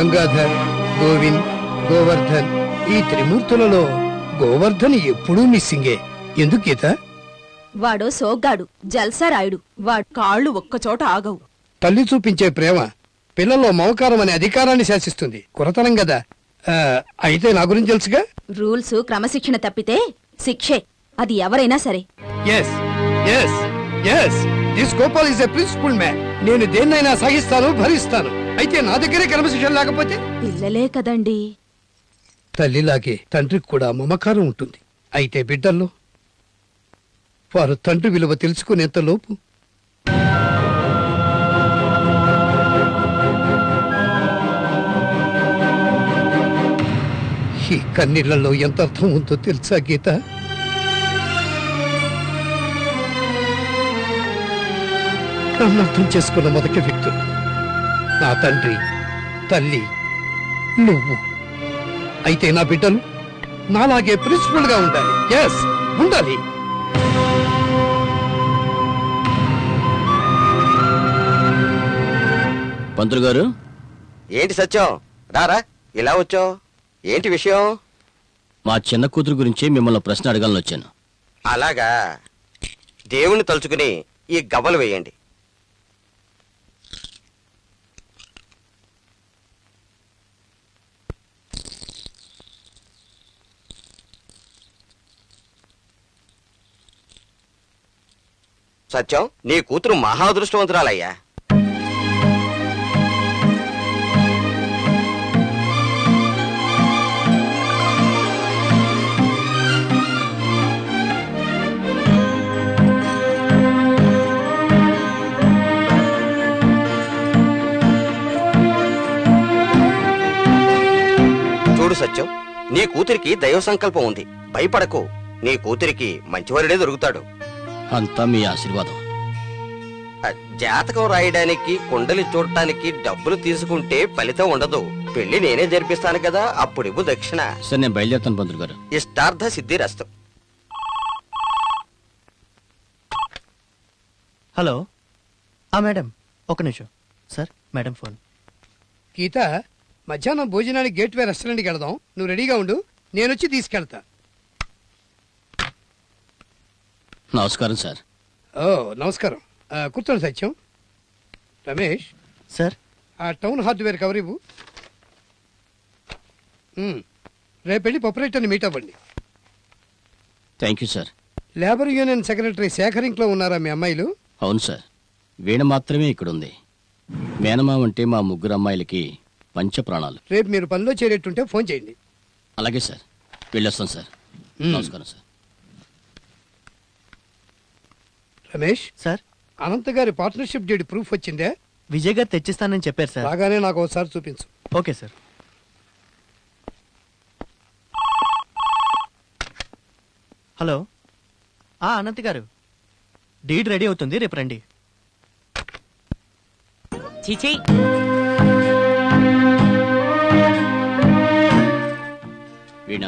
గంగాధర్, గోవింద్, గోవర్ధన్, ఈ త్రిమూర్తులలో గోవర్ధన్ ఎప్పుడూ మిస్సింగే. ఎందుకు గీత? వాడో సోగ్గాడు, జల్సారాయుడు. వాడు కాళ్ళు ఒక్కచోట ఆగవు. తల్లి చూపించే ప్రేమ పిల్లల్లో మమకారం అనే అధికారాన్ని శాసిస్తుంది. కురతనం కదా. అయితే నా గురించి తెలుసుగా. రూల్స్ క్రమశిక్షణ తప్పితే శిక్షే, అది ఎవరైనా సరే. Yes yes yes this Gopal is a principle man. నేను దేన్నైనా సహిస్తాను, భరిస్తాను. అయితే నా దగ్గరే క్రమశిక్షణ లేకపోతే? పిల్లలే కదండి. తల్లిలాగే తండ్రికి కూడా మమకారం ఉంటుంది. అయితే బిడ్డల్లో వారు తండ్రి విలువ తెలుసుకునేంత లోపు ఈ కన్నీళ్లలో ఎంత అర్థం ఉందో తెలుసా గీత? నన్ను అర్థం చేసుకున్న మొదటి వ్యక్తులు నా తండ్రి, తల్లి, నువ్వు. అయితే నా బిడ్డలు నాలాగే ప్రిన్సిపల్ గా ఉండాలి. ఎస్, ఉండాలి. పంతులు గారు. ఏంటి సత్యం, రారా, ఇలా వచ్చావు? ఏంటి విషయం? మా చిన్న కూతురు గురించి మిమ్మల్ని ప్రశ్న అడగాలని వచ్చాను. అలాగా, దేవుణ్ణి తలుచుకుని ఈ గవ్వలు వేయండి. సత్యం, నీ కూతురు మహాదృష్టవంతురాలయ్యా. చూడు సత్యం, నీ కూతురికి దైవ సంకల్పం ఉంది. భయపడకు, నీ కూతురికి మంచివారుడే దొరుకుతాడు. అంతా మీ ఆశీర్వాదం. జాతకం రాయడానికి, కుండలి చూడటానికి డబ్బులు తీసుకుంటే ఫలితం ఉండదు. పెళ్లి నేనే జరిపిస్తాను కదా, అప్పుడివ్వు దక్షిణ. సరే, నేను బయలుదేరుతాను పంతులు గారు. ఇష్టార్థ సిద్ధి రస్తు. హలో. మేడం, ఒక నిమిషం సార్. Madam phone. గీత, మధ్యాహ్నం భోజనానికి గేట్వే రెస్టారెంట్కి వెళదాం. నువ్వు రెడీగా ఉండు, నేనొచ్చి తీసుకెళ్తా. నమస్కారం సార్. ఓ నమస్కారం. కూర్చోండి సత్యం. రమేష్ సార్, ఆ టౌన్ హార్డ్వేర్ కవర్ ఇవ్వు. రేపు వెళ్ళి ఆపరేటర్ని మీట్ అవ్వండి. Thank you sir. Labour union secretary Shekhar ఇంట్లో ఉన్నారా మీ అమ్మాయిలు? అవును సార్, వీణ మాత్రమే ఇక్కడ ఉంది. మేనమా అంటే మా ముగ్గురు అమ్మాయిలకి పంచ ప్రాణాలు. రేపు మీరు పనిలో చేరేట్టుంటే ఫోన్ చేయండి. అలాగే సార్, వెళ్ళొస్తాం సార్. నమస్కారం సార్. రమేష్ సార్, అనంత్ గారి పార్ట్నర్షిప్ డీడ్ ప్రూఫ్ వచ్చిందే? విజయ్ గారు తెచ్చిస్తానని చెప్పారు సార్. బాగానే, నాకు ఒకసారి చూపించు. Okay sir. హలో. అనంత్ గారు, డీడ్ రెడీ అవుతుంది, రేపు రండి. చీచీ, వీణ,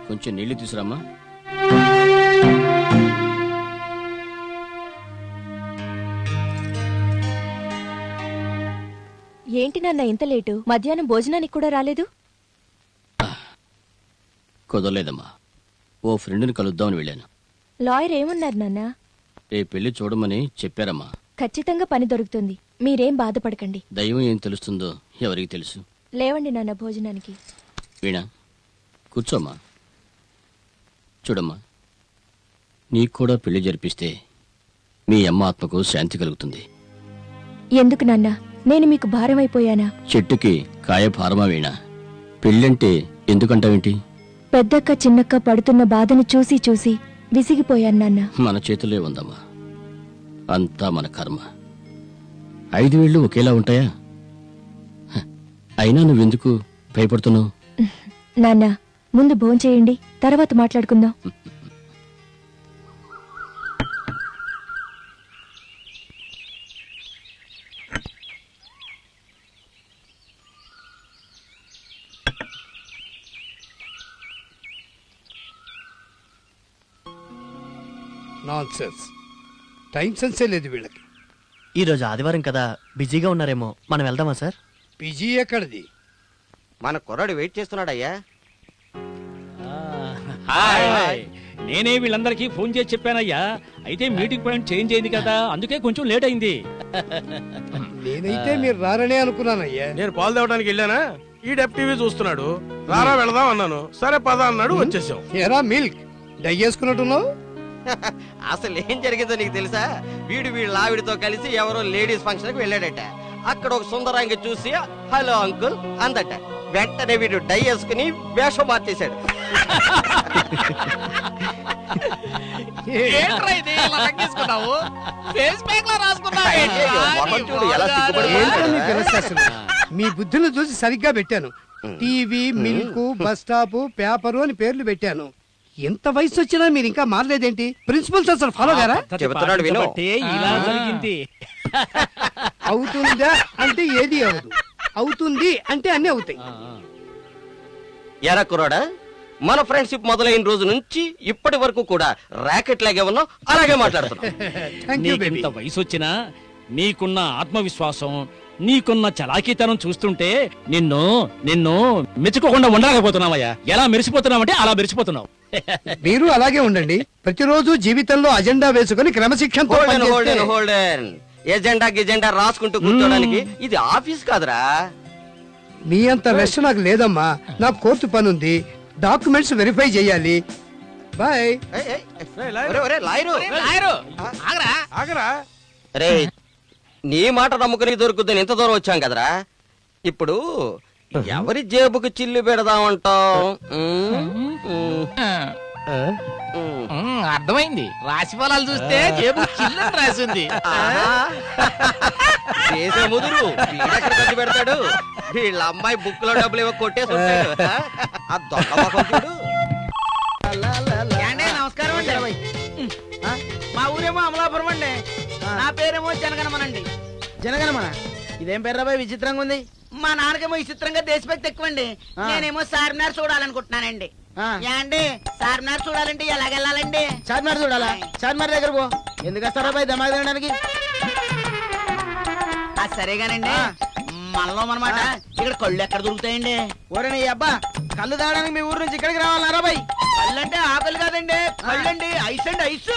కొంచెం నీళ్లు తీసుకురామ్మా. ఏంటి నాన్న ఇంత లేటు? మధ్యాహ్నం భోజనానికి కూడా రాలేదు? కుదరలేదమ్మా, ఓ ఫ్రెండ్ని కలుద్దామని వెళ్ళాను. లాయర్ ఏమన్నారు నాన్న? రేపు పెళ్లి చూడమని చెప్పారమ్మా. ఖచ్చితంగా పని దొరుకుతుంది, మీరేం బాధపడకండి. దైవం ఏం తెలుస్తుందో ఎవరికి తెలుసు. లేవండి నాన్న భోజనానికి. వీణ, కూర్చోమ్మా. చూడమ్మా, నీకు కూడా పెళ్లి జరిపిస్తే మీ అమ్మ ఆత్మకు శాంతి కలుగుతుంది. ఎందుకు నాన్న, నేను మీకు భారమైపోయానా? చెట్టుకి కాయ భారమా వీణ? పెళ్ళంటే ఎందుకంటావేంటి? పెద్దక్క చిన్నక్క పడుతున్న బాధను చూసి చూసి విసిగిపోయాను నాన్న. మన చేతులే ఉందమ్మా, అంతా మన కర్మ. 5 వేళ్ళు ఒకేలా ఉంటాయా? అయినా నువ్వెందుకు భయపడుతున్నావు? నాన్న, ముందు భోంచేయండి, తర్వాత మాట్లాడుకుందాం. నాన్సెన్స్. టైం సెన్సే లేదు వీళ్ళకి. ఈరోజు ఆదివారం కదా, బిజీగా ఉన్నారేమో. మనం వెళ్దామా సార్? పిజీ ఎక్కడిది? మన కుర్రాడు వెయిట్ చేస్తున్నాడయ్యా. హాయ్. నేనే వీళ్ళందరికీ ఫోన్ చేసి చెప్పానయ్యా. అయితే మీటింగ్ పాయింట్ చేంజ్ అయింది కదా, అందుకే కొంచెం లేట్ అయింది. నేనైతే మీరు రారనే అనుకున్నానయ్యా. నేను పాలు తేవడానికి వెళ్ళానా, ఈ టీవీ చూస్తున్నాడు, రారా వెళదాం అన్నాను. సరే పద అన్నాడు, వచ్చేసాం. ఏరా మిల్క్ డై చేసుకున్నట్టున్నావు? అసలు ఏం జరిగిందో నీకు తెలుసా? వీళ్ళ ఆవిడతో కలిసి ఎవరో లేడీస్ ఫంక్షన్ కి వెళ్ళాడట. అక్కడ ఒక సుందరాంగి చూసి హలో అంకుల్ అందట. వెంటనే వీడు డై వేసుకుని వేషం మార్చేశాడు. మొహం చూడు ఎలా ఏంటో మీ సిగ్గుపడిపోయాడు. పిలస్తాసులు? మీ బుద్ధులు చూసి సరిగ్గా పెట్టాను. TV, milk, bus stop, paper అని పేర్లు పెట్టాను. ఎంత వయసు వచ్చినా మీరు ఇంకా మారలేదేంటి? ప్రిన్సిపల్స్ అసలు ఫాలో గారా? చెబుతున్నాడు విను. పాటించబట్టే ఇలా జరిగింది. అవుతుందా అంటే ఏది అవదు, అవుతుంది అంటే అన్నీ అవుతాయి. ఎరా కుర్రాడా, మన ఫ్రెండ్షిప్ మొదలైన రోజు నుంచి ఇప్పటి వరకు కూడా ర్యాకెట్ లాగే ఉన్నావు, అలాగే మాట్లాడుతున్నావు. Thank you baby. నీకింత వయసు వచ్చినా నీకున్న ఆత్మవిశ్వాసం, నీకున్న చలాకీతనం చూస్తుంటే నిన్ను నిన్ను మెచ్చుకోకుండా ఉండలేకపోతున్నావయ్యా. ఎలా మెరిసిపోతున్నావంటే అలా మెరిసిపోతున్నావు. మీరు అలాగే ఉండండి. ప్రతిరోజు జీవితంలో అజెండా వేసుకుని క్రమశిక్షణతో హోల్డెన్ హోల్డెన్ పనిచేస్తే- హోల్డెన్ ఎజెండా గిజెండా రాసుకుంటూ కూర్చోడానికి ఇది ఆఫీస్ కాదురా. మీ అంత రెస్ట్ నాకు లేదమ్మా. నాకు కోర్టు పని ఉంది, డాక్యుమెంట్స్ వెరిఫై చేయాలి. బాయ్. ఏయ్, ఏయ్, ఒరే, ఒరే, లాయరు. ఆగరా, రే, నీ మాట నమ్ముకుని దొరుకుద్దని ఇంత దూరం వచ్చాం కదరా. ఇప్పుడు ఎవరి జేబుకు చిల్లు పెడదామంటాం? అర్థమైంది. రాశి ఫలాలు చూస్తే జేబు చిల్లని రాసింది. చేసే ముదురు వీడెక్కడ ఖర్చు పెడతాడు? వీళ్ళ అమ్మాయి బుక్ లో డబ్బులు ఏవో కొట్టేసి ఉంటాడు. ఆ దొంగ మొఖం చూడు. ఏండి, నమస్కారం అండి. మా ఊరేమో అమలాపురం అండి. నా పేరేమో జనగణమనండి. జనగణమన ఇదేం పేరు రాబాయ్, విచిత్రంగా ఉంది. మా నాన్నకేమో విచిత్రంగా దేశభక్తి ఎక్కువండి. నేనేమో చార్మినార్ చూడాలనుకుంటున్నానండి. ఏండి, చార్మినార్ చూడాలంటే ఎలాగెళ్ళాలండి? చార్మినార్ చూడాలా? చార్మినార్ దగ్గర పో. ఎందుకు వస్తారా బాయ్ దమాగా తినడానికి? సరేగానండి. మనలో మనమాట ఇక్కడ కళ్ళు ఎక్కడ దొరుకుతాయండి? ఓరే నీ అబ్బా, కళ్ళు తాగడానికి మీ ఊరు నుంచి ఇక్కడికి రావాలరా బాయ్? కళ్ళు అంటే ఆకలి కాదండి, కళ్ళండి ఐస్ అండి ఐస్.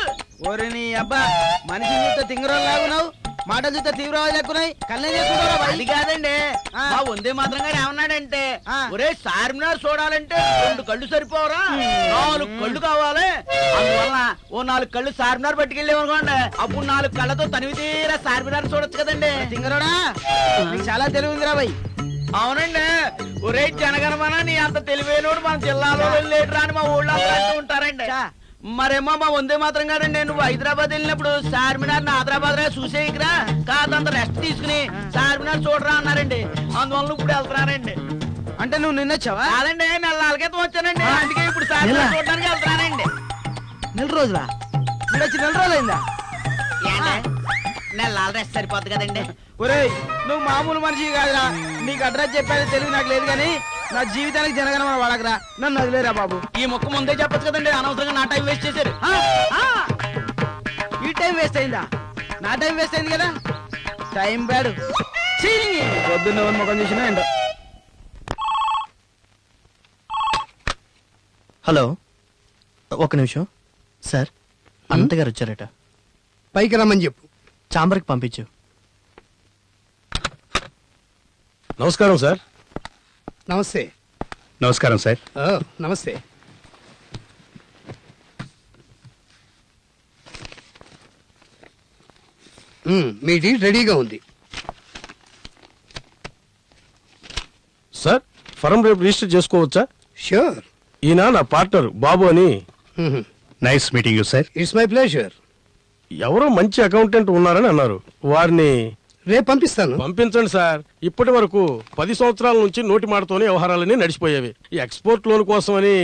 ఓరే నీ అబ్బా, మనిషి చూస్తే తింగరాలు లాగున్నావు, మాటలు చూస్తే తీవ్రవాది ఎక్కున్నాయి. కళ్ళేం చేసుకుంటారా? అది కాదండి, మా వందే మాత్రం గారు ఏమన్నాడంటే, ఒరే చార్మినార్ చూడాలంటే 2 కళ్ళు సరిపోవరా, 4 కళ్ళు కావాలి. అందువల్ల ఓ 4 కళ్ళు చార్మినార్ పట్టుకెళ్ళేమనుకోండి, అప్పుడు 4 కళ్ళతో తనివి తీరా చార్మినార్ చూడొచ్చు కదండి. తింగరాడా, నీకు చాలా తెలివి ఉందిరా బాయ్. అవునండి. ఒరే జనగణమన, నీ అంత తెలివైనోడు మన జిల్లాలో లేడురా అని మా ఊళ్ళో అంటూ ఉంటారండి. మరేమో మా వందే మాత్రం కాదండి, నువ్వు హైదరాబాద్ వెళ్ళినప్పుడు చార్మినార్ హైదరాబాద్ రా చూసేయకురా, కాదంత రెస్ట్ తీసుకుని చార్మినార్ చూడరా అన్నారండి. అందువల్ల ఇప్పుడు వెళ్తున్నానండి. అంటే నువ్వు నిన్న వచ్చావా? కాదండి, నెల క్రితం వచ్చానండి. అందుకే ఇప్పుడు చార్మినార్ చూడడానికి వెళ్తున్నానండి. నెల రోజులా? మీరు వచ్చి నెల రోజులైందా? నెల రెస్ట్ సరిపోద్ది కదండి. ఒరేయ్, నువ్వు మామూలు మనిషి కాదురా. నీకు అడ్రస్ చెప్పేది తెలివి నాకు లేదు కానీ నా జీవితానికి జనగణమన వాడకరా. నన్ను వదిలేరా బాబు. ఈ మొక్క ముందే చెప్పచ్చు కదండి, అనవసరంగా నా టైం వేస్ట్ చేశారు. ఈ టైం వేస్ట్ అయిందా? నా టైం వేస్ట్ అయింది కదా. Time bad. పొద్దున్న మొక్కం చూసినా ఏంటో. హలో, ఒక నిమిషం సార్. అనంత గారు వచ్చారట. పైకి రమ్మని చెప్పు. చాంబర్కి పంపించు. నమస్కారం సార్. నమస్తే. నమస్కారం సార్. నమస్తే. మీ డీల్ రెడీగా ఉంది సార్, ఫరం రేపు రిజిస్టర్ చేసుకోవచ్చా? ష్యూర్. ఈయన నా పార్ట్నర్ బాబు అని. Nice meeting you sir. It's my pleasure. ఎవరో మంచి అకౌంటెంట్ ఉన్నారని అన్నారు, వారిని రేపు పంపిస్తాను. పంపించండి సార్. ఇప్పటి వరకు 10 సంవత్సరాల నుంచి నోటి మాటతోనే వ్యవహారాలన్నీ నడిచిపోయేవి. ఈ ఎక్స్పోర్ట్ లోన్ కోసం అని.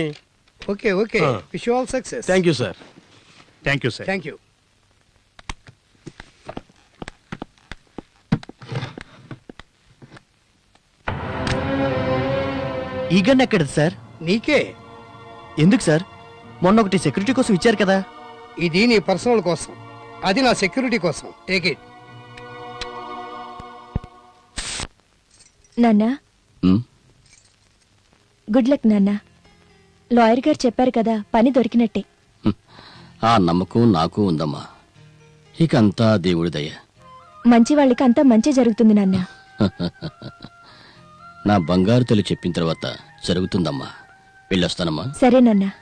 Okay okay. Wish you all success. Thank you sir. Thank you sir. Thank you. ఈ గన్ ఎక్కడది సార్? నీకే. ఎందుకు సార్? మొన్న ఒకటి సెక్యూరిటీ కోసం ఇచ్చారు కదా. ఇది నీ పర్సనల్ కోసం, అది నా సెక్యూరిటీ కోసం. Take it. నాన్నా ఉమ్, గుడ్ లక్ నాన్నా. లాయర్ గారు చెప్పారు కదా, పని దొరికినట్టే. ఆ నమ్మకం నాకు ఉందమ్మా. ఇక అంతా దేవుడి దయ. మంచి వాళ్ళకి అంతా మంచి జరుగుతుంది నాన్నా. నా బంగారు తల్లి చెప్పిన తర్వాత జరుగుతుందమ్మా. వెళ్ళొస్తానమ్మా. సరే నాన్నా.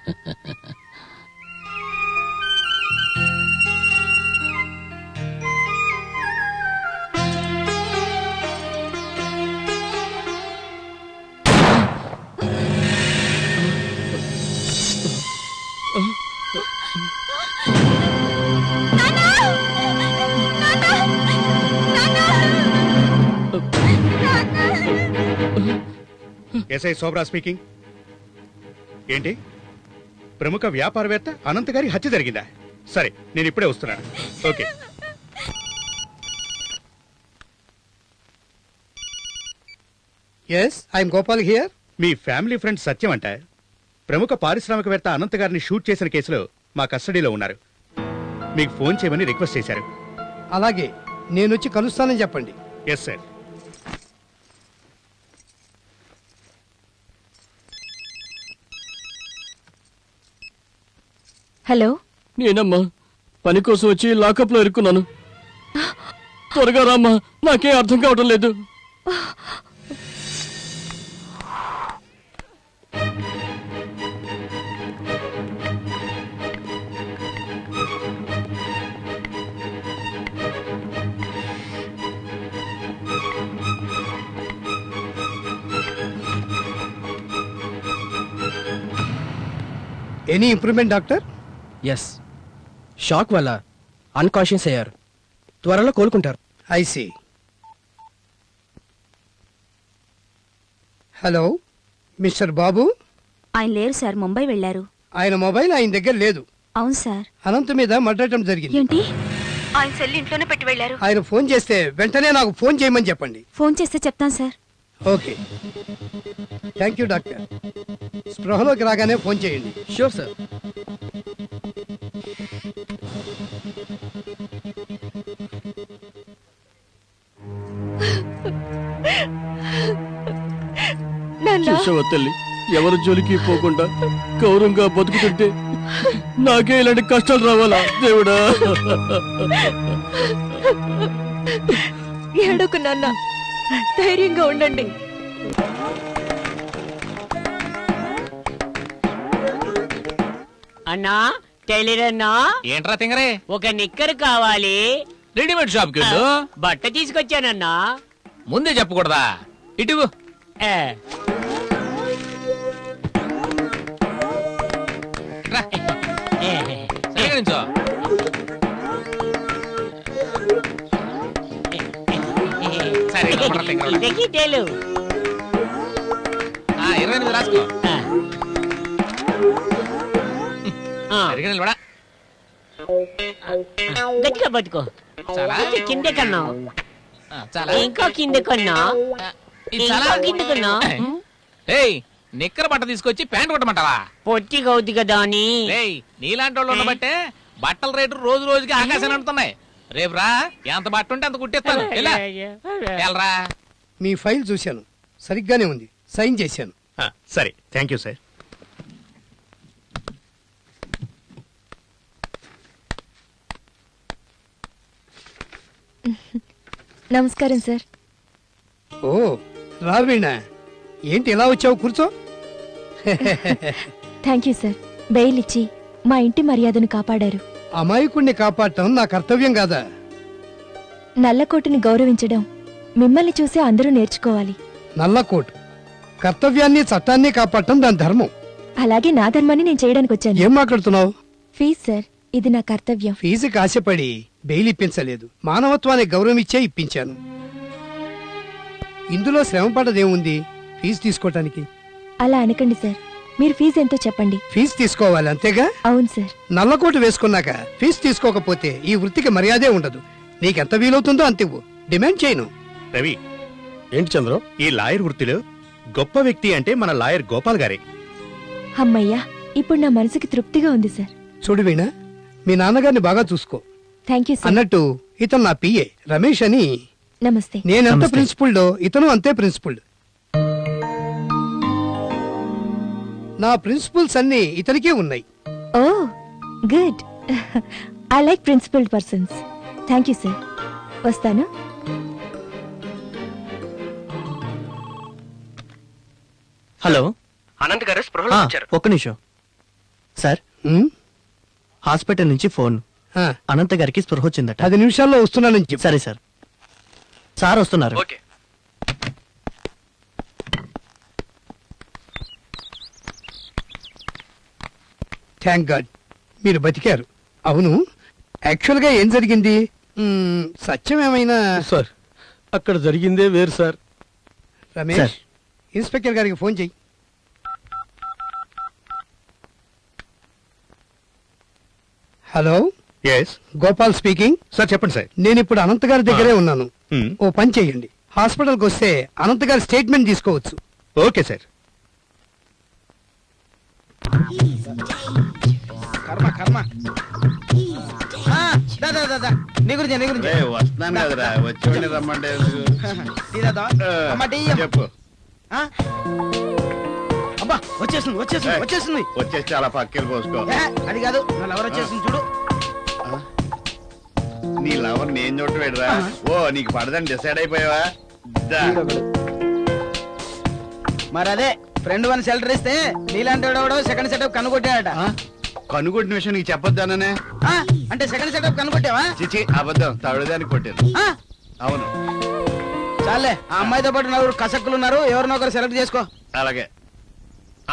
SI Shobhara speaking. ఏంటి, ప్రముఖ వ్యాపారవేత్త అనంత్ గారి హత్య జరిగిందా? సరే, నేను ఇప్పుడే వస్తున్నాను. Okay. Yes, I'm Gopal here. మీ ఫ్యామిలీ ఫ్రెండ్ సత్యం అంట ప్రముఖ పారిశ్రామికవేత్త అనంత్ గారిని షూట్ చేసిన కేసులో మా కస్టడీలో ఉన్నారు. మీకు ఫోన్ చేయమని రిక్వెస్ట్ చేశారు. అలాగే, నేను వచ్చి కలుస్తానని చెప్పండి. Yes sir. హలో, నేనమ్మా పని కోసం వచ్చి లాకప్ లో ఇరుక్కున్నాను. త్వరగా రామ్మా, నాకేం అర్థం కావటం లేదు. Any improvement doctor? Yes, shock వల్ల అన్కాన్షియస్ అయ్యారు. త్వరలో కోలుకుంటారు. I see. Hello, mister Babu. ఆయన లేరు సార్, ముంబై వెళ్లారు. ఆయన మొబైల్ ఆయన దగ్గర లేదు. అవును సార్. అనంత్ మీద మర్డర్ అటెంప్ట్ జరిగింది. ఏంటి? ఆయన సెల్ ఇంట్లోనే పెట్టి వెళ్లారు. ఆయన ఫోన్ చేస్తే వెంటనే నాకు ఫోన్ చేయమని చెప్పండి. ఫోన్ చేస్తే చెప్తాను sir. Okay, thank you doctor. స్పృహలోకి రాగానే ఫోన్ చేయండి. Sure sir. చూసావా తల్లి, ఎవరి జోలికి పోకుండా గౌరవంగా బతుకుతుంటే నాకే ఇలాంటి కష్టాలు రావాలా దేవుడా? ఏడోకు నాన్న, ధైర్యంగా ఉండండి. అన్నా, టైలర్ అన్నా. ఏంట్రా తింగరే? ఒక నిక్కర్ కావాలి. రెడీమేడ్ షాప్ కి వెళ్ళు. బట్ట తీసుకొచ్చానన్నా. ముందే చెప్పకూడదా? ఇటు ఏ. రా. సరిగ్గా నించో. సరే, లోపల తింగరోడా. ఇదే గిట్టేలు. 28 రాసుకో. ఆ. సరిగ్గా నిలబడా. గట్టిగా పట్టుకో. చాలా కిందే కన్నా. చాలా. ఇంకో కింద కొన్నా. ఇది చాలా. ఇంకో కింద కొన్నా. ఏయ్, నిక్కర బట్ట తీసుకొచ్చి ప్యాంట్ కొట్టమంటావా? పొట్టిగా అవుద్ది కదా అని. ఏయ్, నీలాంటి వాళ్ళు ఉండబట్టే బట్టల రేటు రోజు రోజుకి ఆకాశాన్ని అంటున్నాయి. రేపు రా, ఎంత బట్ట ఉంటే అంత కుట్టిస్తాను. వెళ్ళరా. మీ ఫైల్ చూశాను, సరిగ్గానే ఉంది. సైన్ చేశాను. సరే, థ్యాంక్ యూ సార్. నమస్కారం సార్. ఓ, రావీణ, ఏంటి ఇలా వచ్చావు? కూర్చో. Thank you sir. బెయిల్ ఇచ్చి మా ఇంటి మర్యాదను కాపాడారు. అమాయకుణ్ణి కాపాడటం నా కర్తవ్యం కాదా? నల్లకోటుని గౌరవించడం మిమ్మల్ని చూసి అందరూ నేర్చుకోవాలి. నల్లకోటు కర్తవ్యాన్ని, చట్టాన్ని కాపాడటం దాని ధర్మం. అలాగే నా ధర్మాన్ని నేను చేయడానికి వచ్చాను. ఏం మాట్లాడుతున్నావు? ఫీజ్ సార్, ఇది నా కర్తవ్యం. ఫీజుకి ఆశపడి బెయిల్ ఇప్పించలేదు, మానవత్వానికి గౌరవం ఇచ్చే ఇప్పించాను. ఇందులో శ్రమ పడ్డదేముంది ఫీజు తీసుకోవటానికి? అలా అనకండి సార్. మీరు ఫీజు ఎంతో చెప్పండి. ఫీజు తీసుకోవాలి, అంతేగా? అవును సార్. నల్లకోటు వేసుకున్నాక ఫీజు తీసుకోకపోతే ఈ వృత్తికి మర్యాదే ఉండదు. నీకెంత వీలవుతుందో అంతివ్వు, డిమాండ్ చేయను. రవి, ఏంటి చంద్రం? ఈ లాయర్ వృత్తిలో గొప్ప వ్యక్తి అంటే మన లాయర్ గోపాల్ గారే. అమ్మయ్యా, ఇప్పుడు నా మనసుకి తృప్తిగా ఉంది సార్. చూడు వీణ, మీ నాన్నగారిని బాగా చూసుకో. Thank you sir. అన్నట్టు ఇతను నా పిఏ రమేష్ అని. నమస్తే. నేనెంత నమస్తే. ప్రిన్సిపుల్డ్ ఇతను అంతే ప్రిన్సిపుల్డ్. నా ప్రిన్సిపల్స్ అన్ని ఇతనికే ఉన్నాయి. Oh good. I like principled persons. Thank you sir. వస్తాను. హలో. అనంత్ గారు స్పృహలో వచ్చారు. ఒక్క నిమిషం సార్. ఉమ్, హాస్పిటల్ నుంచి ఫోన్. ఆ, అనంత గారికి స్పృహ వచ్చిందట. 10 నిమిషాల్లో వస్తున్నానని చెప్పు. సరే సార్. సార్ వస్తున్నారు. ఓకే. థ్యాంక్ గాడ్ మీరు బతికారు. అవును, యాక్చువల్ గా ఏం జరిగింది? సత్యం ఏమైనా? సార్ అక్కడ జరిగిందే వేరు సార్. రమేష్, సార్. ఇన్స్పెక్టర్ గారికి ఫోన్ చెయ్యి. Hello, yes Gopal speaking. Sir చెప్పండి సార్. నేను ఇప్పుడు అనంత్ గారి దగ్గరే ఉన్నాను. Hmm. ఓ పని చెయ్యండి, హాస్పిటల్కి వస్తే అనంత్ గారి స్టేట్మెంట్ తీసుకోవచ్చు. Okay sir. కర్మ కర్మ. నీ గురించి నీ గురించి వస్తున్నాను కదరా, వచ్చి రమ్మంటే టీ తాగుతావా? అమ్మా, టీ ఇయ్యమ్మా. చెప్పు. ఆ? అబ్బా వచ్చేసింది వచ్చేసింది వచ్చేసింది. వచ్చేసి చాలా పక్కకి పోసుకో. ఏ, అది కాదు, నా లవర్ వచ్చేసింది చూడు. నీ లవర్ నేను చోటు పెడరా. ఓ నీకు పడదని డిసైడ్ అయిపోయావా? దా. మరి అదే ఫ్రెండ్ వన్ షెల్టర్ ఇస్తే నీలాంటి వాడు సెకండ్ సెటప్ కనుగొట్టాడట. కనుగొట్టిన విషయం నీకు చెప్పొద్దాననే. ఆ? అంటే సెకండ్ సెటప్ కనుగొట్టావా? చిచి అబద్ధం, తవిడదానికి కొట్టాను. ఆ? అవును. చాలే, ఆ అమ్మాయితో పాటు నలుగురు కసక్కులు ఉన్నారు, ఎవరినో ఒకరు సెలెక్ట్ చేసుకో. అలాగే.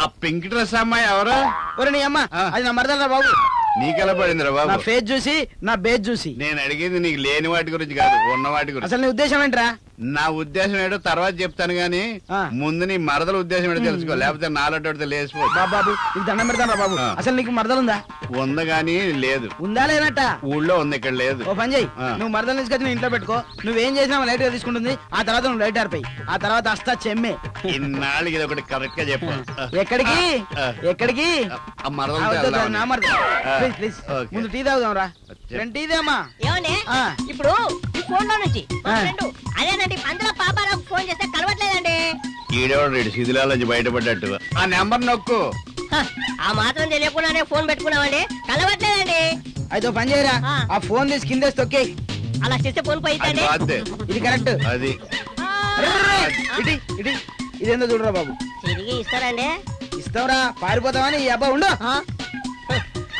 ఆ పింక్ డ్రెస్ అమ్మాయి ఎవరు? ఒరే నీ అమ్మ, అది నా మరదలరా బాబు. నీకెలా పడిందిరా నా బాబు? ఫేస్ చూసి నా బేస్ చూసి. నేను అడిగేది నీకు లేని వాటి గురించి కాదు, ఉన్న వాటి గురించి. అసలు నీ ఉద్దేశం ఏంట్రా? నా ఉద్దేశం ఏంటో తర్వాత చెప్తాను గానీ ముందు నీ మరదల ఉద్దేశం ఏంటో తెలుసుకో, లేకపోతే నాలుగు లేచిపో. బాబు నీకు దండం పెడతాను బాబు. అసలు నీకు మరదలుందా? ఉందా గానీ లేదు. ఉందా లేనట్ట? ఊళ్ళో ఉంది, ఇక్కడ లేదు. ఓ పని చెయ్యి, నువ్వు మరదలు తీసుకొచ్చి నీ ఇంట్లో పెట్టుకో. నువ్వేం చేసినా లైట్ గా తీసుకుంటుంది. ఆ తర్వాత నువ్వు లైట్ ఆరిపోయి, ఆ తర్వాత అస్తా చెమ్మే. ఇన్నాళ్ళకి ఇది ఒకటి కరెక్ట్ గా చెప్పు. ఎక్కడికి ఎక్కడికి? ఆ మరదలతో నా మరదలు. ప్లీజ్ ప్లీజ్ ముందు టీ తాగుదాం రా. రెండు టీ దేమా. ఏమండి ఇప్పుడు ఈ ఫోన్ లో నుంచి అదేనండి పందుల పాపాలకు ఫోన్ చేస్తే కలవట్లేదండి. ఈడేవాడు శిథిలాల నుంచి బయటపడ్డట్టు. ఆ నెంబర్ నొక్కు. ఆ మాత్రం తెలియకుండానే ఫోన్ పెట్టుకున్నామండి, కలవట్లేదండి. అయితే పని చేయరా, ఆ ఫోన్ తీసి కిందేసి తొక్కే. అలా చేస్తే ఫోన్ పోయిందండి. ఇది కరెక్ట్. అది ఇటీ ఇటీ ఇదేందో చూడరా బాబు. తిరిగి ఇస్తారండి? ఇస్తావురా, పారిపోతావని ఈ అబ్బా ఉండు.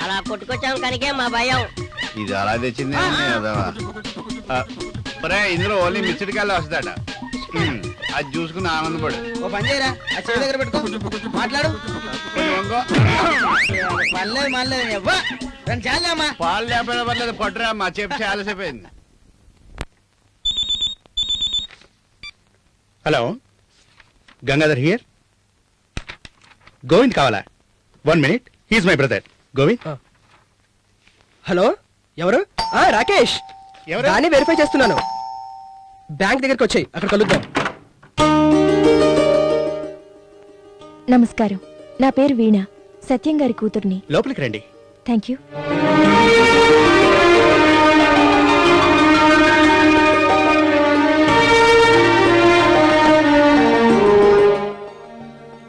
అలా కొట్టుకొచ్చాం కనుకే మా భయం. ఇది అలా తెచ్చింది. ఇందులో ఓన్లీ మిస్డ్ కాల్ వస్తాడ. అది చూసుకుని ఆనందపడు. ఓ పని చేయరా, ఆ చెవి దగ్గర పెట్టుకో, మాట్లాడు. పర్లేదు మళ్ళీ రెండు చాలేమ్మా. పాలు లేకపోయినా పర్లేదు, పట్టురా. మా చెప్పు చాలాసేపు అయింది. Hello, Gangadhar here. గోవింద్ కావాలా? 1 minute, he's my brother. Govind. Hello, ఎవరు? రాకేష్. దాన్ని వెరిఫై చేస్తున్నాను. బ్యాంక్ దగ్గరికి వచ్చాయి, అక్కడ కలుద్దాం. నమస్కారం, నా పేరు వీణ, సత్యం గారి కూతుర్ని. లోపలికి రండి. Thank you.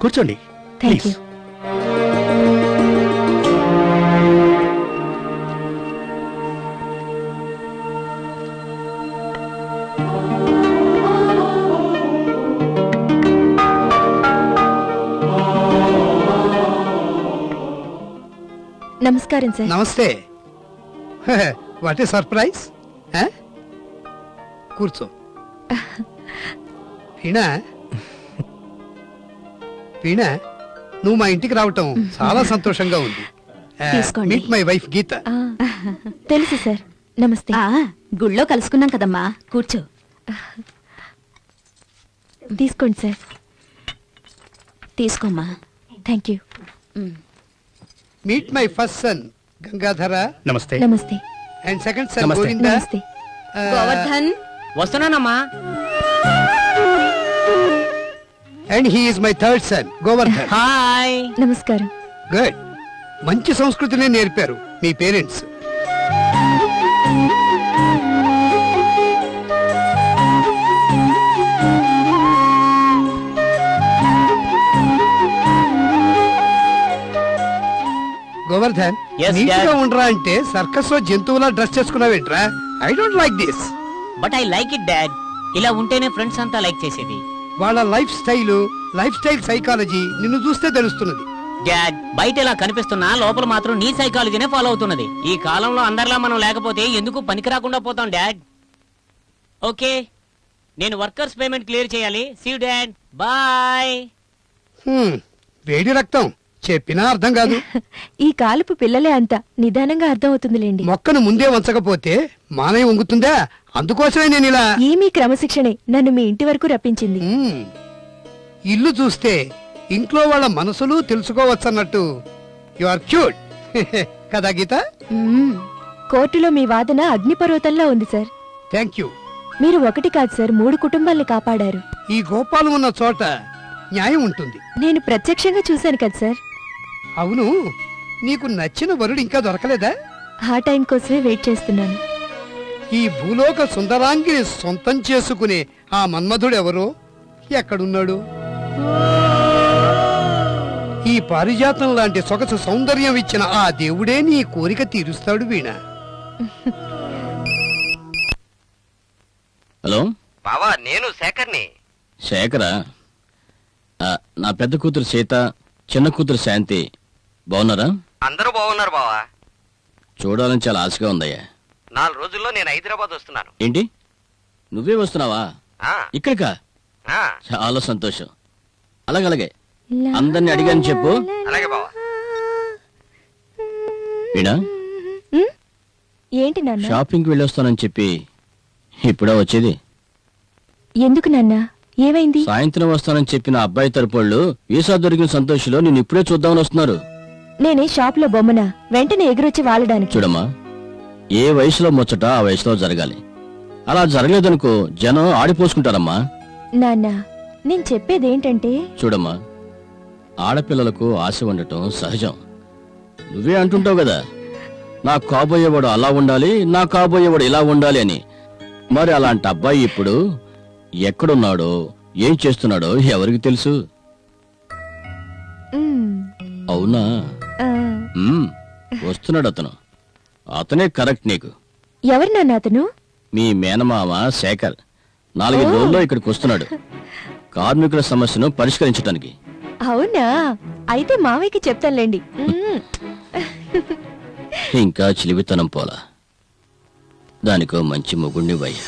కూర్చోండి. Thank you. నమస్కారం sir. Namaste. What a surprise. కూర్చో. వీణా, వీణా, నువ్వు మా ఇంటికి రావటం చాలా సంతోషంగా ఉంది. తీసుకోండి. మీట్ మై వైఫ్ గీత. తెలుసు సార్. నమస్తే. గుళ్ళో కలుసుకున్నాం కదమ్మా, కూర్చో. తీసుకోండి సార్. తీసుకోమ్మా. Thank you. Meet my first son Gangadhara. Namaste. Namaste. And second son namaste. Govinda. Namaste. Govardhan. వస్తున్నానమ్మా. And he is my third son Govardhan. Hi. నమస్కారం. గుడ్. మంచి సంస్కృతిని నేర్పారు మీ పేరెంట్స్. నీట్ గా ఉండరా అంటే సర్కస్ లో జంతువులా డ్రెస్ చేసుకున్నావేంట్రా? I don't like this. But I like it dad. ఇలా ఉంటేనే ఫ్రెండ్స్ అంతా లైక్ చేసేది. వాళ్ళ లైఫ్ స్టైల్ సైకాలజీ నిన్ను చూస్తే తెలుస్తున్నది. డాడ్, బయట ఇలా కనిపిస్తున్నా లోపల మాత్రం నీ సైకాలజీనే ఫాలో అవుతున్నది. ఈ కాలంలో అందరిలా మనం లేకపోతే ఎందుకు పనికి రాకుండా పోతాం డాడ్. ఓకే, నేను వర్కర్స్ పేమెంట్ క్లియర్ చేయాలి. See you dad, bye. వేడి రక్తం చెప్పినా అర్థం కాదు. ఈ కాలపు పిల్లలే అంత నిదానంగా అర్థం అవుతుందిలేండి. మొక్కను ముందే వంచకపోతే మానయ్య వంగుతుందా? అందుకోసమే నేను ఇలా. ఈ మీ క్రమశిక్షణే నన్ను మీ ఇంటి వరకు రప్పించింది. ఇల్లు చూస్తే ఇంట్లో వాళ్ళ మనసులు తెలుసుకోవచ్చన్నట్టు యు ఆర్ క్యూట్ కదా గీత? కోర్టులో మీ వాదన అగ్నిపర్వతంలో ఉంది సార్. Thank you. మీరు ఒకటి కాదు సార్, 3 కుటుంబాల్ని కాపాడారు. ఈ గోపాలు ఉన్న చోట న్యాయం ఉంటుంది. నేను ప్రత్యక్షంగా చూశాను కదా సార్. అవును, నీకు నచ్చిన వరుడు ఇంకా దొరకలేదా? ఆ టైం కోసమే వెయిట్ చేస్తున్నాను. ఈ భూలోక సుందరాంగిని సొంతం చేసుకునే ఆ మన్మధుడు ఎవరో ఎక్కడున్నాడు? ఈ పారిజాతం లాంటి సొగసు సౌందర్యం ఇచ్చిన ఆ దేవుడే నీ కోరిక తీరుస్తాడు వీణ. హలో బావా, నేను శేఖర్ని. శేఖరా? నా పెద్ద కూతురు సీత, చిన్న కూతురు శాంతి బాగున్నారా? అందరూ బాగున్నారు బావా. చూడాలని చాలా ఆశగా ఉందయ్యా. 4 రోజుల్లో నేను హైదరాబాద్ వస్తున్నాను. ఏంటి, నువ్వే వస్తున్నావా? ఇక్కడికా? ఆ, చాలా సంతోషం. అలాగే అందరిని అడిగాను చెప్పు. అలాగే బావా. వీణా, ఏంటి నాన్న? షాపింగ్కి వెళ్ళొస్తానని చెప్పి ఇప్పుడే వచ్చేది? ఎందుకు నాన్న, ఏమైంది? సాయంత్రం వస్తానని చెప్పిన అబ్బాయి తరపుళ్ళు వీసా దొరికిన సంతోషంలో నేను ఇప్పుడే చూద్దామని వస్తున్నారు. నేనే షాప్ లో బొమ్మనా వెంటనే ఎగురొచ్చి వాలడానికి? చూడమ్మా, ఏ వయసులో ముచ్చట ఆ వయసులో జరగాలి. అలా జరగలేదనుకో జనం ఆడిపోసుకుంటారమ్మా. నాన్న, నేను చెప్పేదేంటంటే. చూడమ్మా, ఆడపిల్లలకు ఆశ ఉండటం సహజం. నువ్వే అంటుంటావు కదా, నా కాబోయేవాడు అలా ఉండాలి, నా కాబోయేవాడు ఇలా ఉండాలి అని. మరి అలాంటి అబ్బాయి ఇప్పుడు ఎక్కడున్నాడో ఏం చేస్తున్నాడో ఎవరికి తెలుసు? అవునా? వస్తున్నాడు అతను. అతనే కరెక్ట్ నీకు. ఎవరు నాన్న అతను? మీ మేనమామ శేఖర్ 4 రోజుల్లో ఇక్కడికి వస్తున్నాడు, కార్మికుల సమస్యను పరిష్కరించడానికి. అవునా? అయితే మావయ్యకి చెప్తానులేండి. ఇంకా చిలివితనం పోలా, దానికో మంచి మొగుణ్ణి వయ్యా.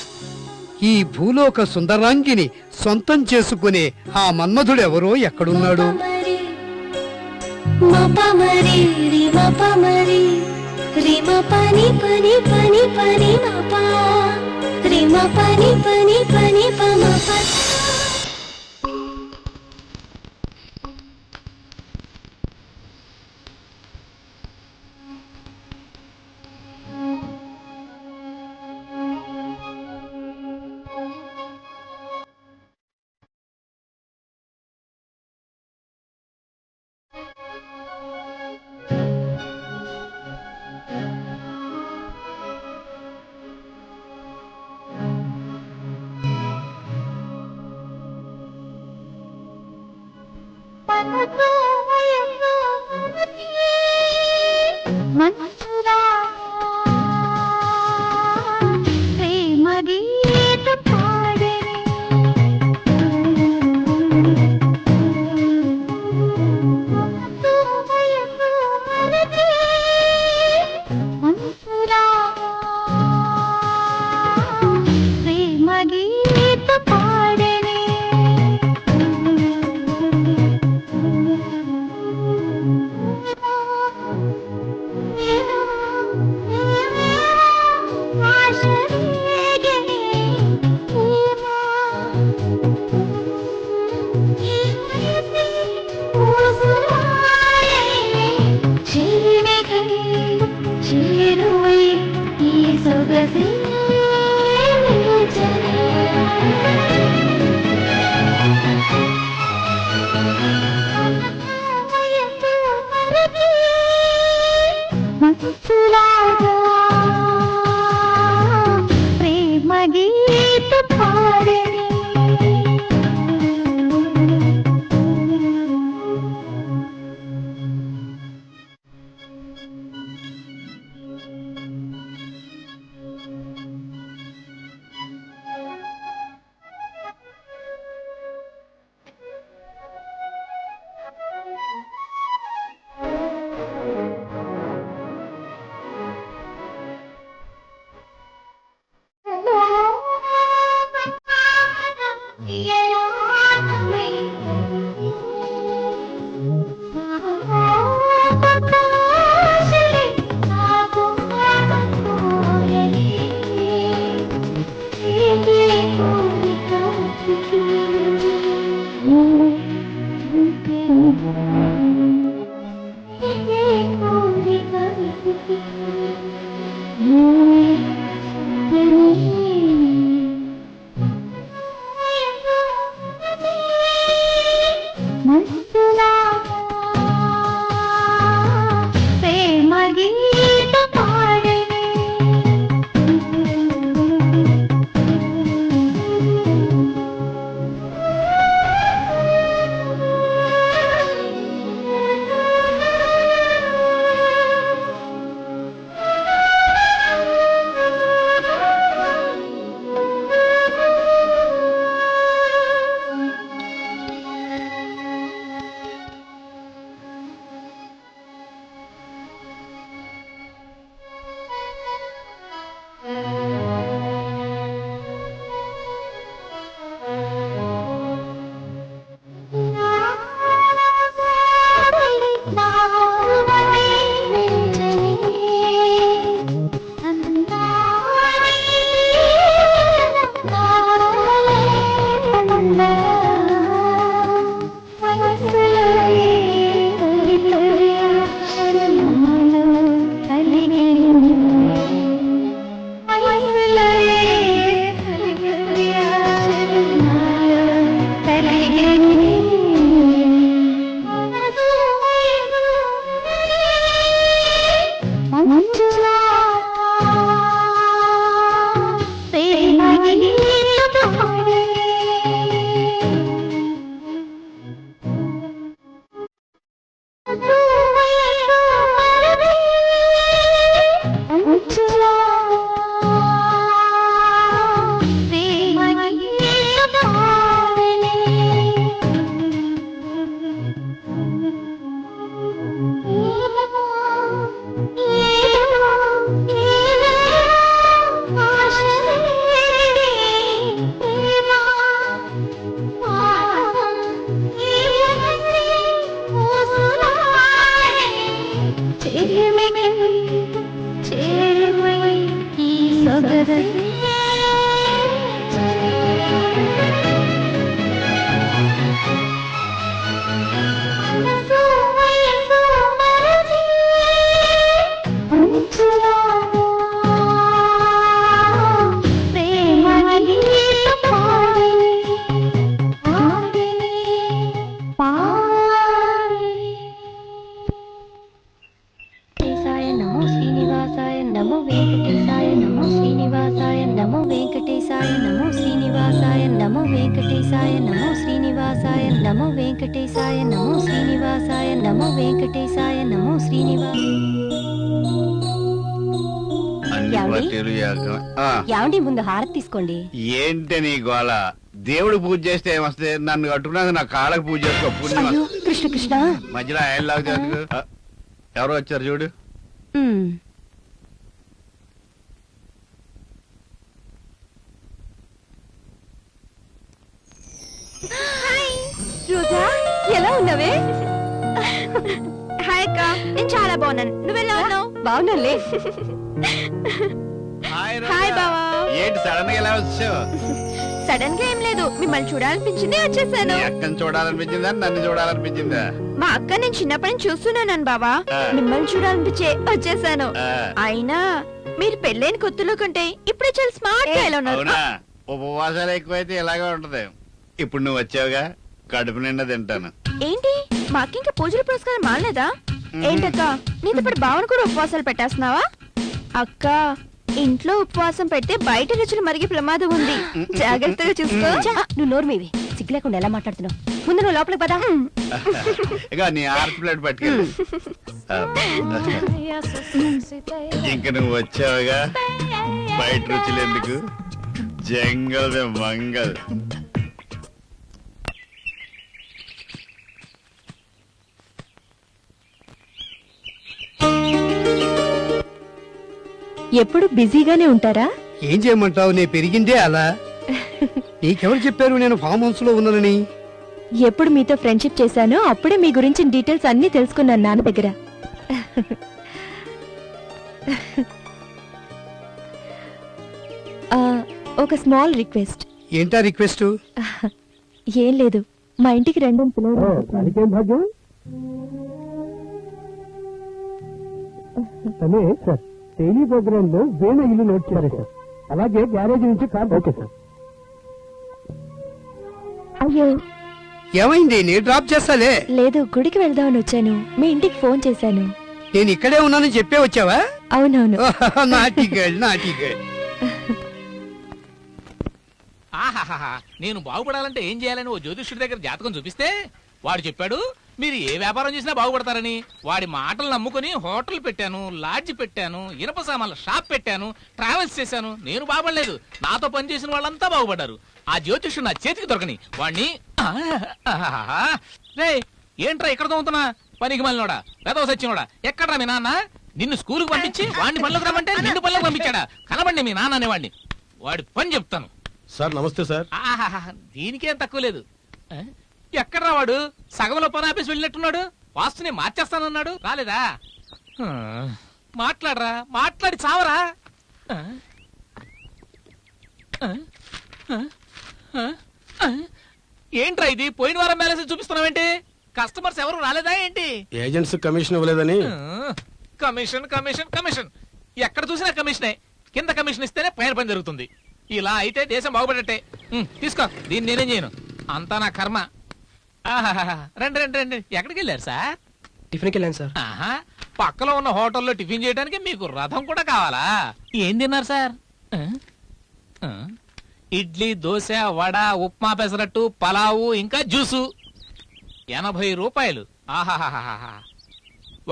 ఈ భూలోక సుందరాంగిని సొంతం చేసుకునే ఆ మన్మధుడెవరో ఎక్కడున్నాడు? ఏమండి ముందు హారతి తీసుకోండి. ఏంటి నీ గోళ? దేవుడు పూజ చేస్తే ఏమొస్తే? నన్ను కట్టుకున్నది నా కాళ్ళకు పూజ చేసుకో. కృష్ణ కృష్ణ మధ్యలో ఆయన లాగుతా. ఎవరో వచ్చారు చూడు. రోజా ఎలా ఉన్నావే? హాయ్ అక్క, నేను చాలా బాగున్నాను. నువ్వెలా ఉన్నావు? బాగున్నాలే. హాయ్ బావా. ఏంటి సడన్ గా ఎలా వచ్చావు? సడన్ గా ఏం లేదు, మిమ్మల్ని చూడాలనిపించింది వచ్చేసాను. అక్కని చూడాలనిపించిందా నన్ను చూడాలనిపించిందా? మా అక్క నేను చిన్నప్పటి నుంచి చూస్తున్నాను బావా, మిమ్మల్ని చూడాలనిపించే వచ్చేసాను. అయినా మీరు పెళ్ళైన కొత్తలో కంటే ఇప్పుడే చాలా స్మార్ట్ గా ఎలా ఉన్నారు. ఉపవాసాలు ఎక్కువైతే ఇలాగే ఉంటది. ఇప్పుడు నువ్వు వచ్చావుగా, కడుపు నిండా తింటాను. ఏంటి మా అక్క ఇంకా పూజలు పురస్కారం మానలేదా? ఏంటక్క నీతో పాటు భావన కూడా ఉపవాసాలు పెట్టేస్తున్నావా? అక్క ఇంట్లో ఉపవాసం పెడితే బయట రుచులు మరిగే ప్రమాదం ఉంది, జాగ్రత్తగా చూసుకో. నువ్వు నోరు మీవి, సిగ్గు లేకుండా ఎలా మాట్లాడుతున్నావు? ముందు నువ్వు లోపలికి పదా. ఇక నీ ఆర్ట్ ప్లేట్ పట్టుకెళ్ళి. ఇంక నువ్వు వచ్చావుగా, బయట రుచులు ఎందుకు, జంగల్ మంగల్. ఎప్పుడు బిజీగానే ఉంటారా? ఏం చేయమంటావు, నేను పెరిగిందే అలా. నీకెవరు చెప్పారు నేను ఫామ్ హౌస్ లో ఉన్నానని? ఎప్పుడు మీతో ఫ్రెండ్షిప్ చేశానో అప్పుడే మీ గురించి డీటెయిల్స్ అన్ని తెలుసుకున్నాను నాన్న దగ్గర. ఒక స్మాల్ రిక్వెస్ట్. ఏంటా రిక్వెస్ట్? ఏం లేదు, మా ఇంటికి రండి సార్. డైలీ ప్రోగ్రామ్ లో వేణ ఇల్లు నోట్ చేయాలి సార్. అలాగే గ్యారేజ్ నుంచి కార్. Okay sir. అయ్యో ఏమైంది? నేను డ్రాప్ చేస్తాలే. లేదు, గుడికి వెళ్దామని వచ్చాను. మీ ఇంటికి ఫోన్ చేశాను. నేను ఇక్కడే ఉన్నానని చెప్పే వచ్చావా? అవునవును. నాటి గర్ల్, నాటి గర్ల్. ఆహాహా, నేను బాగుపడాలంటే ఏం చేయాలని ఓ జ్యోతిష్యుడి దగ్గర జాతకం చూపిస్తే వాడు చెప్పాడు మీరు ఏ వ్యాపారం చేసినా బాగుపడతారని. వాడి మాటలు నమ్ముకుని హోటల్ పెట్టాను, లాడ్జ్ పెట్టాను, ఇనప సామాన్ల షాప్ పెట్టాను, ట్రావెల్స్ చేశాను. నేను బాగుపడలేదు, నాతో పనిచేసిన వాళ్ళంతా బాగుపడ్డారు. ఆ జ్యోతిష్యుడు నా చేతికి దొరకని వాడిని. రే ఏంట్రా ఇక్కడ తోముతున్నా? పనికి మళ్ళీనోడా, పెదవ సచ్చినోడా, ఎక్కడ్రా మీ నాన్న? నిన్ను స్కూల్కి పంపించి వాడిని పనులకు రమ్మంటే నిన్ను పనులకు పంపించాడా? కనబండి మీ నాన్న అనేవాడిని. వాడి పని చెప్తాను. సార్ నమస్తే సార్. దీనికేం తక్కువ లేదు. ఎక్కడ్రా వాడు? సగంలో పని ఆఫీస్ వెళ్ళినట్టున్నాడు. వాస్తుని మార్చేస్తానన్నాడు, రాలేదా? మాట్లాడరా, మాట్లాడి చావరా. ఏంట్రా ఇది? పోయిన వారం బ్యాలెన్స్ చూపిస్తున్నావేంటి? కస్టమర్స్ ఎవరు రాలేదా ఏంటి? ఏజెంట్స్ కమిషన్ ఇవ్వలేదని. కమిషన్ కమిషన్ కమిషన్, ఎక్కడ చూసినా కమిషనే. కింద కమిషన్ ఇస్తేనే పైన పని జరుగుతుంది. ఇలా అయితే దేశం బాగుపడట్టే. తీసుకో, దీన్ని నేనేం చేయను, అంతా నా కర్మ. రండి రండి రండి. ఎక్కడికి వెళ్ళారు సార్? టిఫిన్కి వెళ్ళాను సార్. పక్కలో ఉన్న హోటల్లో టిఫిన్ చేయడానికి మీకు రథం కూడా కావాలా? ఏం తిన్నారు సార్? ఇడ్లీ, దోశ, వడ, ఉప్మా, పెసరట్టు, పలావు, ఇంకా జ్యూసు. 80 రూపాయలు. ఆహాహాహా,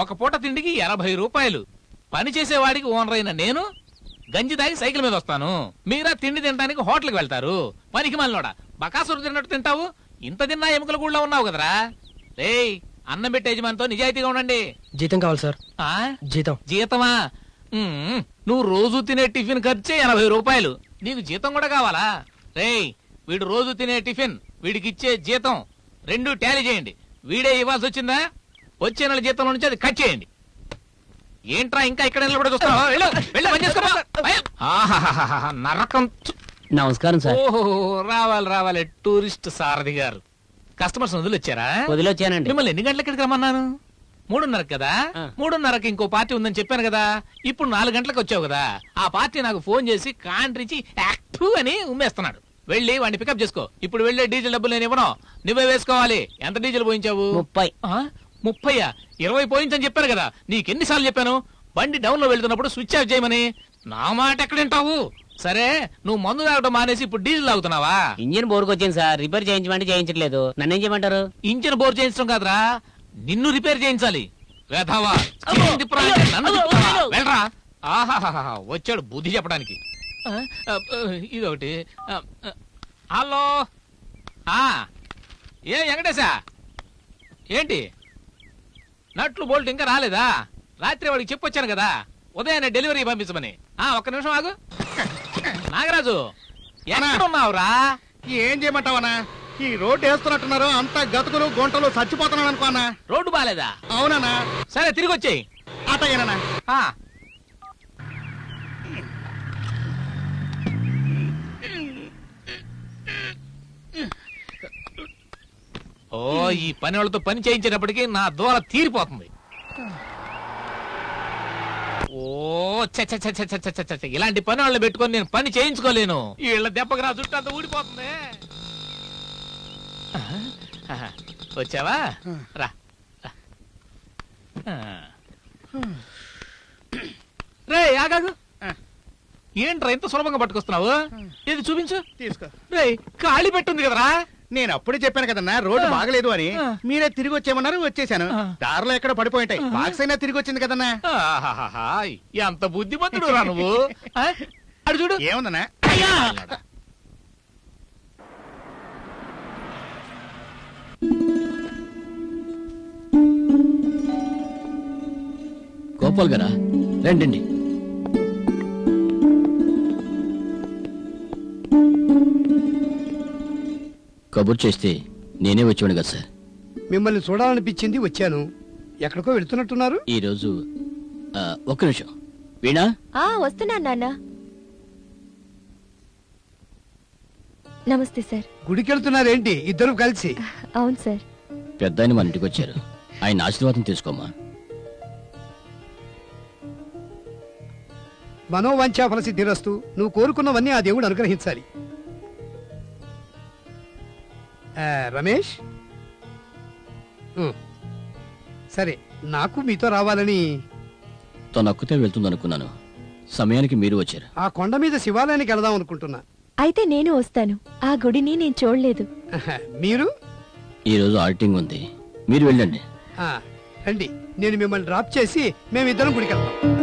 ఒక పూట తిండికి 80 రూపాయలు. పని చేసేవాడికి ఓనర్ అయిన నేను గంజి తాగి సైకిల్ మీద వస్తాను. మీరా తిండి తినడానికి హోటల్కి వెళ్తారు. పనికి మళ్ళీ బకాసురు తిన్నట్టు తింటావు. ఇంత తిన్నా ఎముకల కూడా ఉన్నావు కదరా. రేయ్, అన్నం పెట్టే యజమానితో నిజాయితీగా ఉండండి. జీతం కావాలి సార్. జీతం? జీతమా? నువ్వు రోజు తినే టిఫిన్ ఖర్చే 80 రూపాయలు. నీకు జీతం కూడా కావాలా? రేయ్, వీడు రోజు తినే టిఫిన్, వీడికి ఇచ్చే జీతం రెండు టాలీ చేయండి. వీడే ఇవ్వాల్సి వచ్చిందా? వచ్చే నెల జీతంలో నుంచి అది కట్ చేయండి. ఏంట్రా ఇంకా ఇక్కడ నిలబడి చూస్తున్నావా? వెళ్ళి పని చేసుకో. నరకం. నమస్కారం సార్. ఓహో, రావాలి రావాలి. టూరిస్ట్ సారథి గారు కస్టమర్స్ వదిలొచ్చారా? వదిలొచ్చానండి. మిమ్మల్ని ఎన్ని గంటలకి ఇక్కడికి రమ్మన్నాను? 3:30 కదా. 3:30కి ఇంకో పార్టీ ఉందని చెప్పాను కదా. ఇప్పుడు 4 గంటలకు వచ్చావు కదా. ఆ పార్టీ నాకు ఫోన్ చేసి కాంట్రించి యాక్టివ్ అని ఉమ్మేస్తున్నాడు. వెళ్ళి వాడిని పికప్ చేసుకో. ఇప్పుడు వెళ్ళే డీజిల్ డబ్బులు నేను ఇవ్వను, నువ్వే వేసుకోవాలి. ఎంత డీజిల్ పోయించావు? 30. 30? 20 పోయించని చెప్పాను కదా. నీకెన్నిసార్లు చెప్పాను బండి డౌన్ లో వెళ్తున్నప్పుడు స్విచ్ ఆఫ్ చేయమని? నా మాట ఎక్కడింటావు? సరే, నువ్వు మందు తాగడం మానేసి ఇప్పుడు డీజిల్ తాగుతున్నావా? ఇంజిన్ బోర్కు వచ్చింది సార్, రిపేర్ చేయించమంటే చేయించట్లేదు. నన్నేం చేయమంటారు? ఇంజిన్ బోర్ చేయించడం కాదురా, నిన్ను రిపేర్ చేయించాలి. వేధవా, వెళ్ళరా. ఆహాహా, వచ్చాడు బుద్ధి చెప్పడానికి. ఇదొకటి. హలో, ఏ వెంకటేశా, ఏంటి నట్లు బోల్ట్ ఇంకా రాలేదా? రాత్రి వాడికి చెప్పొచ్చాను కదా ఉదయాన్నే డెలివరీ పంపించమని. ఒక్క నిమిషం ఆగు. నాగరాజు, ఎక్కడున్నావురా? ఏం చేయమంటావనా? ఈ రోడ్డు వేస్తున్నట్టున్నారు, అంతా గతుకులు గుంటలు, చచ్చిపోతున్నాను అనుకోనా. రోడ్డు బాలేదా? అవునా? సరే, తిరిగి వచ్చేయి. అటేనా? ఓ, ఈ పని వాళ్ళతో పని చేయించేటప్పటికి నా దూర తీరిపోతుంది. ఓ ఇలాంటి పని వాళ్ళు పెట్టుకొని నేను పని చేయించుకోలేను. వీళ్ళ దెబ్బకి నా చుట్టూ అంతా ఊడిపోతుంది. వచ్చావా? రా. రే ఆగాగు. ఏంట్రా ఇంత సులభంగా పట్టుకొస్తున్నావు? ఇది చూపించు. తీసుకో. రే, ఖాళీ పెట్టుంది కదరా. నేను అప్పుడే చెప్పాను కదన్నా రోడ్డు బాగలేదు అని. మీరే తిరిగి వచ్చేయమన్నారు, వచ్చేసాను. దారిలో ఎక్కడ పడిపోయింటాయి, బాక్స్ అయినా తిరిగి వచ్చింది కదన్నా. ఎంత బుద్ధిమంతుడు రా నువ్వు. అడు చూడు. ఏముందన్నా? గోపాల్ గారా, రండి. కబుర్ చేస్తే నేనే వచ్చేవాడు కదా సార్. మిమ్మల్ని చూడాలనిపించింది, వచ్చాను. ఎక్కడికో వెళ్తున్నట్టున్నారు ఈరోజు. ఒక్క నిమిషం. వీణా, వస్తున్నాను నాన్న. నమస్తే సార్. గుడికి వెళ్తున్నారేంటి ఇద్దరు కలిసి? అవును సార్. పెద్ద ఆయన మన ఇంటికి వచ్చారు, ఆయన ఆశీర్వాదం తీసుకోమా. మనోవంచా ఫలసిద్ధిరస్తు. నువ్వు కోరుకున్నవన్నీ ఆ దేవుడు అనుగ్రహించాలి. రమేష్, సరే, నాకు మీతో రావాలని. తను అక్కుతే వెళ్తుందనుకున్నాను, సమయానికి మీరు వచ్చారు. ఆ కొండ మీద శివాలయానికి వెళదాం అనుకుంటున్నా. అయితే నేను వస్తాను. ఆ గుడిని నేను చూడలేదు. మీరు? ఈరోజు ఆడిటింగ్ ఉంది, మీరు వెళ్ళండి. రండి, నేను మిమ్మల్ని డ్రాప్ చేసి మేమిద్దరం గుడికి వెళ్తాం.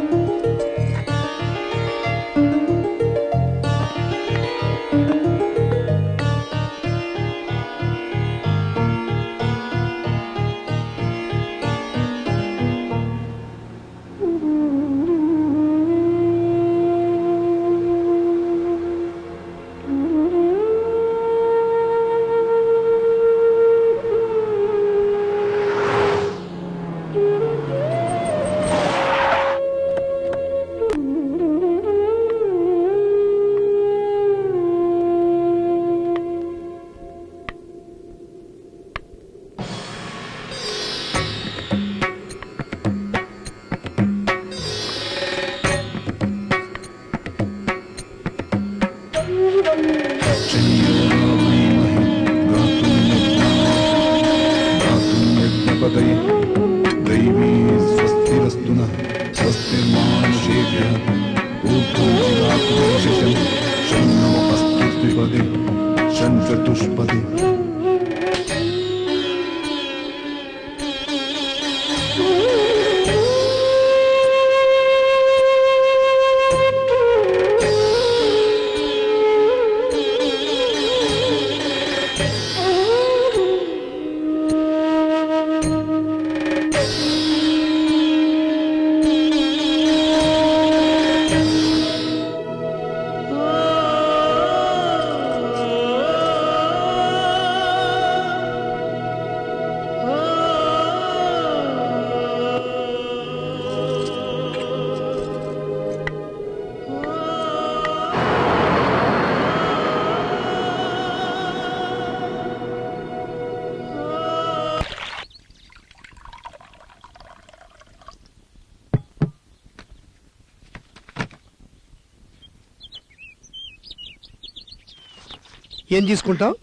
ఏం తీసుకుంటావు?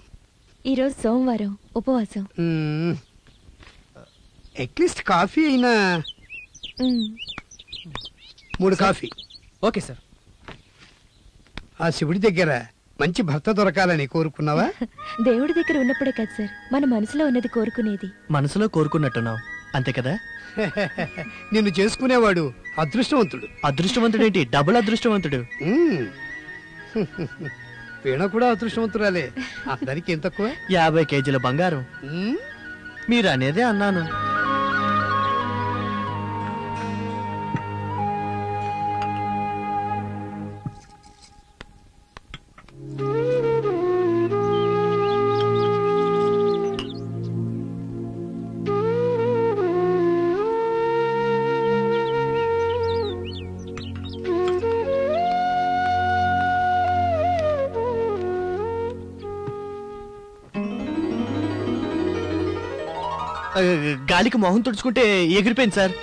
ఈరోజు సోమవారం, ఉపవాసం. అట్లీస్ట్ కాఫీ అయినా. 3 కాఫీ. Okay sir. ఆ శివుడి దగ్గర మంచి భర్త దొరకాలని కోరుకున్నావా? దేవుడి దగ్గర ఉన్నప్పుడే కదా సార్ మన మనసులో ఉన్నది కోరుకునేది. మనసులో కోరుకున్నట్టున్నావు, అంతే కదా? నిన్ను చేసుకునేవాడు అదృష్టవంతుడు. అదృష్టవంతుడేంటి, డబుల్ అదృష్టవంతుడు. వీణ కూడా అదృష్టవంతురాలే. అందరికి ఏం తక్కువ? 50 కేజీల బంగారం. మీరు అనేదే అన్నాను. గాలికి మొహం తుడుచుకుంటే ఎగిరిపోయింది సార్.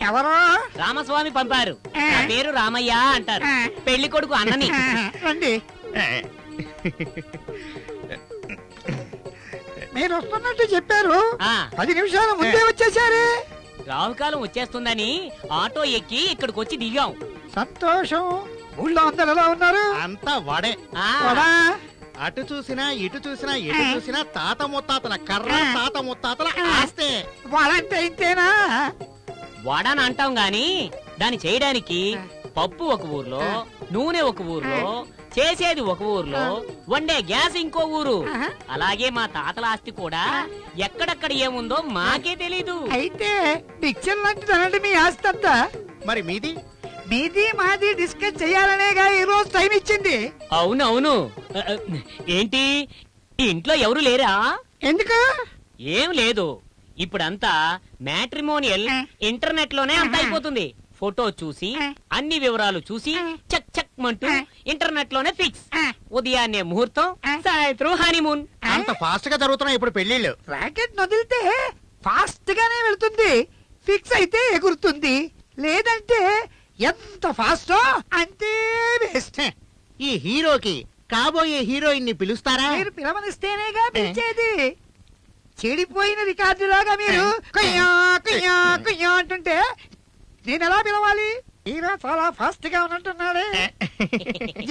ఎవరు? రామస్వామి పంపారు. నా పేరు రామయ్య అంటారు. పెళ్లి కొడుకు అన్నని. రండి. మీరు వస్తున్నట్టు చెప్పారు. 10 నిమిషాల ముందే వచ్చేసారే. రాహుకాలం వచ్చేస్తుందని ఆటో ఎక్కి ఇక్కడికి వచ్చి దిగాం. సంతోషం. ఊళ్ళో అందరు ఎలా ఉన్నారు? అంతా వాడే. అటు చూసినా ఇటు చూసినా ఎటు చూసినా తాత ముత్తాతల కర్ర, తాత ముత్తాతల ఆస్తే. వాళ్ళంటే ఇంతేనా? వాడాని అంటాం గాని దాన్ని చేయడానికి పప్పు ఒక ఊర్లో, నూనె ఒక ఊర్లో, చేసేది ఒక ఊర్లో, వండే గ్యాస్ ఇంకో ఊరు. అలాగే మా తాతల ఆస్తి కూడా ఎక్కడెక్కడ ఏముందో మాకే తెలీదు. అయితే పిక్చర్ లాంటిది మీ ఆస్తి అంతా. మరి మీది? మీది మాది డిస్కస్ చేయాలనేగా ఈ రోజు టైం ఇచ్చింది. అవునవును. ఏంటి ఇంట్లో ఎవరు లేరా? ఎందుకు? ఏం లేదు, ఇప్పుడంతా మ్యాట్రిమోనియల్ ఇంటర్నెట్ లోనే అంత అయిపోతుంది. ఫోటో చూసి అన్ని వివరాలు చూసి చక్ చక్ మంటూ ఇంటర్నెట్ లోనే ఫిక్స్. ఉదయాన్నే ముహూర్తం, సాయంత్రం హనీమూన్. అంత ఫాస్ట్ గా జరుగుతున్నాయి ఇప్పుడు పెళ్లిళ్ళు. రాకెట్ వదిలితే ఫాస్ట్ గానే వెళ్తుంది, ఫిక్స్ అయితే ఎగురుతుంది. లేదంటే ఎంత ఫాస్టో అంతే వేస్ట్. ఈ హీరోకి కాబోయే హీరోయిన్ ని పిలుస్తారా? మీరు పిలవనిస్తేనేగా పిలిచేది. చెడిపోయిన రికార్డులాగా మీరు కుయ్యా కుయ్యా కుయ్యా అంటుంటే నేను ఎలా పిలవాలి? హీరో చాలా ఫాస్ట్ గా ఉన్నట్టున్నాడే.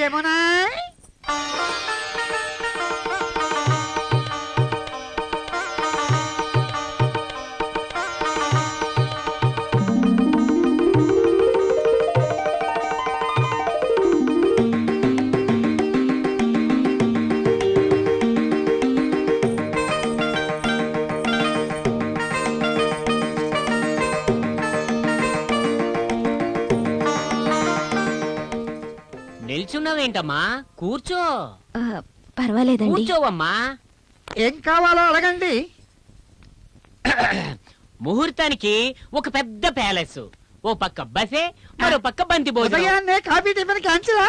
జమునా నిల్చున్నావేంటమ్మా? కూర్చో. పర్వాలేదండి. కూర్చోవమ్మా. ఏం కావాలో అడగండి. ముహూర్తానికి ఒక పెద్ద ప్యాలెస్, ఓ పక్క బసే, మరో పక్క బంతి భోజనం. ఉదయాన్నే కాఫీ టిఫిన్ క్యాన్సిలా?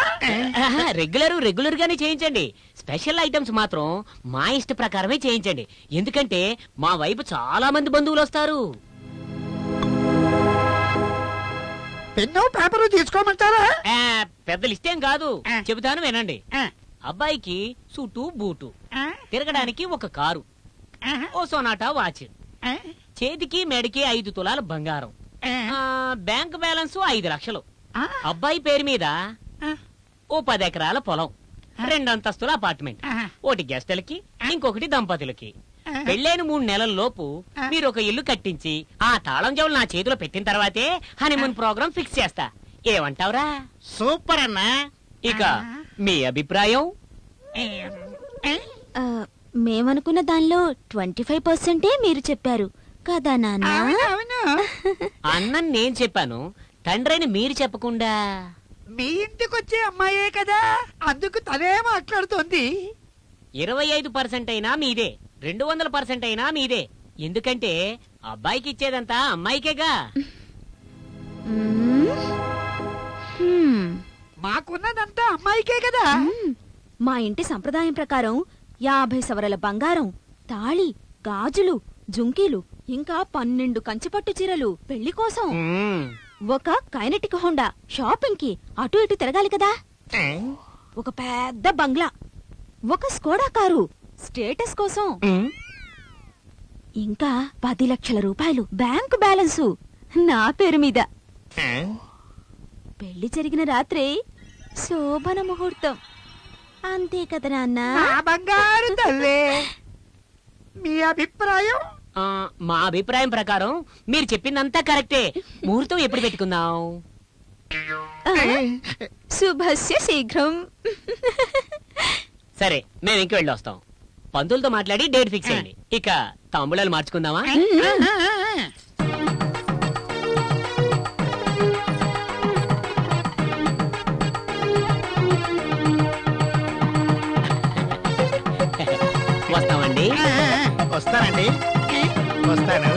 రెగ్యులర్ గానే చేయించండి. స్పెషల్ ఐటమ్స్ మాత్రం మా ఇష్ట ప్రకారమే చేయించండి. ఎందుకంటే మా వైపు చాలా మంది బంధువులు వస్తారు. పెన్ను పేపరు తీసుకోమంటారా? పెద్ద లిస్ట్ ఏం కాదు, చెబుతాను వినండి. అబ్బాయికి సూటు బూటు, తిరగడానికి ఒక కారు, ఓ సోనాటా వాచ్, చేతికి మెడకి 5 తులాల బంగారం, బ్యాంక్ బ్యాలెన్స్ 5 లక్షలు, అబ్బాయి పేరు మీద ఓ 10 ఎకరాల పొలం, 2 అంతస్తుల అపార్ట్మెంట్, ఒకటి గెస్టులకి ఇంకొకటి దంపతులకి. పెళ్ళైన 3 నెలల లోపు మీరు ఒక ఇల్లు కట్టించి ఆ తాళం చెవులు నా చేతిలో పెట్టిన తర్వాతే హనీమూన్ ప్రోగ్రామ్ ఫిక్స్ చేస్తా. ఏమంటావురా? సూపర్ అన్నా. ఇక మీ అభిప్రాయం? మేమనుకున్న దానిలో 25% మీరు చెప్పారు కదా నాన్న. అన్నని నేను చెప్పాను, తండ్రిని మీరు చెప్పకుండా. మీ ఇంటికి వచ్చే అమ్మాయే కదా, అందుకు తనే మాట్లాడుతోంది. 25% అయినా మీదే, 200% అయినా మీదే. ఎందుకంటే అబ్బాయికి ఇచ్చేదంతా అమ్మాయికేగా. మాకున్నదంతా అమ్మాయికే కదా. మా ఇంటి సంప్రదాయం ప్రకారం 50 సవరల బంగారం, తాళి, గాజులు, జుంకీలు, ఇంకా 12 కంచిపట్టు చీరలు పెళ్లి కోసం. ఒక కైనటిక్ హోండా షాపింగ్ కి అటు ఇటు తిరగాలి కదా. ఒక పెద్ద బంగ్లా, ఒక స్కోడా కారు స్టేటస్ కోసం, ఇంకా 10 లక్షల రూపాయలు బ్యాంకు బ్యాలెన్సు నా పేరు మీద. పెళ్లి జరిగిన రాత్రి శోభన ముహూర్తం. అంతే కదా నాన్న? బంగారు తల్లే. మీ అభిప్రాయం? మా అభిప్రాయం ప్రకారం మీరు చెప్పిందంతా కరెక్టే. ముహూర్తం ఎప్పుడు పెట్టుకుందాం? శుభస్య శీఘ్రం. సరే, మేము ఇంక వెళ్ళి వస్తాం. పంతులతో మాట్లాడి డేట్ ఫిక్స్ అయ్యింది. ఇక తాంబూలాలు మార్చుకుందామా? వస్తామండి. వస్తానండి. వస్తాను.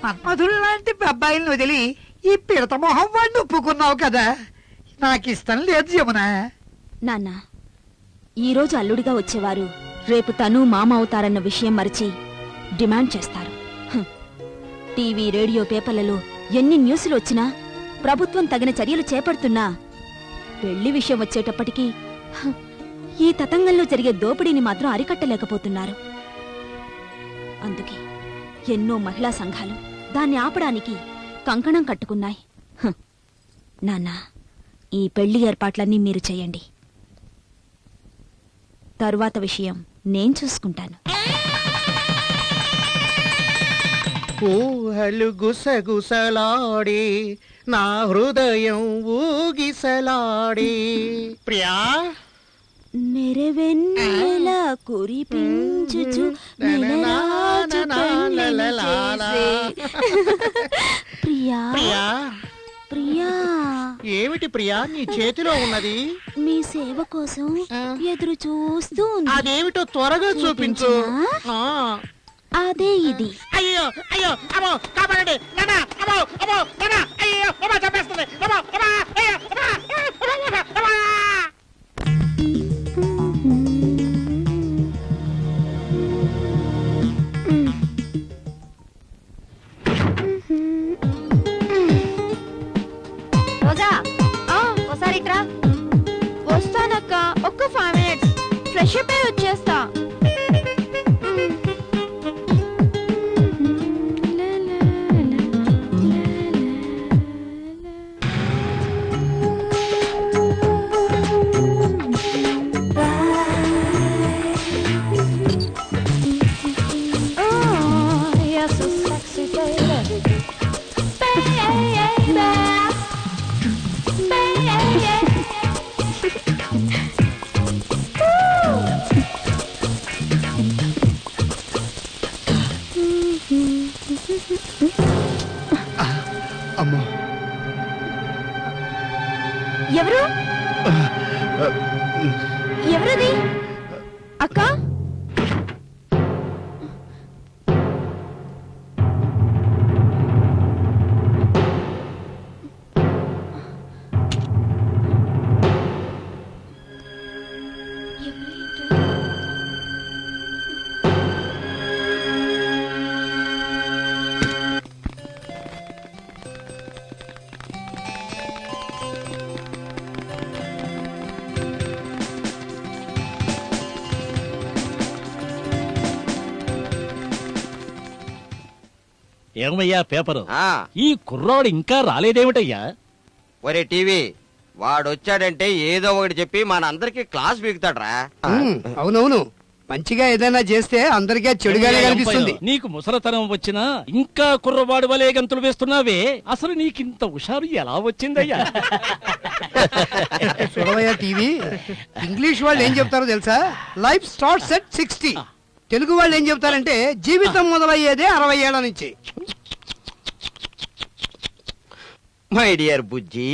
మన్మధుడు లాంటి అబ్బాయిని వదిలి ఈ పిడత మొహం వాడిని ఒప్పుకున్నావు కదా, నాకు ఇష్టం లేదు యమునా. నాన్న, ఈరోజు అల్లుడిగా వచ్చేవారు రేపు తను మామ అవుతారన్న విషయం మరిచి డిమాండ్ చేస్తారు. టీవీ, రేడియో, పేపర్లలో ఎన్ని న్యూస్లు వచ్చినా, ప్రభుత్వం తగిన చర్యలు చేపడుతున్నా, పెళ్లి విషయం వచ్చేటప్పటికీ ఈ తతంగంలో జరిగే దోపిడీని మాత్రం అరికట్టలేకపోతున్నారు. అందుకే ఎన్నో మహిళా సంఘాలు దాన్ని ఆపడానికి కంకణం కట్టుకున్నాయి. నాన్న, ఈ పెళ్లి ఏర్పాట్లన్నీ మీరు చేయండి. తరువాత విషయం నేను చూసుకుంటాను. ఊహలు గుసగుసలాడి నా హృదయం ఊగిసలాడి ప్రియా నెరవెన్నెల కురిపించుచు నెలరాజు కన్నెలు చేసే. ప్రియా ప్రియా ప్రియా ఏమిటి ప్రియా నీ చేతిలో ఉన్నది? మీ సేవ కోసం ఎదురు చూస్తూ ఉంది. అదేమిటో త్వరగా చూపించు. అదే ఇది. అయ్యో అయ్యో అమ్మో కాపాడండి నాన్న, అమ్మో అమ్మో నాన్న, అయ్యో అమ్మో చంపేస్తుంది, అమ్మో అమ్మా అయ్యో అమ్మా అమ్మా. రోజా ఒకసారి ఇట్రా. వస్తానక్క, ఒక్క 5 minutes ఫ్రెష్ అప్ అయి వచ్చేస్తా. అమ్మో ఎవరు ఎవరది? అక్క ఏమయ్యా పేపరు? ఈ కుర్రాడు ఇంకా రాలేదేమిటయ్యా? ఒరే టీవీ, వాడొచ్చాడంటే ఏదో ఒకటి చెప్పి మనందరికి క్లాస్ బీగుతాడ్రా. అవునవును, మంచిగా ఏదైనా చేస్తే అందరికీ చెడుగానే కనిపిస్తుంది. నీకు ముసలతనం వచ్చినా ఇంకా కుర్రవాడు వలే గంతులు వేస్తున్నావే, అసలు నీకింత హుషారు ఎలా వచ్చిందయ్యా? చూడవయ్యా టీవీ, ఇంగ్లీష్ వాళ్ళు ఏం చెప్తారో తెలుసా? Life starts at 60. తెలుగు వాళ్ళు ఏం చెప్తారంటే జీవితం మొదలయ్యేదే 60 ఏళ్ల నుంచి. మై డియర్ బుజ్జి,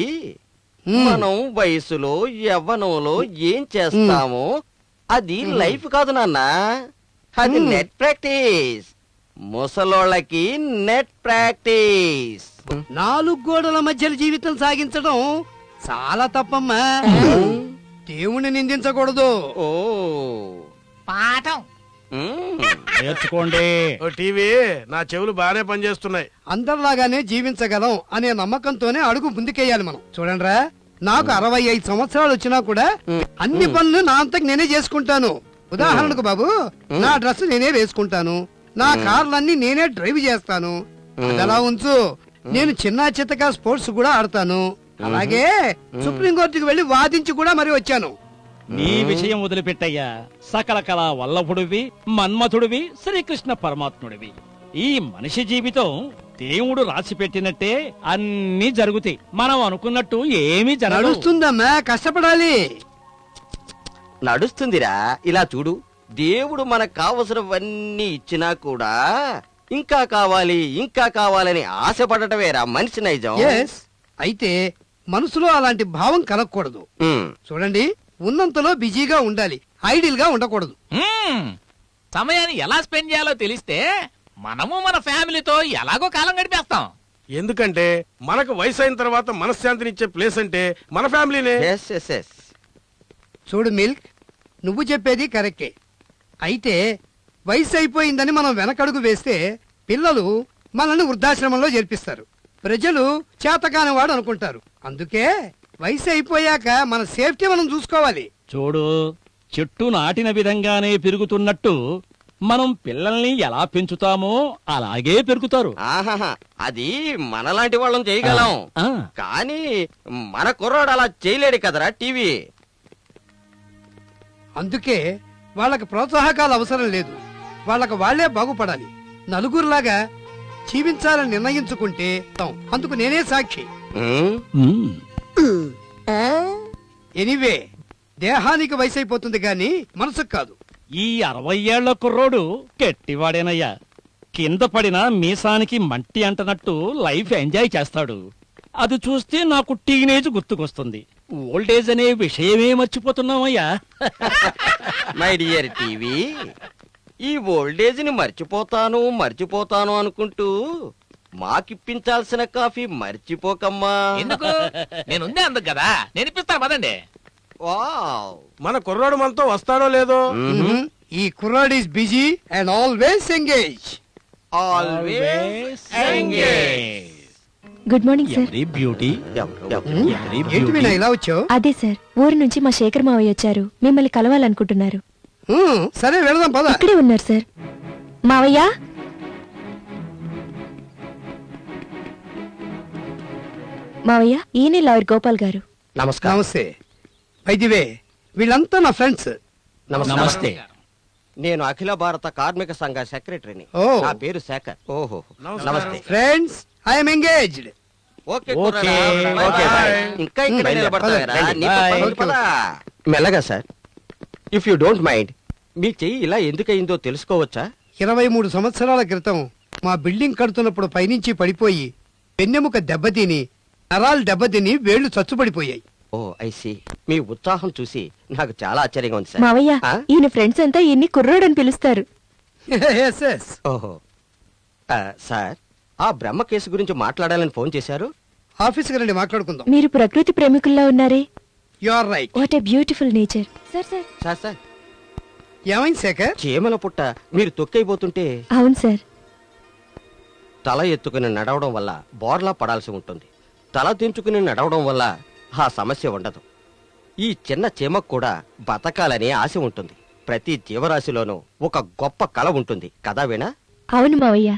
మనం వయసులో యవ్వనంలో ఏం చేస్తామో అది లైఫ్ కాదు నాన్న, అది నెట్ ప్రాక్టీస్. ముసలోళ్ళకి నెట్ ప్రాక్టీస్. 4 గోడల మధ్య జీవితం సాగించడం చాలా తప్పమ్మా. దేవుణ్ణి నిందించకూడదు. ఓ పాఠం నేర్చుకోండి. టీవీ, నా చెవులు బాగానే పనిచేస్తున్నాయి. అందరిలాగానే జీవించగలం అనే నమ్మకంతోనే అడుగు ముందుకేయాలి మనం. చూడండిరా, నాకు 65 సంవత్సరాలు వచ్చినా కూడా అన్ని పనులు నా అంతకు నేనే చేసుకుంటాను. ఉదాహరణకు బాబు, నా డ్రెస్ నేనే వేసుకుంటాను, నా కార్లన్నీ నేనే డ్రైవ్ చేస్తాను. అదలా ఉంచు, నేను చిన్న చిత్తగా స్పోర్ట్స్ కూడా ఆడతాను. అలాగే సుప్రీంకోర్టుకు వెళ్లి వాదించి కూడా మరి వచ్చాను. నీ విషయం వదిలిపెట్టయ్యా. సకల కళా వల్లభుడివి, మన్మథుడివి, శ్రీకృష్ణ పరమాత్ముడివి. ఈ మనిషి జీవితం దేవుడు రాసి పెట్టినట్టే అన్ని జరుగుతాయి. మనం అనుకున్నట్టు ఏమీ నడుస్తుందమ్మా, కష్టపడాలి. నడుస్తుందిరా. ఇలా చూడు, దేవుడు మనకు కావలసినవన్నీ ఇచ్చినా కూడా ఇంకా కావాలి ఇంకా కావాలని ఆశపడటమేరా మనిషి నైజం. అయితే మనసులో అలాంటి భావం కలగకూడదు. చూడండి, ఉన్నంతలో బిజీగా ఉండాలి, ఐడిల్ గా ఉండకూడదు. సమయాన్ని ఎలా స్పెండ్ చేయాలో తెలిస్తే మనము మన ఫ్యామిలీతో ఎలాగో కాలం గడిపేస్తాం. ఎందుకంటే మనకు వయసు అయిన తర్వాత మనశ్శాంతినిచ్చే ప్లేస్ అంటే మన ఫ్యామిలీనే. చూడు మిల్క్, నువ్వు చెప్పేది కరెక్టే. అయితే వయసు అయిపోయిందని మనం వెనకడుగు వేస్తే పిల్లలు మనల్ని వృద్ధాశ్రమంలో చేర్పిస్తారు. ప్రజలు చేతకాని వాడు అనుకుంటారు. అందుకే వయసు అయిపోయాక మన సేఫ్టీ మనం చూసుకోవాలి. చూడు, చెట్టు నాటిన విధంగానే పెరుగుతున్నట్టు మనం పిల్లల్ని ఎలా పెంచుతామో అలాగే పెరుగుతారు. అది మనలాంటి వాళ్ళం చేయగలం, కానీ మన కుర్రాడు అలా చేయలేడు కదరా టీవీ. అందుకే వాళ్ళకి ప్రోత్సాహకాలు అవసరం లేదు, వాళ్ళకి వాళ్లే బాగుపడాలి. నలుగురులాగా జీవించాలని నిర్ణయించుకుంటే అందుకు నేనే సాక్షి. ఎనీవే, దేహానికి వయసు అయిపోతుంది గాని మనసుకు కాదు. ఈ 60 ఏళ్ల కుర్రోడు గట్టివాడేనయ్యా. కింద పడిన మీసానికి మట్టి అంటనట్టు లైఫ్ ఎంజాయ్ చేస్తాడు. అది చూస్తే నాకు టీనేజ్ గుర్తుకొస్తుంది. ఓల్డేజ్ అనే విషయమే మర్చిపోతున్నామయ్యా. మై డియర్ టీవీ, ఈ ఓల్డేజ్ ని మర్చిపోతాను అనుకుంటూ మాకిప్పించాల్సిన కాఫీ మర్చిపోకమ్మా. ఎందుకు? నేనుందే అందుకు కదా, నేను ఇప్పిస్తాను పదండి. మన కుర్రాడు మనతో వస్తాడో లేదో. ఈ కుర్రాడు is busy and always engage. Good morning sir. Beauty ఇలా వచ్చావు? అదే సార్, ఊరు నుంచి మా శేఖర్ మావయ్య వచ్చారు, మిమ్మల్ని కలవాలనుకుంటున్నారు. సరే వెళదాం పద. ఇక్కడే ఉన్నారు సార్. మావయ్య, మావయ్య ఈయన లాయర్ గోపాల్ గారు. నమస్కారం. నమస్తే. వైద్యవే, వీళ్ళంతా నా ఫ్రెండ్స్. నమస్తే. నేను అఖిల భారత కార్మిక సంఘ సెక్రటరీని. నా పేరు శేఖర్. ఓహో, నమస్తే ఫ్రెండ్స్. I'm engaged. ఓకే, ఇంకా ఇక్కడ నిలబడతారా? మెల్లగా sir, if you don't mind, మీ చెయ్యి ఇలా ఎందుకయిందో తెలుసుకోవచ్చా? 23 సంవత్సరాల క్రితం మా బిల్డింగ్ కడుతున్నప్పుడు పైనుంచి పడిపోయి వెన్నెముక దెబ్బతిని, నరాలు దెబ్బతిని, వేళ్లు చచ్చుపడిపోయాయి. ఓ ఐ సీ. మీ ఉత్సాహం చూసి నాకు చాలా ఆశ్చర్యంగా ఉంది సార్. మావయ్య, ఈయన ఫ్రెండ్స్ అంతా ఈయన్ని కుర్రోడని పిలుస్తారు. ఓహో సార్, ఆ బ్రహ్మ కేసు గురించి మాట్లాడాలని ఫోన్ చేశారు. ఆఫీస్కి రండి, మాట్లాడుకుందాం. మీరు ప్రకృతి ప్రేమికుల్లా ఉన్నారే. You are right. What a beautiful nature. Sir ఏమైంది శేఖర్? చీమల పుట్ట మీరు తొక్కైపోతుంటే అవును సార్. తల ఎత్తుకుని నడవడం వల్ల బోర్లా పడాల్సి ఉంటుంది. తల దించుకుని నడవడం వల్ల ఆ సమస్య ఉండదు. ఈ చిన్న చీమకు కూడా బతకాలనే ఆశ ఉంటుంది. ప్రతి జీవరాశిలోనూ ఒక గొప్ప కళ ఉంటుంది కదా వీణా? అవును మావయ్య.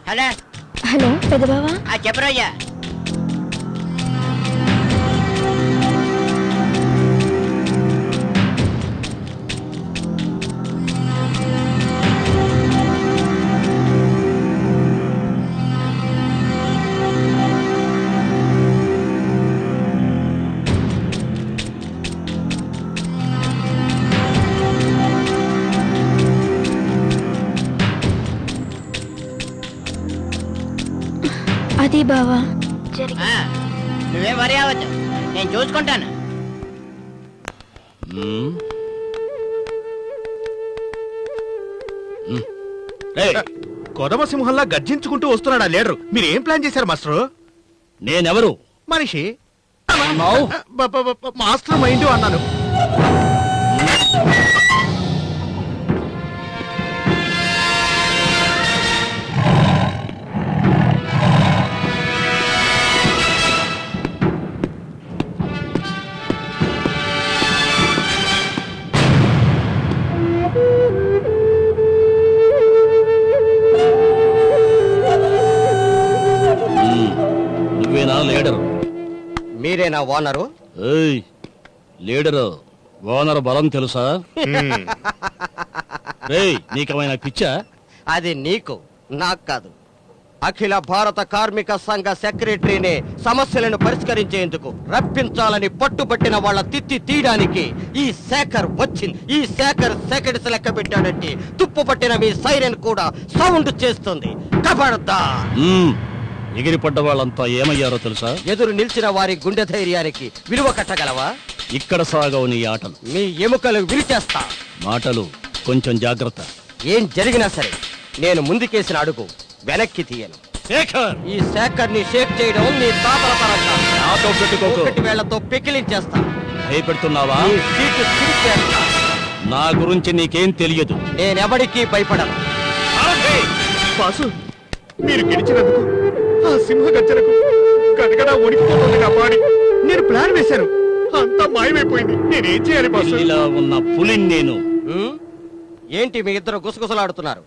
హలో హలో పెద్దబావా. చెప్పరయ్యా. అది బావా, నువ్వేం వరి అవ్వద్దు, నేను చూసుకుంటాను. కొదమ సింహంలా గర్జించుకుంటూ వస్తున్నాడా లీడరు? మీరు ఏం ప్లాన్ చేశారు మాస్టరు? నేనెవరు? మనిషి. మాస్టర్ మైండ్ అన్నాను. నువ్వేనా లీడరు? మీరేనా ఓనరు? లీడరు ఓనర్ బలం తెలుసా? నీకేమైనా పిచ్చా? అది నీకు, నాకు కాదు. అఖిల భారత కార్మిక సంఘ సెక్రటరీని సమస్యలను పరిష్కరించేందుకు రప్పించాలని పట్టుబట్టిన వాళ్ళ తిత్తి తీయడానికి ఈ శేఖర్ వచ్చింది. ఈ శేఖర్ సెకండ్స్ లెక్క పెట్టాడంటే తుప్పు పట్టిన మీ సైరన్ కూడా సౌండ్ చేస్తుంది. ఖబర్దార్! ఎగిరిపడ్డ వాళ్ళంతా ఏమయ్యారో తెలుసా? ఎదురు నిలిచిన వారి గుండె ధైర్యానికి విలువ కట్టగలవా? ఇక్కడ సాగవు నీ ఆటలు. మీ ఎముకలు విరిచేస్తా. మాటలు కొంచెం జాగ్రత్త. ఏం జరిగినా సరే నేను ముందుకేసిన అడుగు వెనక్కి తీయను. ఈ శేఖర్ ని షేక్ చేయడం నీ తాతల తరంగా. నాతో పెట్టుకోకు. వేళ్లతో పెకిలించేస్తా. భయపెడుతున్నావా? సీటు చిరిచేస్తా. నా గురించి నీకేం తెలియదు. నేనెవడికి భయపడను. బాసు మీరు గెలిచినందుకు ఆ సింహ గర్జనకు గడగడా ఉనికిపోతుంది నా బాడీ. నేను ప్లాన్ వేశాను, అంతా మాయమైపోయింది. నేనేం చేయాలి బాసు? ఢిల్లీలో ఉన్న పులిని నేను. ఏంటి మీ ఇద్దరు గుసగుసలాడుతున్నారు?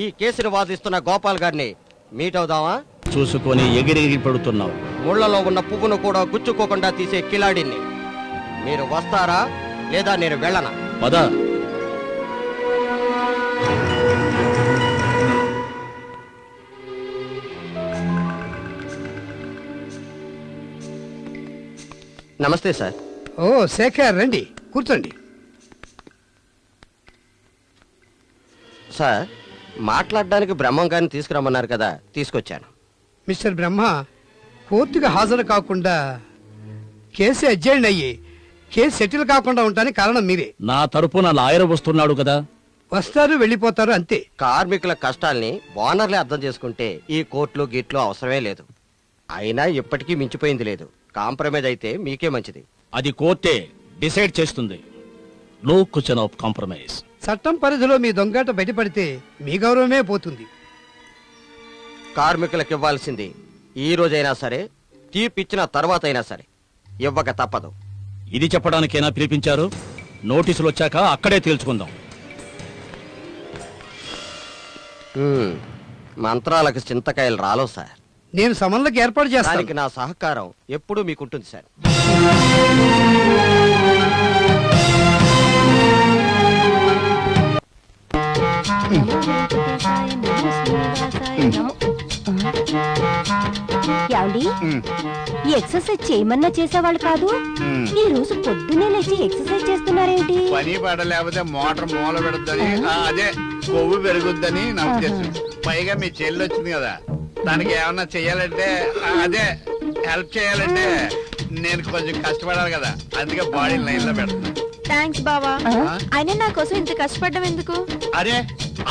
ఈ కేసును వాదిస్తున్న గోపాల్ గారిని మీట్ అవుదామా? చూసుకొని ఎగిరెగిరి పడుతున్నావు. ముళ్లలో ఉన్న పువ్వును కూడా గుచ్చుకోకుండా తీసే కిలాడిని. మీరు వస్తారా లేదా నేను వెళ్ళనా? పద. నమస్తే సార్. ఓ శేఖర్, రండి కూర్చోండి. సార్, మాట్లాడడానికి బ్రహ్మం గారిని తీసుకురమ్మన్నారు కదా, తీసుకొచ్చాను. మిస్టర్ బ్రహ్మ, కోర్టుగా హాజరు కాకుండా కేసు అడ్జైన్ అయ్యి కేసు సెటిల్ కాకుండా ఉంటానికి కారణం మీరే. నా తరపున లాయర్ వస్తున్నాడు కదా. వస్తారు వెళ్ళిపోతారు అంతే. కార్మికుల కష్టాల్ని ఓనర్లే అర్థం చేసుకుంటే ఈ కోర్టులు గీట్లు అవసరమే లేదు. అయినా ఇప్పటికీ మించిపోయింది లేదు. కాంప్రమైజ్ అయితే మీకే మంచిది. అది కోర్టే డిసైడ్ చేస్తుంది. No question of compromise. చట్టం పరిధిలో మీ దొంగాట బయటపడితే మీ గౌరవమే పోతుంది. కార్మికులకు ఇవ్వాల్సింది ఈ రోజైనా సరే, తీర్పు ఇచ్చిన తర్వాత అయినా సరే ఇవ్వక తప్పదు. ఇది చెప్పడానికైనా పిలిపించారు? నోటీసులు వచ్చాక అక్కడే తేల్చుకుందాం. మంత్రాలకు చింతకాయలు రాలో సార్. నేను సమన్లకు ఏర్పాటు చేస్తాను. దానికి నా సహకారం ఎప్పుడూ మీకుంటుంది సార్. ఏమండి, ఈ ఎక్సర్సైజ్ చేయమన్నా చేసేవాళ్ళు కాదు, ఈ రోజు పొద్దున్నే లేచి ఎక్సర్సైజ్ చేస్తున్నారేంటి? పని పడ లేకపోతే మోటార్ మూల పెడుతుంది, అదే కొవ్వు పెరుగుద్దని నా ఉద్దేశం. పైగా మీ చెల్లి వచ్చింది కదా, దానికి ఏమన్నా చెయ్యాలంటే, అదే హెల్ప్ చేయాలంటే నేను కొంచెం కష్టపడాలి కదా, అందుకే బాడీ లైన్ లో పెడుతున్నా. థ్యాంక్స్ బావా. అయినా నా కోసం ఇంత కష్టపడ్డం ఎందుకు? అరే,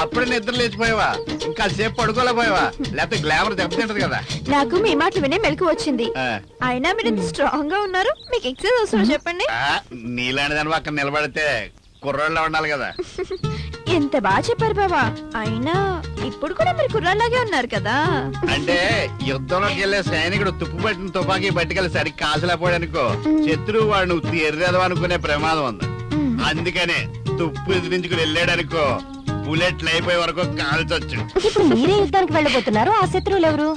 అప్పుడే నిద్ర లేచిపోయావా? ఇంకా సేపు పడుకోలేకపోయావా? లేకపోతే గ్లామర్ దెబ్బతింటది కదా. నాకు మీ మాటలు వినే మెలకు వచ్చింది. అయినా మీరు ఇంత స్ట్రాంగ్ గా ఉన్నారు, మీకు ఎక్సర్సైజ్ అవసరం చెప్పండి. నీలాంటి దాని అక్కడ నిలబడితే కుర్రోళ్ళ ఉండాలి కదా. ఎంత బాగా చెప్పారు బావా. అయినా ఇప్పుడు కూడా మీరు కుర్రాళ్ళలాగే ఉన్నారు కదా. అంటే యుద్ధంలోకి వెళ్లే సైనికుడు తుప్పు పట్టిన తుపాకీ పట్టుకెళ్ళి సరిగ్గా కాసలేపోయానుకో, శత్రువు వాడు నువ్వు ఎర్రదం అనుకునే ప్రమాదం ఉంది. అందుకనే తుప్పు ఎదిరించుకుని వెళ్ళాడనుకో, బుల్లెట్లు అయిపోయే వరకు కాల్చొచ్చు. ఇప్పుడు మీరే యుద్ధానికి వెళ్ళబోతున్నారు, ఆ శత్రువులు ఎవరు?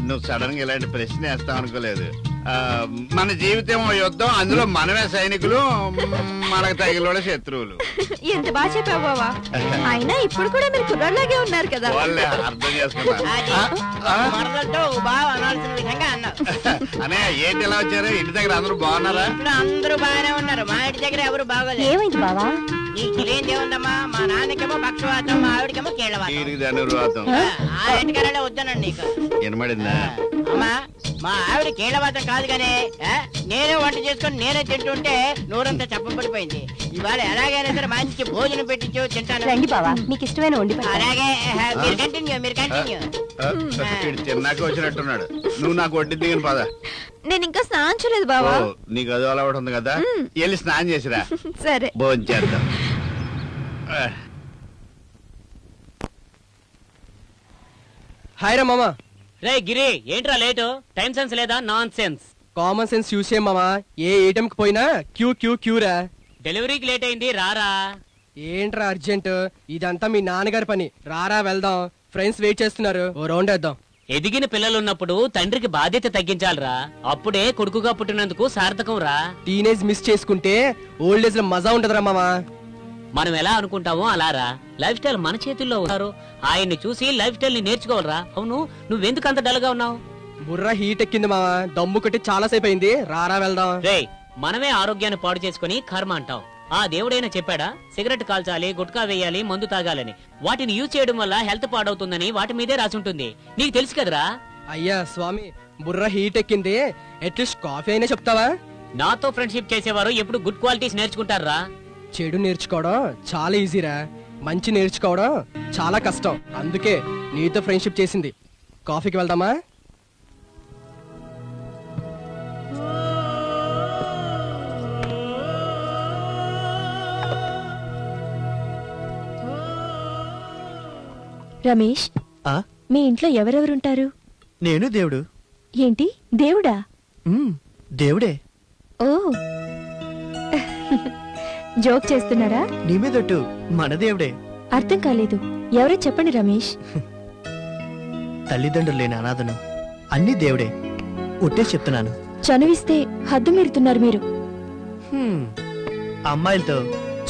నువ్వు సడన్ గా ఇలాంటి ప్రశ్న వేస్తావు అనుకోలేదు. మన జీవితం యుద్ధం, అందులో మనమే సైనికులు, మనకు తగిలోనే శత్రువులు. ఎంత బాగా చెప్పావు బావా. అయినా ఇప్పుడు కూడా మీరు కుర్రాళ్ళలాగే ఉన్నారు కదా. అర్థం చేసుకున్నా. అనాల్సిన విధంగా అన్నారు. అనే ఏంటి ఎలా వచ్చారు? ఇంటి దగ్గర అందరూ బాగున్నారా? అందరూ బాగానే ఉన్నారు. మా ఇంటి దగ్గర ఎవరు బాగోలేదు. ఏమైంది బావా? నీకు ఇదేంటి ఉందమ్మా, మా నాన్నకేమో పక్షవాతం, మా ఆవిడకేమో కీళ్ళవాతం. ఆ ఇంటికారే వద్దానండి నీకు. వినబడిందా? అమ్మా, మా ఆవిడ కీళ్ళవాతం కాదు కానీ నేనే వంట చేసుకుని నేనే తింటుంటే నోరంతా చెప్పబడిపోయింది. ఇవాళ ఎలాగైనా సరే మంచి భోజనం పెట్టించు, తింటాను. రండి బావా, మీకు ఇష్టమైన వండి. అలాగే, మీరు కంటిన్యూ. తిన్నాక వచ్చినట్టున్నాడు. నువ్వు నాకు వడ్డీ దిగిన పద. నేను ఇంకా స్నానం చేయలేదు బావా. నీకు అది అలవాటు ఉంది కదా, వెళ్ళి స్నానం చేసిరా. సరే, భోజనం చేద్దాం. హాయ్ రా మామా. రే గిరి, ఏంట్రా లేటు? టైం సెన్స్ లేదా? Non sense. Common sense use చేయ మామా. ఏ ఏటీఎం కి పోయినా క్యూ క్యూ క్యూ రా. డెలివరీకి లేట్ అయింది, రారా. ఏంట్రా అర్జెంట్? ఇదంతా మీ నాన్నగారి పని. రారా వెళ్దాం, ఫ్రెండ్స్ వెయిట్ చేస్తున్నారు, ఓ రౌండ్ వేద్దాం. ఎదిగిన పిల్లలున్నప్పుడు తండ్రికి బాధ్యత తగ్గించాలిరా. అప్పుడే కొడుకుగా పుట్టినందుకు సార్థకం రా. టీనేజ్ మిస్ చేసుకుంటే ఓల్డ్ ఏజ్ లో మజా ఉంటదిరా మామా. మనం ఎలా అనుకుంటామో అలారా. లైఫ్ స్టైల్ మన చేతుల్లో ఉన్నారు. ఆయన్ని చూసి లైఫ్ స్టైల్ ని నేర్చుకోవాలరా. అవును, నువ్వెందుకు అంత డల్ గా ఉన్నావు? బుర్ర హీట్ ఎక్కింది మామా, దమ్ము కొట్టి చాలా సేపు అయింది, రారా వెళ్దాం. రే, మనమే ఆరోగ్యాన్ని పాడు చేసుకుని కర్మ అంటాం. ఆ దేవుడైనా చెప్పాడా సిగరెట్ కాల్చాలి, గుట్కా వేయాలి, మందు తాగాలని? వాటిని యూజ్ చేయడం వల్ల హెల్త్ పాడవుతుందని వాటి మీదే రాసి ఉంటుంది. నీకు తెలుసు కదరా? అయ్యా స్వామి, బుర్ర హీట్ ఎక్కింది, అట్లీస్ట్ కాఫీ అయినా చెప్తావా? నాతో ఫ్రెండ్షిప్ చేసేవారు ఎప్పుడు గుడ్ క్వాలిటీస్ నేర్చుకుంటారా. చెడు నేర్చుకోవడం చాలా ఈజీరా, మంచి నేర్చుకోవడం చాలా కష్టం. అందుకే నీతో ఫ్రెండ్షిప్ చేసింది. కాఫీకి వెళ్దామా? రమేష్, మీ ఇంట్లో ఎవరెవరుంటారు? నేను దేవుడు. ఏంటి దేవుడా? దేవుడే. ఓ జోక్ చేస్తున్నారా? నీ మీదొట్టు, మన దేవుడే. అర్థం కాలేదు, ఎవరో చెప్పండి రమేష్. తల్లిదండ్రులు లేని అనాథను, అన్ని దేవుడే. ఒట్టే చెప్తున్నాను. చనువిస్తే హద్దు మీరుతున్నారు మీరు. అమ్మాయిలతో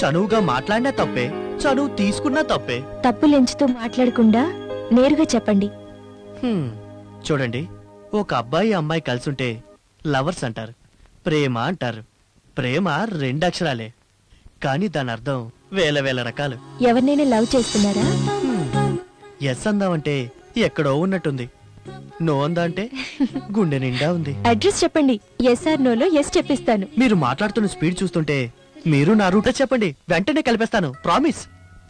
చనువుగా మాట్లాడినా తప్పే, చనువు తీసుకున్నా తప్పే. తప్పులెంచుతూ మాట్లాడకుండా నేరుగా చెప్పండి. చూడండి, ఒక అబ్బాయి అమ్మాయి కలిసుంటే లవర్స్ అంటారు, ప్రేమ అంటారు. ప్రేమ 2 అక్షరాలే, కానీ దాని అర్థం వేల వేల రకాలు. ఎవరినైనా లవ్ చేస్తున్నారా? ఎస్ అందామంటే ఎక్కడో ఉన్నట్టుంది, నో అందా అంటే గుండె నిండా ఉంది. అడ్రస్ చెప్పండి, ఎస్ఆర్ నోలో ఎస్ చెప్పిస్తాను. మీరు మాట్లాడుతున్న స్పీడ్ చూస్తుంటే మీరు నా రూట్ చెప్పండి, వెంటనే కలిపేస్తాను, ప్రామిస్.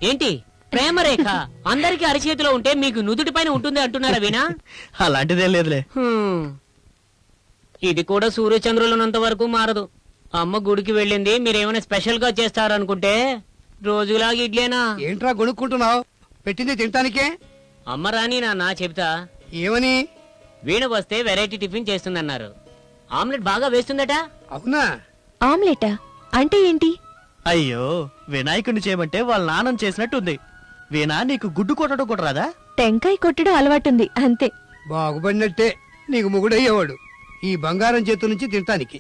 ఏంటి ప్రేమ రేఖ అందరికి అరిచేతిలో ఉంటే మీకు నుదుటి పైన ఉంటుంది అంటున్నారా వీణా? అలాంటిదేం లేదులే. ఇది కూడా సూర్యచంద్రులున్నంత వరకు మారదు. అమ్మ గుడికి వెళ్ళింది, మీరేమైనా స్పెషల్ గా చేస్తారనుకుంటే రోజులాగా ఇడ్లేనా? ఏంట్రా గొనుక్కుంటున్నావు? పెట్టింది తింటానికే. అమ్మ రాని నాన్న చెప్తా. ఏమని? వీణ వస్తే వెరైటీ టిఫిన్ చేస్తుందన్నారు. ఆమ్లెట్ బాగా వేస్తుందట. అవునా? ఆమ్లెటా అంటే ఏంటి? అయ్యో, వినాయకుడిని చేయమంటే వాళ్ళ నాన్నం చేసినట్టుంది. వీణా, నీకు గుడ్డు కొట్టడం కూడా రాదా? టెంకాయ కొట్టడం అలవాటుంది అంతే. బాగుపడినట్టే, నీకు మొగుడయ్యేవాడు ఈ బంగారం చేతు నుంచి తింటానికి.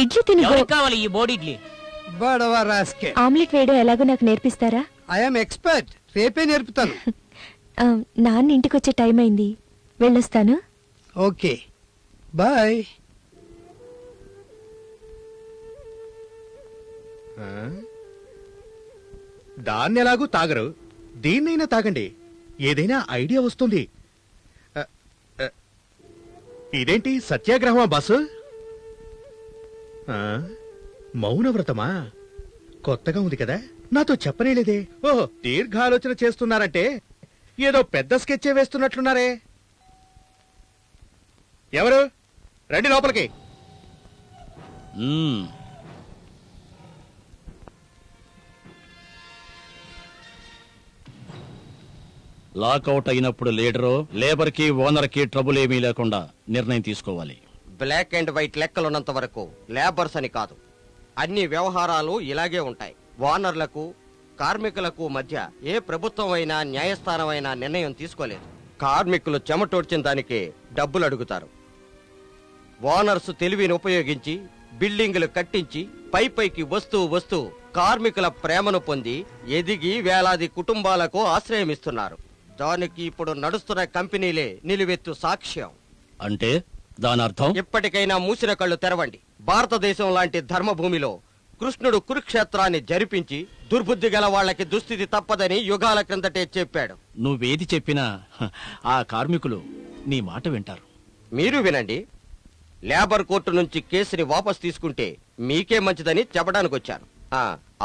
ఇడ్లీ తిని కావాలి ఈ బోడి ఇడ్లీ. బడవా రాస్కే. ఆమ్లెట్ వేయడం ఎలాగో నాకు నేర్పిస్తారా? ఐఎమ్ ఎక్స్పర్ట్, రేపే నేర్పుతాను. నాన్న ఇంటికొచ్చే టైం అయింది, వెళ్ళొస్తాను. Okay bye. దాన్ని ఎలాగూ తాగరు, దీన్నైనా తాగండి, ఏదైనా ఐడియా వస్తుంది. ఇదేంటి సత్యాగ్రహమా బాసు? మౌనవ్రతమా? కొత్తగా ఉంది కదా, నాతో చెప్పనేలేదే. ఓహో, దీర్ఘాలోచన చేస్తున్నారంటే ఏదో పెద్ద స్కెచ్ వేస్తున్నట్లున్నారే. ఎవరు? రండి లోపలికి. లాకౌట్ అయినప్పుడు లీడరు లేబర్ కి ఓనర్ కి ట్రబుల్ ఏమీ లేకుండా నిర్ణయం తీసుకోవాలి. బ్లాక్ అండ్ వైట్ లెక్కలున్నంత వరకు లేబర్స్ అని కాదు, అన్ని వ్యవహారాలు ఇలాగే ఉంటాయి. ఓనర్లకు కార్మికులకు మధ్య ఏ ప్రభుత్వం అయినా న్యాయస్థానం అయినా నిర్ణయం తీసుకోలేదు. కార్మికులు చెమటోడ్చిన దానికి డబ్బులు అడుగుతారు. ఓనర్స్ తెలివిని ఉపయోగించి బిల్డింగులు కట్టించి పైకి వస్తూ కార్మికుల ప్రేమను పొంది ఎదిగి వేలాది కుటుంబాలకు ఆశ్రయమిస్తున్నారు. దానికి ఇప్పుడు నడుస్తున్న కంపెనీలే నిలువెత్తు సాక్ష్యం. అంటే దాని అర్థం? ఇప్పటికైనా మూసిన కళ్ళు తెరవండి. భారతదేశం లాంటి ధర్మభూమిలో కృష్ణుడు కురుక్షేత్రాన్ని జరిపించి దుర్బుద్ధి గల వాళ్ళకి దుస్థితి తప్పదని యుగాల క్రిందటే చెప్పాడు. నువ్వేది చెప్పినా ఆ కార్మికులు నీ మాట వింటారు. మీరు వినండి. లేబర్ కోర్టు నుంచి కేసుని వాపస్ తీసుకుంటే మీకే మంచిదని చెప్పడానికి వచ్చాను.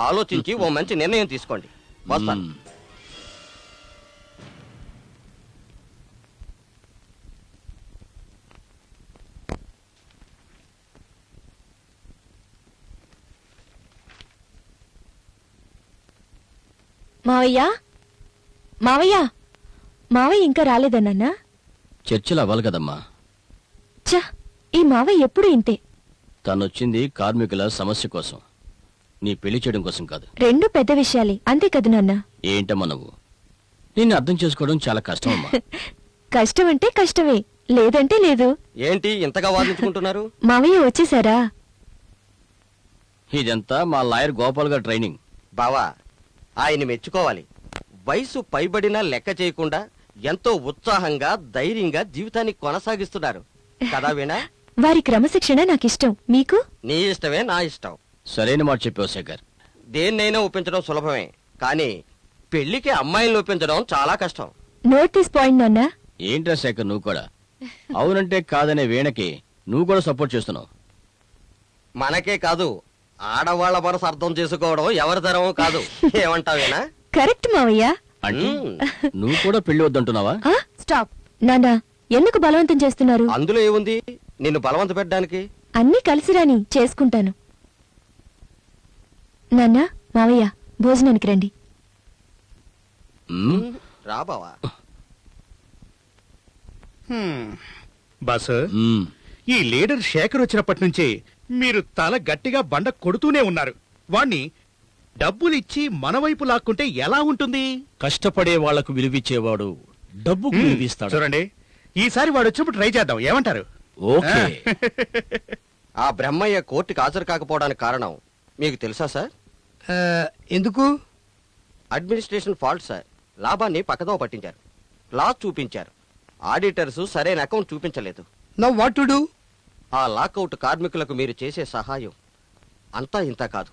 ఆలోచించి ఓ మంచి నిర్ణయం తీసుకోండి. వస్తాను. మావయ్య మావయ్య మావయ్య ఇంకా రాలేదన్నా? చర్చలు అవ్వాలి కదమ్మా. చ, ఈ మావయ్య ఎప్పుడు ఇంతే. తనొచ్చింది కార్మికుల సమస్య కోసం, నీ పెళ్లి చేయడం కోసం కాదు. రెండు పెద్ద విషయాలే, అంతే కదా నాన్న? ఏంటమ్మా నువ్వు? నిన్ను అర్థం చేసుకోవడం చాలా కష్టం అమ్మా. కష్టం అంటే కష్టమే, లేదంటే లేదు. ఏంటి ఇంతగా వాదించుకుంటున్నారు? మావయ్య వచ్చేసారా? ఇదంతా మా లాయర్ గోపాల్ గారు ట్రైనింగ్. బావా, ఆయన మెచ్చుకోవాలి. వయసు పైబడినా లెక్క చేయకుండా ఎంతో ఉత్సాహంగా ధైర్యంగా జీవితాన్ని కొనసాగిస్తున్నారు కదా వీణా? వారి క్రమశిక్షణ నాకిష్టం, మీకు? నీ ఇష్టమే నా ఇష్టం. సరైన మాట చెప్పావు శేఖర్. దేన్నైనా ఒప్పించడం సులభమే, కానీ పెళ్లికి అమ్మాయిని ఒప్పించడం చాలా కష్టం. నోట్ దిస్ పాయింట్ నాన్న. ఏంట్రా శేఖర్ నువ్వు కూడా అవునంటే కాదనే వీణకి నువ్వు కూడా సపోర్ట్ చేస్తున్నావు. మనకే కాదు, ఆడవాళ్ల మనసు అర్థం చేసుకోవడం ఎవరి తరమో కాదు. ఏమంటావేనా? కరెక్ట్ మావయ్య. అంటే నువ్వు కూడా పెళ్లి వద్దంటున్నావా? స్టాప్ నాన్న, ఎందుకు బలవంతం చేస్తున్నారు? అందులో ఏముంది నిన్ను బలవంత పెట్టడానికి? అన్నీ కలిసి రాని చేసుకుంటాను. నాన్న, మావయ్య భోజనానికి రండి. రా బావా. బాసు, ఈ లీడర్ శేఖర్ వచ్చినప్పటి నుంచి మీరు తల గట్టిగా బండ కొడుతూనే ఉన్నారు. వాణ్ణి డబ్బులిచ్చి మన వైపు లాక్కుంటే ఎలా ఉంటుంది? కష్టపడే వాళ్లకు విలువిచ్చేవాడు డబ్బుకు విలువిస్తాడు. చూడండి, ఈసారి వాడు వచ్చినప్పుడు ట్రై చేద్దాం, ఏమంటారు? ఓకే. ఆ బ్రహ్మయ్య కోర్టుకి హాజరు కాకపోవడానికి కారణం మీకు తెలుసా సార్? ఎందుకు? Administration fault sir. లాభాన్ని పక్కదో పట్టించారు, లాస్ చూపించారు. ఆడిటర్స్ సరైన అకౌంట్ చూపించలేదు. Now what to do? ఆ లాకౌట్ కార్మికులకు మీరు చేసే సహాయం అంతా ఇంత కాదు.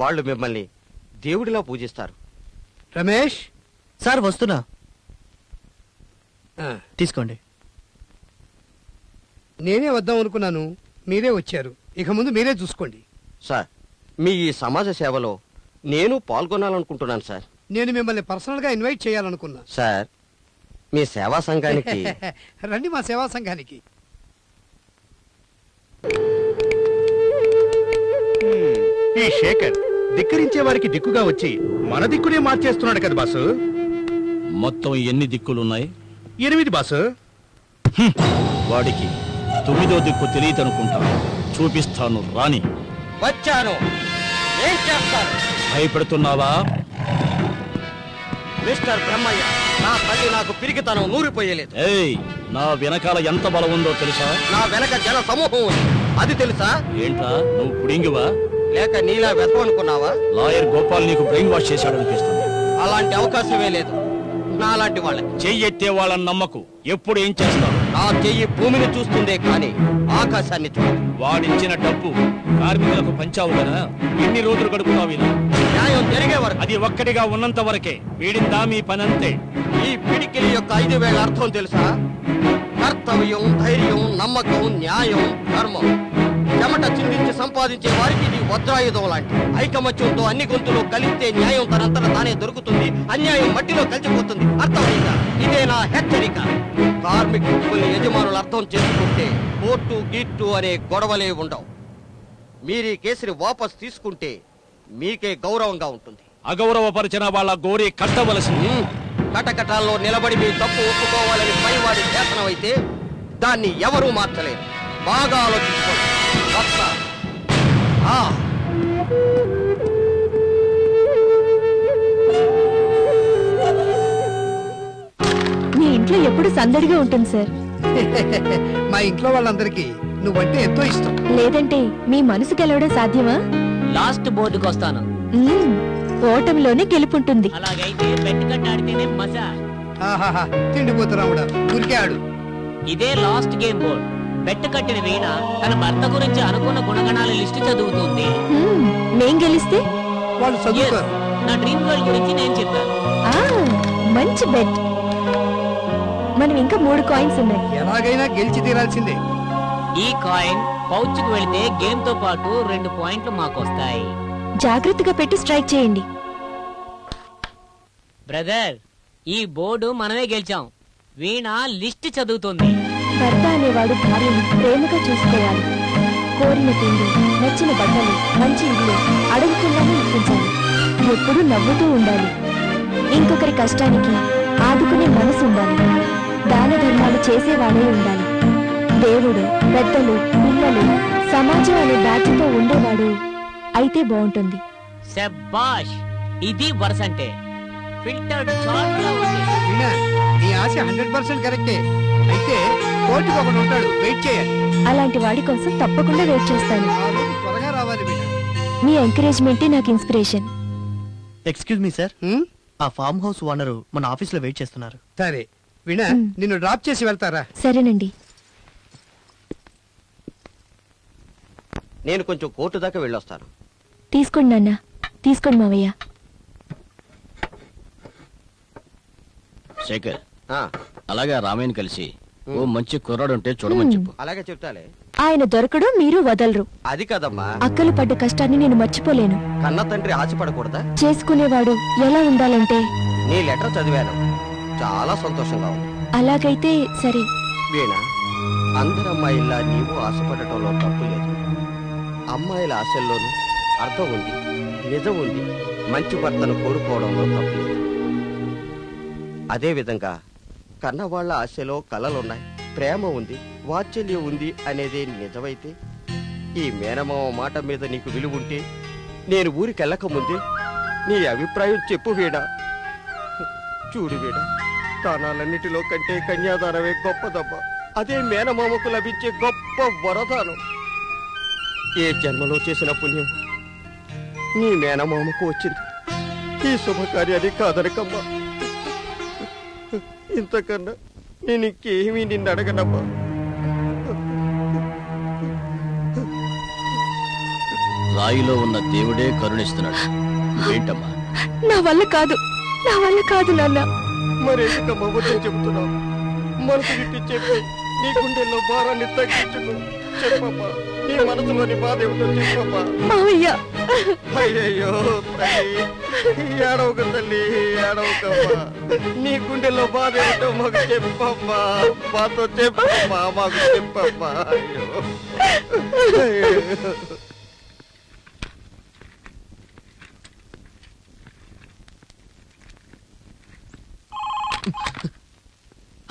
వాళ్ళు మిమ్మల్ని దేవుడిలా పూజిస్తారు. రమేష్ సార్, వస్తున్నా. తీసుకోండి. నేనే వద్దాం అనుకున్నాను, మీరే వచ్చారు. ఇక ముందు మీరే చూసుకోండి. సార్, మీ ఈ సమాజ సేవలో నేను పాల్గొనాలనుకుంటున్నాను సార్. నేను మిమ్మల్ని పర్సనల్ గా ఇన్వైట్ చేయాలనుకున్నా. సార్, మీ సేవా సంఘానికి రండి మా సేవా సంఘానికి. ఈ శేఖర్ ధిక్కరించే వారికి దిక్కుగా వచ్చి మన దిక్కునే మార్చేస్తున్నాడు కదా బాసు. మొత్తం ఎన్ని దిక్కులున్నాయి? 8 బాసు. వాడికి 9వ దిక్కు తెలియదనుకుంటా. చూపిస్తాను, రాని. వచ్చాను. ఏం చేస్తారు? భయపెడుతున్నావా? మిస్టర్ బ్రహ్మయ్య, నా తల్లి నాకు పిరికితనం నూరిపోయలేదు. ఏయ్, నా వెనకాల ఎంత బలం ఉందో తెలుసా? నా వెనక జన సమూహం ఉంది, అది తెలుసా? ఏంట్రా, నువ్వు పుడింగివా లేక నీలా వెతవనుకున్నావా? లాయర్ గోపాల్ నీకు బ్రెయిన్ వాష్ చేశాడనిపిస్తుంది. అలాంటి అవకాశమే లేదు నాలాంటి వాళ్ళకి. చెయ్యెత్తే వాళ్ళని నమ్మకు. ఎప్పుడు ఏం చేస్తావు? నా చెయ్యి భూమిని చూస్తుందే కానీ ఆకాశాన్ని చూడదు. వాడిచ్చిన డబ్బు కార్మికులకు పంచావు కదా, ఎన్ని రోజులు గడుపుతావు ఇలా? న్యాయం జరిగే వరకు. అది ఒక్కటిగా ఉన్నంత వరకే. వీడిందా మీ పనంతే. ఈ పిడికిలి యొక్క 5,000 అర్థం తెలుసా? కర్తవ్యం, ధైర్యం, నమ్మకం, న్యాయం, ధర్మం. చెమట చిందించి సంపాదించే వారికి ఇది వజ్రాయుధం లాంటి. ఐకమత్యంతో అన్ని గొంతులు కలిస్తే న్యాయం తనంతట తానే దొరుకుతుంది, అన్యాయం మట్టిలో కలిసిపోతుంది. అర్థమైందా? ఇదే నా హెచ్చరిక. కార్మికుల్ని యజమానులు అర్థం చేసుకుంటే కోర్టు గీట్టు అనే గొడవలే ఉండవు. మీరు ఈ కేసుని వాపస్ తీసుకుంటే మీకే గౌరవంగా ఉంటుంది. అగౌరవపరిచిన వాళ్ళ గోరి కట్టవలసింది. కటకటాల్లో నిలబడి మీ తప్పు ఒప్పుకోవాలని పైవాడి శాసనం అయితే దాన్ని ఎవరూ మార్చలేరు. బాగా ఆలోచించుకోండి. వస్తా. మీ ఇంట్లో ఎప్పుడు సందడిగా ఉంటుంది సార్. మా ఇంట్లో వాళ్ళందరికీ నువ్వంటే ఎంతో ఇష్టం. లేదంటే మీ మనసు గెలవడం సాధ్యమా? లాస్ట్ బోర్డుకి వస్తాను. ఓటమిలోనే గెలుపుంటుంది. అలాగైతే బెట్ కట్ ఆడితేనే మజా. తిండిపోతురావుడా, ఊరికే ఆడు. ఇదే లాస్ట్ గేమ్ బోర్డ్. బెట్ కట్టిన వీణ తన భర్త గురించి అనుకున్న గుణగణాల లిస్టు చదువుతుంది. మేం గెలిస్తే వాళ్ళు చదువుతారు. నా డ్రీమ్ గర్ల్ గురించి నేను చెప్పాను. మంచి బెట్. మనం ఇంకా 3 కాయిన్స్ ఉన్నాయి. ఎలాగైనా గెలిచి తీరాల్సిందే. ఈ కాయిన్ పౌచ్ కు వెళితే గేమ్ తో పాటు 2 పాయింట్లు మాకు వస్తాయి. జాగ్రత్తగా పెట్టి స్ట్రైక్ చేయండి. బ్రదర్, ఈ బోర్డు మనమే గెలిచాం. వీణ లిస్ట్ చదువుతుంది. భర్త అనేవాడు భార్యను ప్రేమగా చూసుకోవాలి. కోరిన తిండి, నచ్చిన బట్టలు, మంచి ఇల్లు అడగకుండానే ఇప్పించాలి. ఎప్పుడూ నవ్వుతూ ఉండాలి. ఇంకొకరి కష్టానికి ఆదుకునే మనసు ఉండాలి. దాన ధర్మాలు చేసేవాడే ఉండాలి. దేవుడు, పెద్దలు, పిల్లలు, సమాజం అనే బాధ్యత ఉండేవాడు అయితే బాగుంటుంది. శబాష్, ఇది వరుస అంటే. ఫిల్టర్డ్ చాట్ లా ఉంది. నీ ఆశ 100% కరెక్టే. అయితే కోర్టుకు ఒకడు ఉంటాడు, వెయిట్ చేయాలి. అలాంటి వాడి కోసం తప్పకుండా వెయిట్ చేస్తాను. త్వరగా రావాలి బిడ్డ. మీ ఎంకరేజ్మెంటే నాకు ఇన్స్పిరేషన్. ఎక్స్క్యూజ్ మీ సార్, ఆ ఫామ్ హౌస్ ఓనరు మన ఆఫీస్ లో వెయిట్ చేస్తున్నారు. సరే వీణా, నిన్ను డ్రాప్ చేసి వెళ్తారా? సరేనండి. నేను కొంచెం కోర్టు దాకా వెళ్ళొస్తాను. తీసుకోండి నాన్న, తీసుకోండి మావయ్య. శేఖర్, అలాగే రామయ్యని కలిసి ఓ మంచి కుర్రాడు ఉంటే చూడమని చెప్పు. అలాగే చెప్తాలే. ఆయన దొరకడు, మీరు వదలరు. అది కదమ్మా, అక్కలు పడ్డ కష్టాన్ని నేను మర్చిపోలేను. కన్న తండ్రి ఆశపడకూడదా? చేసుకునేవాడు ఎలా ఉండాలంటే? నీ లెటర్ చదివాను, చాలా సంతోషంగా ఉంది. అలాగైతే సరే. వీణా, అందరు అమ్మాయిల్లా నీవు ఆశపడటంలో తప్పు లేదు. అమ్మాయిల ఆశల్లోనూ అర్థం ఉంది, నిజం ఉంది. మంచి భర్తను కోరుకోవడంలో తప్పు లేదు. అదే విధంగా కన్నవాళ్ల ఆశలో కలలున్నాయి, ప్రేమ ఉంది, వాత్సల్యం ఉంది అనేది నిజమైతే ఈ మేనమామ మాట మీద నీకు విలువుంటే నేను ఊరికెళ్ళక ముందే నీ అభిప్రాయం చెప్పు వీడా. చూడు వీడా, దానాలన్నిటిలో కంటే కన్యాదానమే గొప్పదబ్బా. అదే మేనమామకు లభించే గొప్ప వరదానం. ఏ జన్మలో చేసిన పుణ్యం నీ మేనమామకు వచ్చింది. ఈ శుభకార్యాన్ని కాదనకమ్మా. ఇంతకన్నా నేను ఇంకేమీ నిన్ను అడగనమ్మా. రాయిలో ఉన్న దేవుడే కరుణిస్తున్నాడు. ఏంటమ్మా? నా వల్ల కాదు, నా వల్ల కాదు నాన్న. మరెందుకమ్మా వద్దని చెబుతున్నావు? మనసు విప్పి చెప్పి నీ గుండెల్లో భారాన్ని తగ్గించుకో. చెప్పమ్మా, నీ మనసులోని బాధ ఏమిటో చెప్పమ్మా. మావయ్య, అయ్యయ్యో తల్లి, ఏడవక తల్లి, ఏడవకమ్మా. నీ గుండెల్లో బాధ ఏమిటో మాకు చెప్పమ్మా. మాతో చెప్పమ్మా, మాకు చెప్పమ్మా. అయ్యో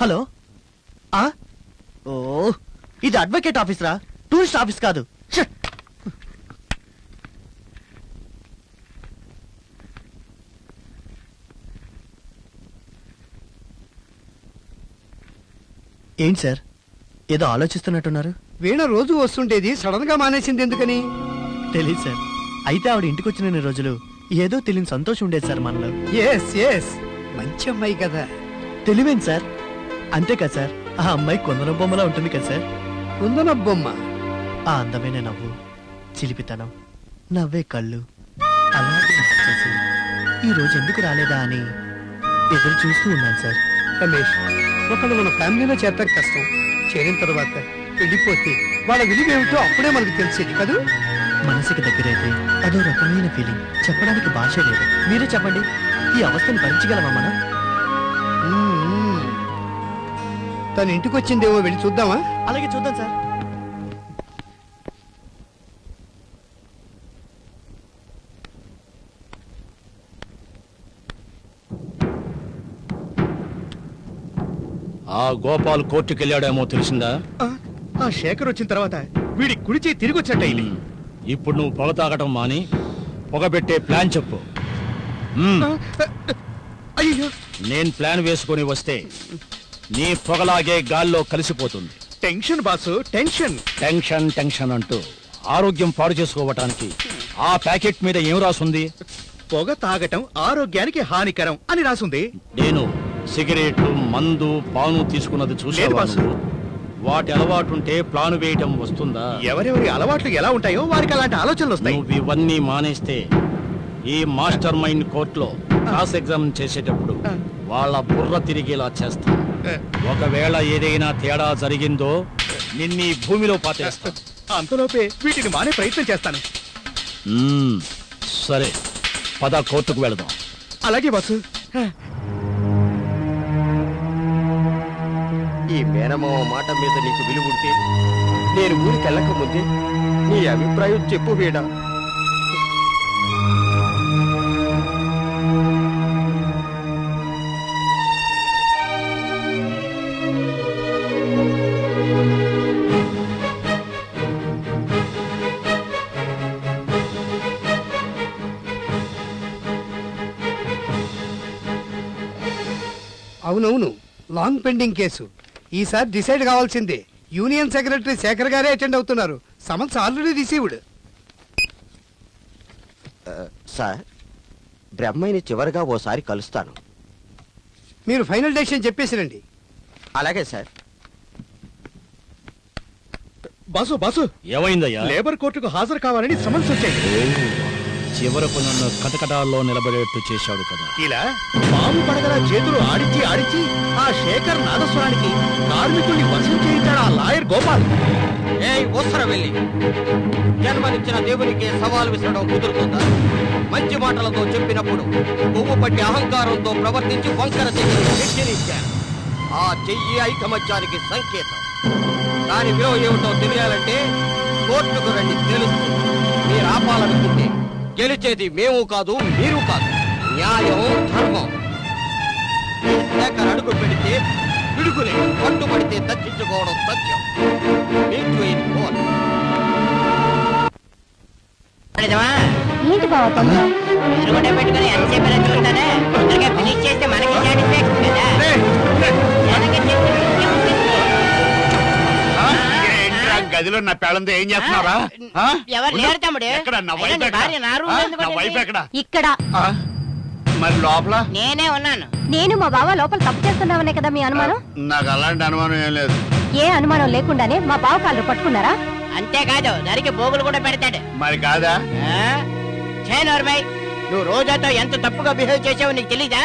హలో. ఓ, ఇది అడ్వకేట్ ఆఫీస్ రా, టూరిస్ట్ ఆఫీస్ కాదు. ఏంటి సార్, ఏదో ఆలోచిస్తున్నట్టున్నారు? వీణ రోజు వస్తుంటేది సడన్ గా మానేసింది ఎందుకని తెలియదు సార్. అయితే ఆవిడ ఇంటికి వచ్చిన రోజులు ఏదో తెలియని సంతోషం ఉండేది సార్ మనలో. మంచి అమ్మాయి కదా. తెలివేంది సార్, అంతే కదా సార్. ఆ అమ్మాయి కొందన బొమ్మలా ఉంటుంది కదా సార్. కొందన బొమ్మ. ఆ అందమైన నవ్వు, చిలిపితనం, నవ్వే కళ్ళు, అలాగే నచ్చేసి ఈ రోజు ఎందుకు రాలేదా అని ఎదురు చూస్తూ ఉన్నాను సార్. రమేష్, ఒకళ్ళు మన ఫ్యామిలీలో చేరటం కష్టం. చేరిన తర్వాత వెళ్ళిపోతే వాళ్ళ విలువేమిటో అప్పుడే మనకు తెలిసేది కదూ. మనసుకి దగ్గరైతే అదో రకమైన ఫీలింగ్, చెప్పడానికి భాష లేదు. మీరే చెప్పండి, ఈ అవస్థను భరించగలమా మనం? తను ఇంటికి వచ్చిందేమో, వెళ్ళి చూద్దామా? అలాగే చూద్దాం సార్. ఆ గోపాల్ కోర్టుకెళ్ళాడేమో తెలిసిందా? ఆ శేఖర్ వచ్చిన తర్వాత వీడి కుడి చేయి తిరిగి వచ్చినట్టయింది. ఇప్పుడు నువ్వు పొగ తాగటం మాని పొగబెట్టే ప్లాన్ చెప్పు. అయ్యో, నేను ప్లాన్ వేసుకొని వస్తే నీ పొగలాగే గాల్లో కలిసిపోతుంది. Tension boss, tension tension tension అంటూ ఆరోగ్యం పాడు చేసుకోవటానికి ఆ ప్యాకెట్ మీద ఏం రాసుంది? పొగ తాగటం ఆరోగ్యానికి హానికరం అని రాసుంది. నేను సిగరెట్లు, మందు, పాను తీసుకున్నది చూసాను. వాటి అలవాటుంటే ప్లాన్ వేయటం వస్తుందా? ఎవరెవరి అలవాట్లు ఎలా ఉంటాయో వారికి అలాంటి ఆలోచనలు వస్తాయి. నువ్వు ఇవన్నీ మానేస్తే ఈ మాస్టర్ మైండ్ కోర్టులో క్రాస్ ఎగ్జామ్ చేసేటప్పుడు వాళ్ళ బుర్ర తిరిగేలా చేస్తా. ఒకవేళ ఏదైనా తేడా జరిగిందో నిన్నీ భూమిలో పాతేస్తా. అంతలోపే వీటిని మానే ప్రయత్నం చేస్తాను. సరే, పద కోర్టుకు వెళదాం. అలాగే బాసు. ఈ మేనమామ మాట మీద నీకు విలువుంటే నేను ఊరికెళ్ళక ముందే నీ అభిప్రాయం చెప్పు వీడా. అవునవును, లాంగ్ పెండింగ్ కేసు. ఈసారి డిసైడ్ కావాల్సిందే. యూనియన్ సెక్రటరీ శేఖర్ గారే అటెండ్ అవుతున్నారు. Summons already received. సార్, బ్రహ్మయ్యని చివరిగా ఓసారి కలుస్తాను. మీరు ఫైనల్ డెసిషన్ చెప్పేసిరండి. అలాగే సార్. బాసు బాసు, ఏమైందయ్యా? లేబర్ కోర్టుకు హాజరు కావాలని సమన్స్ వచ్చాయి. చివరకు నన్ను కటకటాల్లో నిలబడేట్టు చేశాడు కదా. ఇలా పాము పడగల చేతులు ఆడించి ఆడించి ఆ శేఖర్ నాదస్వరానికి కార్మికుల్ని వశం చేయించాడు ఆ లాయర్ గోపాల్. వెళ్ళి జన్మనిచ్చిన దేవునికి సవాల్ విసరడం కుదురుతుందా? మంచి మాటలతో చెప్పినప్పుడు కొవ్వు పట్టి అహంకారంతో ప్రవర్తించి వంకర చెయ్యినిచ్చాను. ఆ చెయ్యి ఐకమత్యానికి సంకేతం. దాని విలువ ఏమిటో తెలియాలంటే కోర్టుకు రండి, తెలుస్తుంది. మీరు ఆపాలనుకుంటే గెలిచేది మేము కాదు, మీరు కాదు. న్యాయం, ధర్మం. శేఖర్ అడుగు పెడితే పిడుగులే, పట్టుబడితే దక్కించుకోవడం సత్యం. ఏంటి బావ తొందర ఎరుగుండే పెట్టుకుని ఎంతసేపు చూస్తానే తొందరగా ఫినిష్ చేస్తే మనకి సాటిస్ఫాక్షన్ కదా. గదిలో నా పేళంతో ఏం చేస్తున్నారా? ఎవరు లేరు తమ్ముడు. ఎక్కడ నా వైఫ్ ఎక్కడ? ఇక్కడ మరి లోపల నేనే ఉన్నాను. నేను మా బావ లోపల తప్పు చేస్తున్నామనే కదా మీ అనుమానం? నాకు అలాంటి అనుమానం ఏం లేదు. ఏ అనుమానం లేకుండానే మా బావ కాళ్ళు పట్టుకున్నారా? అంతేకాదు నరికి బోగులు కూడా పెడతాడు. మరి కాదా? నోర్మై, నువ్వు రోజాతో ఎంత తప్పుగా బిహేవ్ చేసావో నీకు తెలీదా?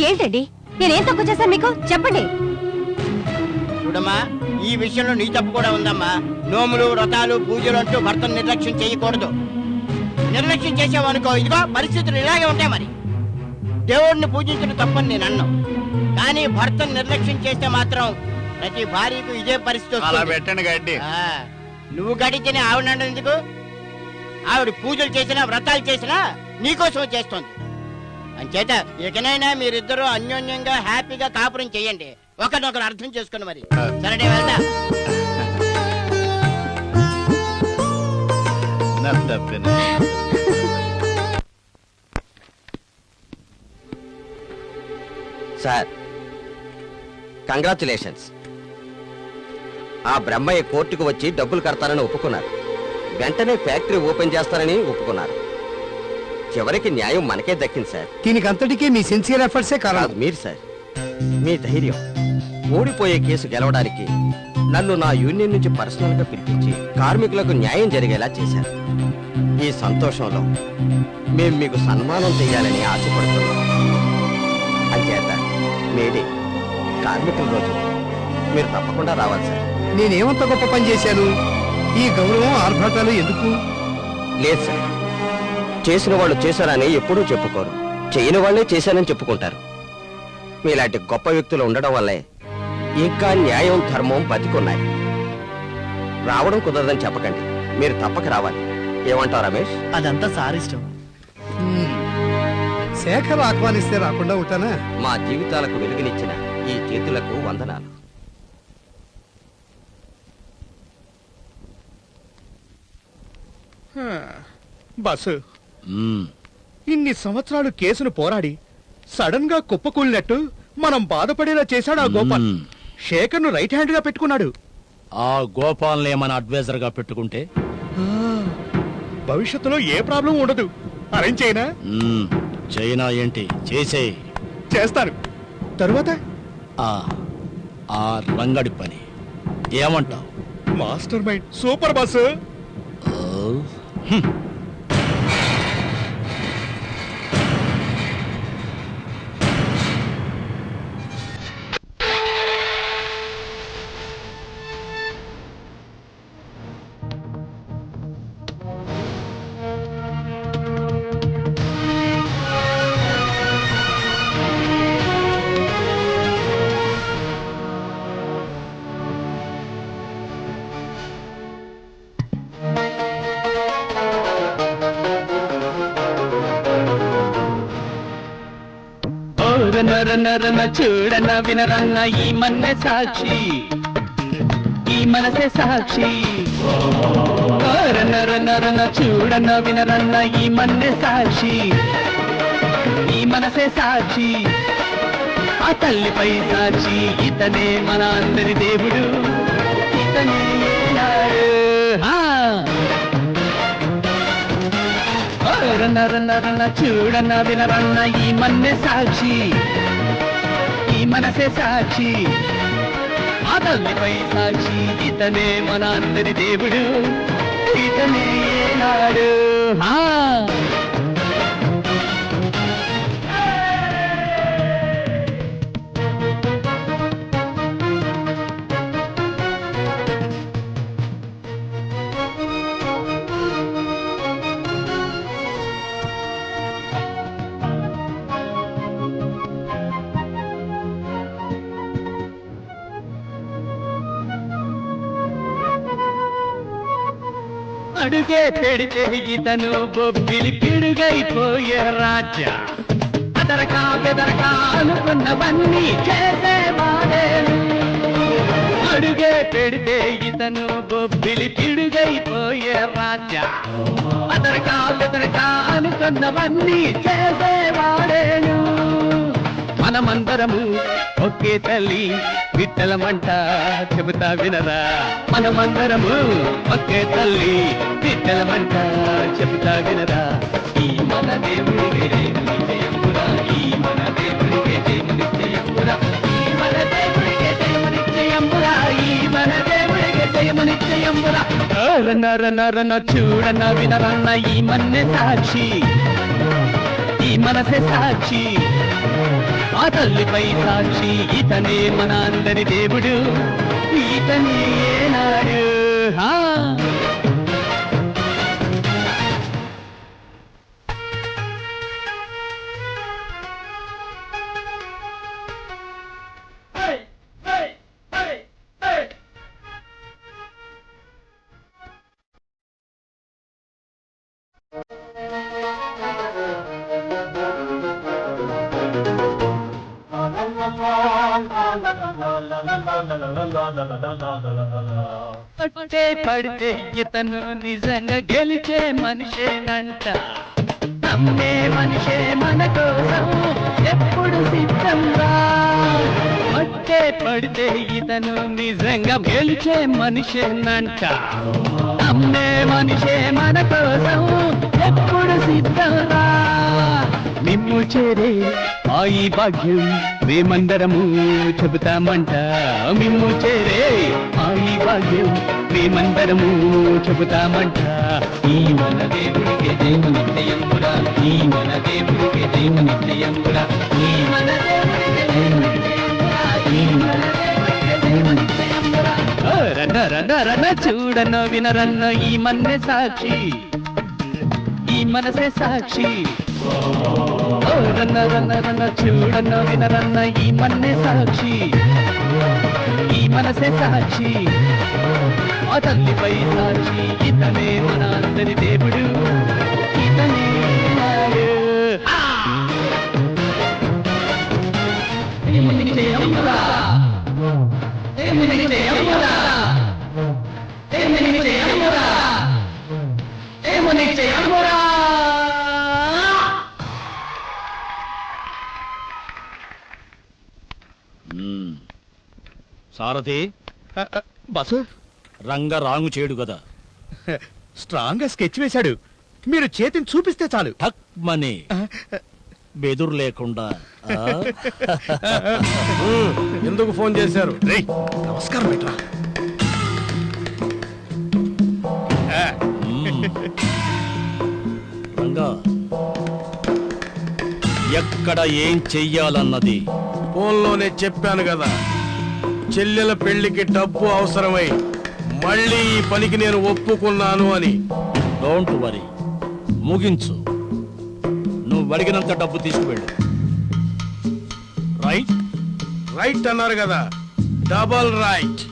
ఏంటండి నేనేం తక్కువ చేశాను మీకు చెప్పండి. చూడమ్మా, ఈ విషయంలో నీ తప్పు కూడా ఉందమ్మా. నోములు వ్రతాలు పూజలు అంటూ భర్తను నిర్లక్ష్యం చేయకూడదు. నిర్లక్ష్యం చేసావు అనుకో, ఇదిగో పరిస్థితులు ఇలాగే ఉంటాయి. మరి దేవుడిని పూజించడం తప్పని నేను అన్నాను, కానీ భర్తను నిర్లక్ష్యం చేస్తే మాత్రం ప్రతి భార్యకు ఇదే పరిస్థితి వస్తుంది. నువ్వు గడిచిన ఆవిడ ఎందుకు? ఆవిడ పూజలు చేసినా వ్రతాలు చేసినా నీకోసం చేస్తోంది. అంచేత ఇకనైనా మీరిద్దరూ అన్యోన్యంగా హ్యాపీగా కాపురం చెయ్యండి, ఒకరినొకరు అర్థం చేసుకుని. మరి సరే వెళ్తా. Sir, congratulations. ఆ బ్రహ్మయ్య కోర్టుకు వచ్చి డబ్బులు కడతానని ఒప్పుకున్నారు. వెంటనే ఫ్యాక్టరీ ఓపెన్ చేస్తారని ఒప్పుకున్నారు. చివరికి న్యాయం మనకే దక్కింది సార్. దీనికి అంతటికీ మీ సిన్సియర్ ఎఫర్ట్సే కారణం. మీరు సార్, మీ ధైర్యం. ఓడిపోయే కేసు గెలవడానికి నన్ను నా యూనియన్ నుంచి పర్సనల్ గా పిలిపించి కార్మికులకు న్యాయం జరిగేలా చేశారు. ఈ సంతోషంలో మేము మీకు సన్మానం చేయాలని ఆశపడుతున్నాం. అంచేత మేడే కార్మికుల రోజు మీరు తప్పకుండా రావాలి సార్. నేనేమంత గొప్ప పని చేశాను? ఈ గౌరవం ఆర్భాటాలు ఎందుకు? లేదు సార్, చేసిన వాళ్ళు చేశారని ఎప్పుడూ చెప్పుకోరు, చేయని వాళ్లే చేశానని చెప్పుకుంటారు. మీలాంటి గొప్ప వ్యక్తులు ఉండడం వల్లే ఇంకా న్యాయం ధర్మం బతికున్నాయి. రావడం కుదరదని చెప్పకండి, మీరు తప్పక రావాలి. ఏమంటావు రమేష్? అదంతా సారిష్టం. శేఖర్ ఆహ్వానిస్తే రాకుండా ఉంటానా? మా జీవితాలకు వెలుగునిచ్చిన ఈ చేతులకు వందనాలు. బస్సు ఇన్ని సంవత్సరాలు కేసును పోరాడి సడన్ గా కుప్పకూలినట్టు మనం బాధపడేలా చేశాడు ఆ గోపాల్. శేఖర్ ను రైట్ హ్యాండ్ గా పెట్టుకున్నాడు. ఆ గోపాల్ ఏమైనా అడ్వైజర్ గా పెట్టుకుంటే భవిష్యత్తులో ఏ ప్రాబ్లం ఉండదు. అరేంజ్ చేయనా? చైనా ఏంటి చేసే చేస్తాను. తరువాత ఆ రంగడి పని ఏమంటావు? Master mind super boss. నర నరన చూడన వినరన్న ఈ మన్నె సాక్షి, ఈ మనసే సాక్షి. నర నరన చూడన వినరన్న ఈ మన్నె సాక్షి, ఈ మనసే సాక్షి. ఆ తల్లిపై సాక్షి, ఇతనే మన అందరి దేవుడు, ఇతనే ఏనాడు. నర నరన చూడన వినరన్న ఈ మన్నె సాక్షి, ఈ మనసే సాక్షి. ఆ తల్లిపై సాక్షి, ఇతనే మన అందరి దేవుడు, ఇతనే ఏనాడు. అడుగే పెడితే ఇతను బొబ్బిలి పిడుగైపోయే రాజా అదరకా బెదరకా అనుకున్నవన్నీ చేసేవాడేను అడుగే పెడితే ఇతను బొబ్బిలి పిడుగైపోయే రాజా అదరకా బెదరకా అనుకున్నవన్నీ చేసేవాడేను మనమందరము ఒకే తల్లి విట్టలమంట చెబుతా వినరా మనమందరము ఒకే తల్లి విట్టలమంట చెబుతా వినరా ఈ మన దేవుడికి జయమురా ఈ మన దేవుడికి జయమురా ఈ మన దేవుడికి జయమురా ఈ మన దేవుడికి జయమురా రన్న రన్న రన్న చూడన్న వినరన్న ఈ మన్నె సాక్షి ఈ మనసే సాక్షి ఆ తల్లిపై సాక్షి ఇతనే మన అందరి దేవుడు ఇతనే నాడు పట్టే పడితే ఇతను నిజంగా గెలిచే మనిషేనంట నమ్మే మనిషే మన కోసం ఎప్పుడు సిద్ధం రా పట్టే పడితే ఇతను నిజంగా గెలిచే మనిషేనంట నమ్మే మనిషే మన కోసం ఎప్పుడు సిద్ధం రా నిమ్ము చేరే ఆయి భాగ్యం మేమందరము చెబుతామంట మిమ్ము చేరే ఆయి భాగ్యం మేమందరము చెబుతామంట ఈ మన దేవుడికి జయము నిత్యయంబురా ఈ మన దేవుడికి జయము నిత్యయంబురా ఈ మన దేవుడికి జయము నిత్యయంబురా ఈ మన దేవుడికి జయము నిత్యయంబురా రన్న రన్న రన్న చూడన్న వినరన్న ఈ మన్నె సాక్షి ఈ మనసే సాక్షి రన్న రన్న రన్న చూడన్న వినరన్న ఈ మన్నె సాక్షి ఈ మనసే సాక్షి ఆ తల్లిపై సాక్షి ఇతనే మన అందరి దేవుడు ఇతనే నాడు నిశ్చయమురా నిశ్చయమురా నిశ్చయమురా నిశ్చయమురా సారథి బస్సు రంగ రాంగు చేడు కదా స్ట్రాంగ్ గా స్కెచ్ వేశాడు మీరు చేతిని చూపిస్తే చాలు టక్ మనీ బెదురు లేకుండా ఎందుకు ఫోన్ చేశారు నమస్కారం బెట్రా రంగా ఎక్కడ ఏం చెయ్యాలన్నది ఫోన్లోనే చెప్పాను కదా చెల్లెల పెళ్లికి డబ్బు అవసరమై మళ్ళీ ఈ పనికి నేను ఒప్పుకున్నాను అని డోంట్ వరీ ముగించు నువ్వు అడిగినంత డబ్బు తీసుకువెళ్ళు రైట్ రైట్ అన్నారు కదా డబల్ రైట్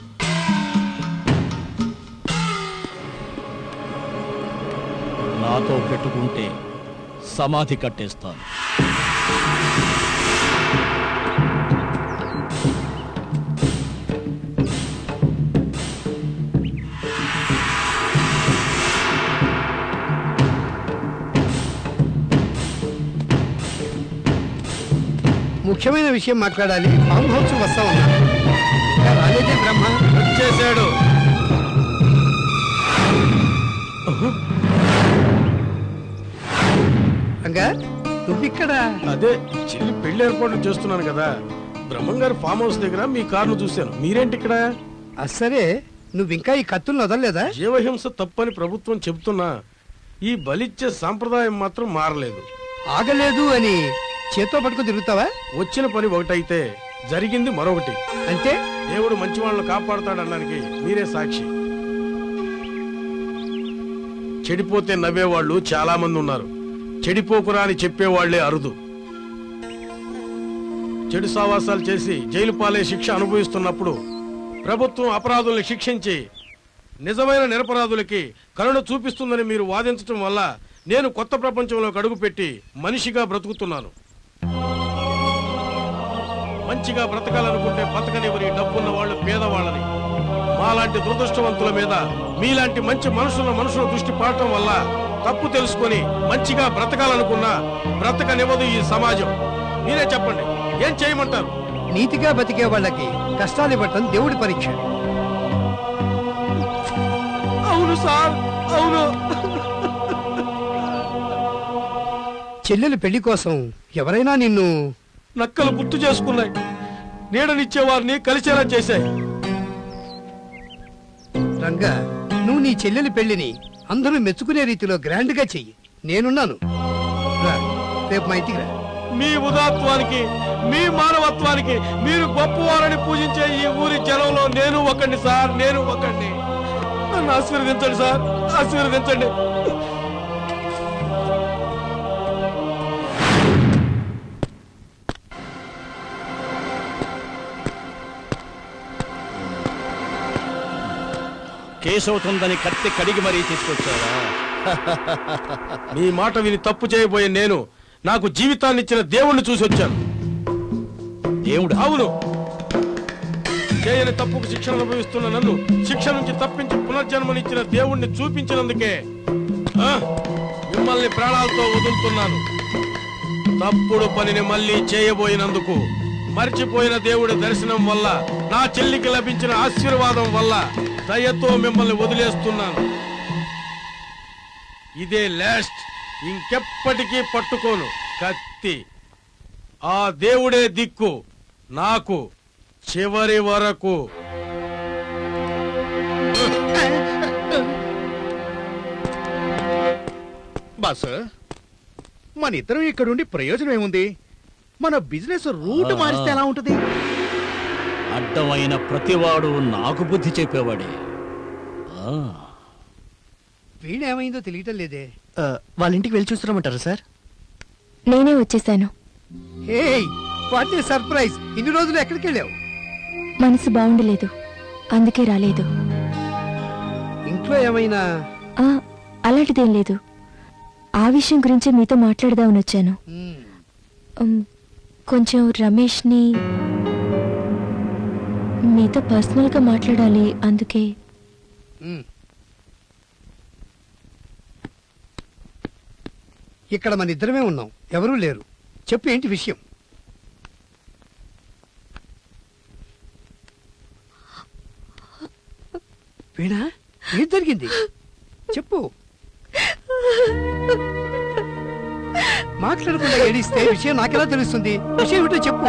నాతో పెట్టుకుంటే సమాధి కట్టేస్తాను ముఖ్యమైన విషయం మాట్లాడాలి ఫామ్ హౌస్ వస్తా ఉన్నా రాలేదే బ్రహ్మ వచ్చేసాడు రంగా నువ్విక్కడ అదే చెల్లి పెళ్లి ఏర్పాట్లు చేస్తున్నాను కదా బ్రహ్మం గారి ఫామ్ హౌస్ దగ్గర మీ కారును చూశాను మీరేంటి ఇక్కడ సరే నువ్వు ఇంకా ఈ కత్తులను వదలలేదా జీవహింస తప్పని ప్రభుత్వం చెబుతున్నా ఈ బలిచ్చే సాంప్రదాయం మాత్రం మారలేదు ఆగలేదు అని చేత్తో పట్టుకుని తిరుగుతావా వచ్చిన పని ఒకటైతే జరిగింది మరొకటి అంటే దేవుడు మంచి వాళ్ళని కాపాడుతాడనడానికి మీరే సాక్షి చెడిపోతే నవ్వేవాళ్ళు చాలా మంది ఉన్నారు చెడిపోకురా అని చెప్పేవాళ్లే అరుదు చెడు సావాసాలు చేసి జైలు పాలే శిక్ష అనుభవిస్తున్నప్పుడు ప్రభుత్వం అపరాధుల్ని శిక్షించి నిజమైన నిరపరాధులకి కరుణ చూపిస్తుందని మీరు వాదించటం వల్ల నేను కొత్త ప్రపంచంలోకి అడుగుపెట్టి మనిషిగా బ్రతుకుతున్నాను. మంచిగా బ్రతకాలనుకుంటే బతకనివరి డబ్బున్న వాళ్ళు పేదవాళ్ళని. మాలాంటి దురదృష్టవంతుల మీద మీలాంటి మంచి మనుషుల దృష్టి పడటం వల్ల తప్పు తెలుసుకొని మంచిగా బ్రతకాలనుకున్నా బ్రతకనివ్వదు ఈ సమాజం. మీరే చెప్పండి, ఏం చేయమంటారు? నీతిగా బతికే వాళ్ళకి కష్టాలు ఇవ్వటం దేవుడి పరీక్ష. అవును సార్, అవును. చెల్లెలు పెళ్లి కోసం ఎవరైనా నిన్ను నక్కలు గుర్తు చేసుకున్నాయి, నీడనిచ్చేవారిని కలిసేలా చేశాయి. రంగా, నువ్వు నీ చెల్లెలి పెళ్లిని అందరూ మెచ్చుకునే రీతిలో గ్రాండ్ గా చెయ్యి. నేనున్నాను. రేపు మా ఇంటికి రా. మీ ఉదాత్వానికి, మీ మానవత్వానికి మీరు గొప్పవారని పూజించే ఈ ఊరి జనంలో నేను ఒకండి సార్, నేను ఒకండి. నన్ను ఆశీర్వదించండి సార్, ఆశీర్వదించండి. కేసవుతుందని కత్తి కడిగి మరీ తీసుకొచ్చారా? మీ మాట విని తప్పు చేయబోయే నేను నాకు జీవితాన్ని ఇచ్చిన దేవుణ్ణి చూసి వచ్చాను. దేవుడు? అవును. చేయని తప్పుకు శిక్షణ అనుభవిస్తున్న నన్ను శిక్ష నుంచి తప్పించి పునర్జన్మనిచ్చిన దేవుణ్ణి చూపించినందుకే మిమ్మల్ని ప్రాణాలతో వదులుతున్నాను. తప్పుడు పనిని మళ్ళీ చేయబోయినందుకు, మర్చిపోయిన దేవుడి దర్శనం వల్ల, నా చెల్లికి లభించిన ఆశీర్వాదం వల్ల దయతో మిమ్మల్ని వదిలేస్తున్నాను. ఇదే లాస్ట్, ఇంకెప్పటికీ పట్టుకోను కత్తి. ఆ దేవుడే దిక్కు నాకు చివరి వరకు. బాస్, మన ఇద్దరం ఇక్కడుండి ప్రయోజనం ఏముంది? మన బిజినెస్ రూట్ మారిస్తే ఎలా ఉంటది? అడ్డమైన ప్రతివాడు నాకు బుద్ధి చెప్పేవాడే. వీడేమైందో తెలియటం లేదే. వాళ్ళ ఇంటికి వెళ్ళి చూస్తున్నామంటారా సార్? నేనే వచ్చేసాను. What a surprise! ఇన్ని రోజులు ఎక్కడికి వెళ్ళావు? మనసు బాగుండలేదు, అందుకే రాలేదు. ఇంట్లో ఏమైనా? అలాంటిదేం లేదు. ఆ విషయం గురించే మీతో మాట్లాడదామని వచ్చాను. కొంచెం రమేష్ని మీతో పర్సనల్ గా మాట్లాడాలి, అందుకే. ఇక్కడ మన ఇద్దరమే ఉన్నాం, ఎవరూ లేరు. చెప్పు, ఏంటి విషయం? వీణా, ఏం జరిగింది? చెప్పు. మాట్లాడకుండా ఏడిస్తే విషయం నాకెలా తెలుస్తుంది? విషయం ఏమిటో చెప్పు.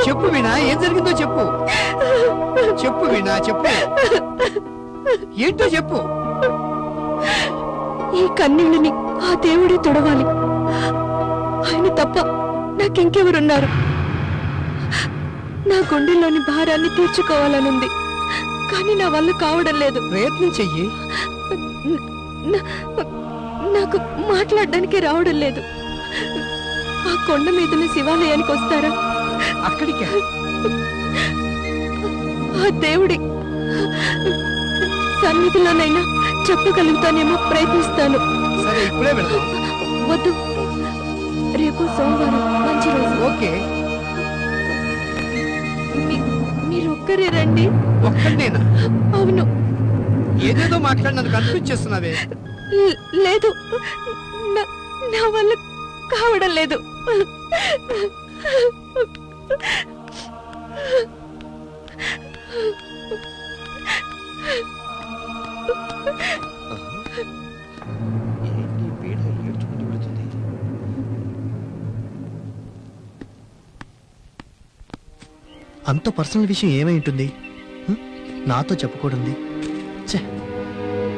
చెప్పు వీణా, ఏం జరిగిందో చెప్పు. చెప్పు వీణా, చెప్పు. ఏంటో చెప్పు. ఈ కన్నీళ్ళని ఆ దేవుడే తుడవాలి. ఆయన తప్ప నాకింకెవరున్నారు? నా గుండెల్లోని భారాన్ని తీర్చుకోవాలనుంది, కానీ నా వల్ల కావడం లేదు. ప్రయత్నం చెయ్యి. నాకు మాట్లాడడానికి రావడం లేదు. ఆ కొండ మీదన శివాలయానికి వస్తారా? అక్కడికి ఆ దేవుడి సన్నిధిలోనైనా చెప్పగలుగుతానేమో, ప్రయత్నిస్తాను. సరే, ఇప్పుడే వెళ్దాం. వద్దు, రేపు సోమవారం మంచి రోజు. ఓకే, మీరు ఒక్కరే రండి. ఒక్కడేనా? అవును. ఏదేదో మాట్లాడి నన్ను కన్ఫ్యూజ్ చేస్తున్నావే. లేదు, నా వల్ల కావడం లేదు. అంత పర్సనల్ విషయం ఏమై ఉంటుంది? నాతో చెప్పుకోడుంది. ఛే,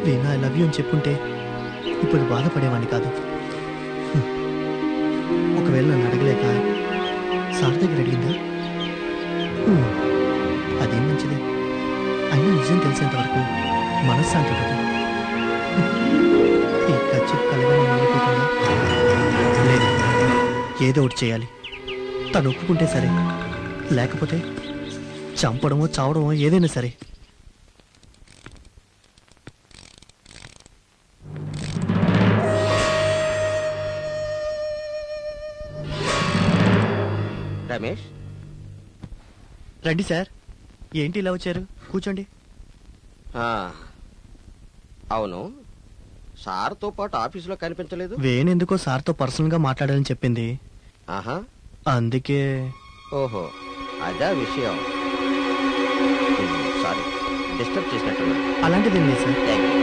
వీణా ఐ లవ్ యూ అని చెప్పుంటే ఇప్పుడు బాధపడేవాడిని కాదు. ఒకవేళ నన్ను అడగలేక సార్ దగ్గర అడిగిందా? అదేం మంచిది. అయినా నిజం తెలిసేంత వరకు మనశ్శాంతి ఉండదు. ఈ ఖర్చు కలగానే వెళ్ళిపోతుందా? లేదు, ఏదో ఒకటి చేయాలి. తను ఒప్పుకుంటే సరే, లేకపోతే చంపడమో చావడమో ఏదైనా సరే. రమేష్ రండి సార్. ఏంటి ఇలా వచ్చారు? కూర్చోండి. అవును, సార్తో పాటు ఆఫీసులో కనిపించలేదు. వేణెందుకో సార్తో పర్సనల్ గా మాట్లాడాలని చెప్పింది. ఆహా, అందుకే. ఓహో, అదే విషయం. సారీ, డిస్టర్బ్ చేసినట్టున్నా. అలాంటిది లేదు సార్. Thank you.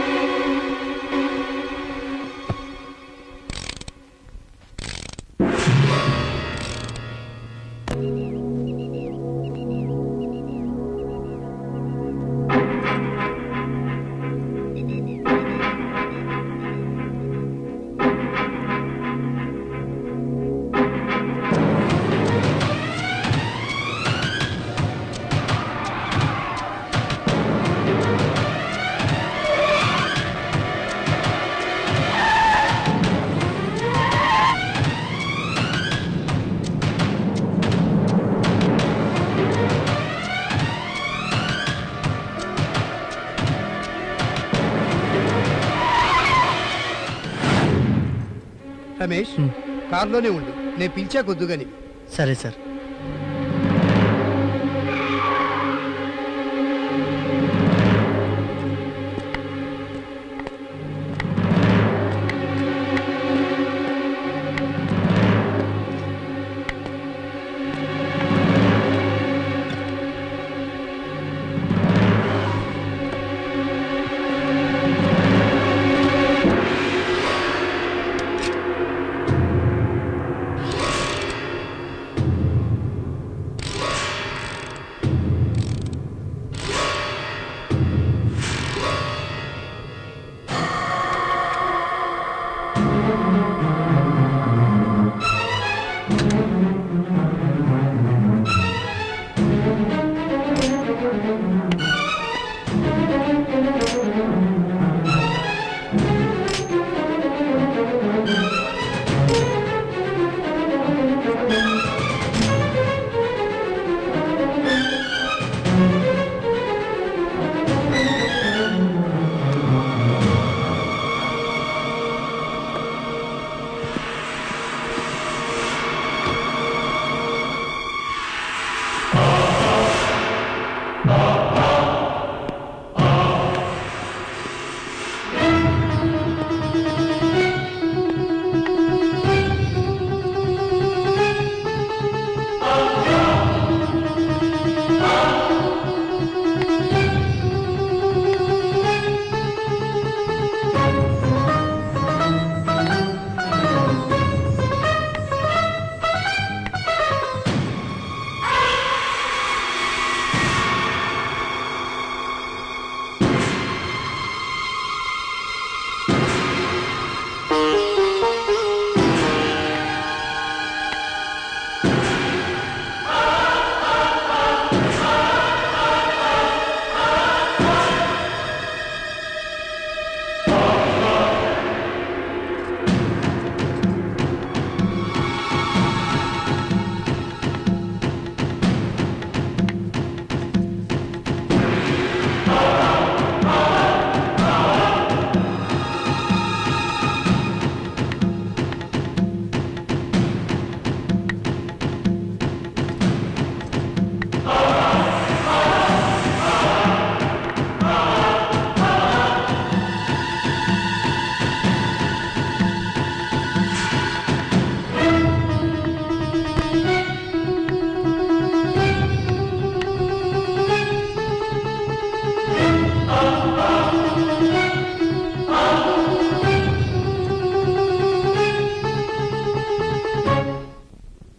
రమేష్, కార్లోనే ఉండు, నేను పిలిచా కొద్దుగాని. సరే సార్.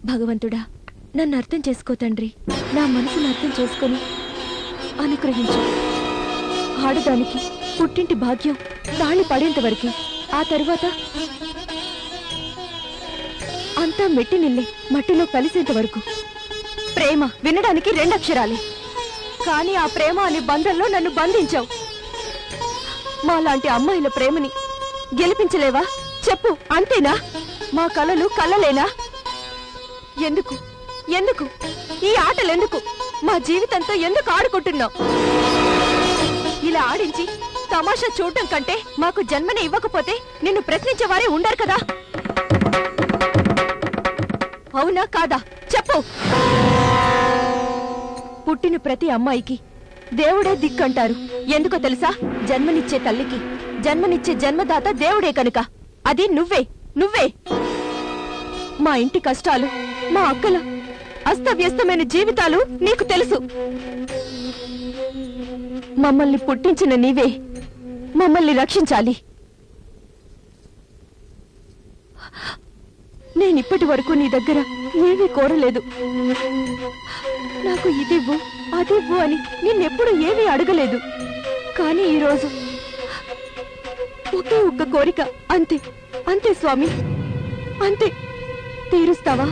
భగవంతుడా, నన్ను అర్థం చేసుకో తండ్రి. నా మనసును అర్థం చేసుకొని అనుగ్రహించు. ఆడదానికి పుట్టింటి భాగ్యం తాళి పడేంత వరకే. ఆ తరువాత అంతా మెట్టి నిల్లి మట్టిలో కలిసేంత వరకు. ప్రేమ వినడానికి 2 అక్షరాలే, కానీ ఆ ప్రేమ అనే బంధంలో నన్ను బంధించావు. మాలాంటి అమ్మాయిల ప్రేమని గెలిపించలేవా? చెప్పు, అంతేనా? మా కలలు కలలేనా? ఎందుకు ఎందుకు ఈ ఆటలెందుకు? మా జీవితంతో ఎందుకు ఆడుకుంటున్నావు? ఇలా ఆడించి తమాషా చూడటం కంటే మాకు జన్మని ఇవ్వకపోతే నిన్ను ప్రశ్నించేవారే ఉండరు కదా. అవునా కాదా చెప్పు. పుట్టిన ప్రతి అమ్మాయికి దేవుడే దిక్కంటారు. ఎందుకో తెలుసా? జన్మనిచ్చే తల్లికి జన్మనిచ్చే జన్మదాత దేవుడే కనుక. అది నువ్వే నువ్వే. మా ఇంటి కష్టాలు, మా అక్కల అస్తవ్యస్తమైన జీవితాలు నీకు తెలుసు. మమ్మల్ని పుట్టించిన నీవే మమ్మల్ని రక్షించాలి. నేనిప్పటి వరకు నీ దగ్గర ఏమీ కోరలేదు. నాకు ఇదివ్వు అదివ్వు అని నిన్నెప్పుడు ఏమీ అడగలేదు. కానీ ఈరోజు ఒకే ఒక్క కోరిక, అంతే అంతే స్వామి, అంతే. తీరుస్తావా?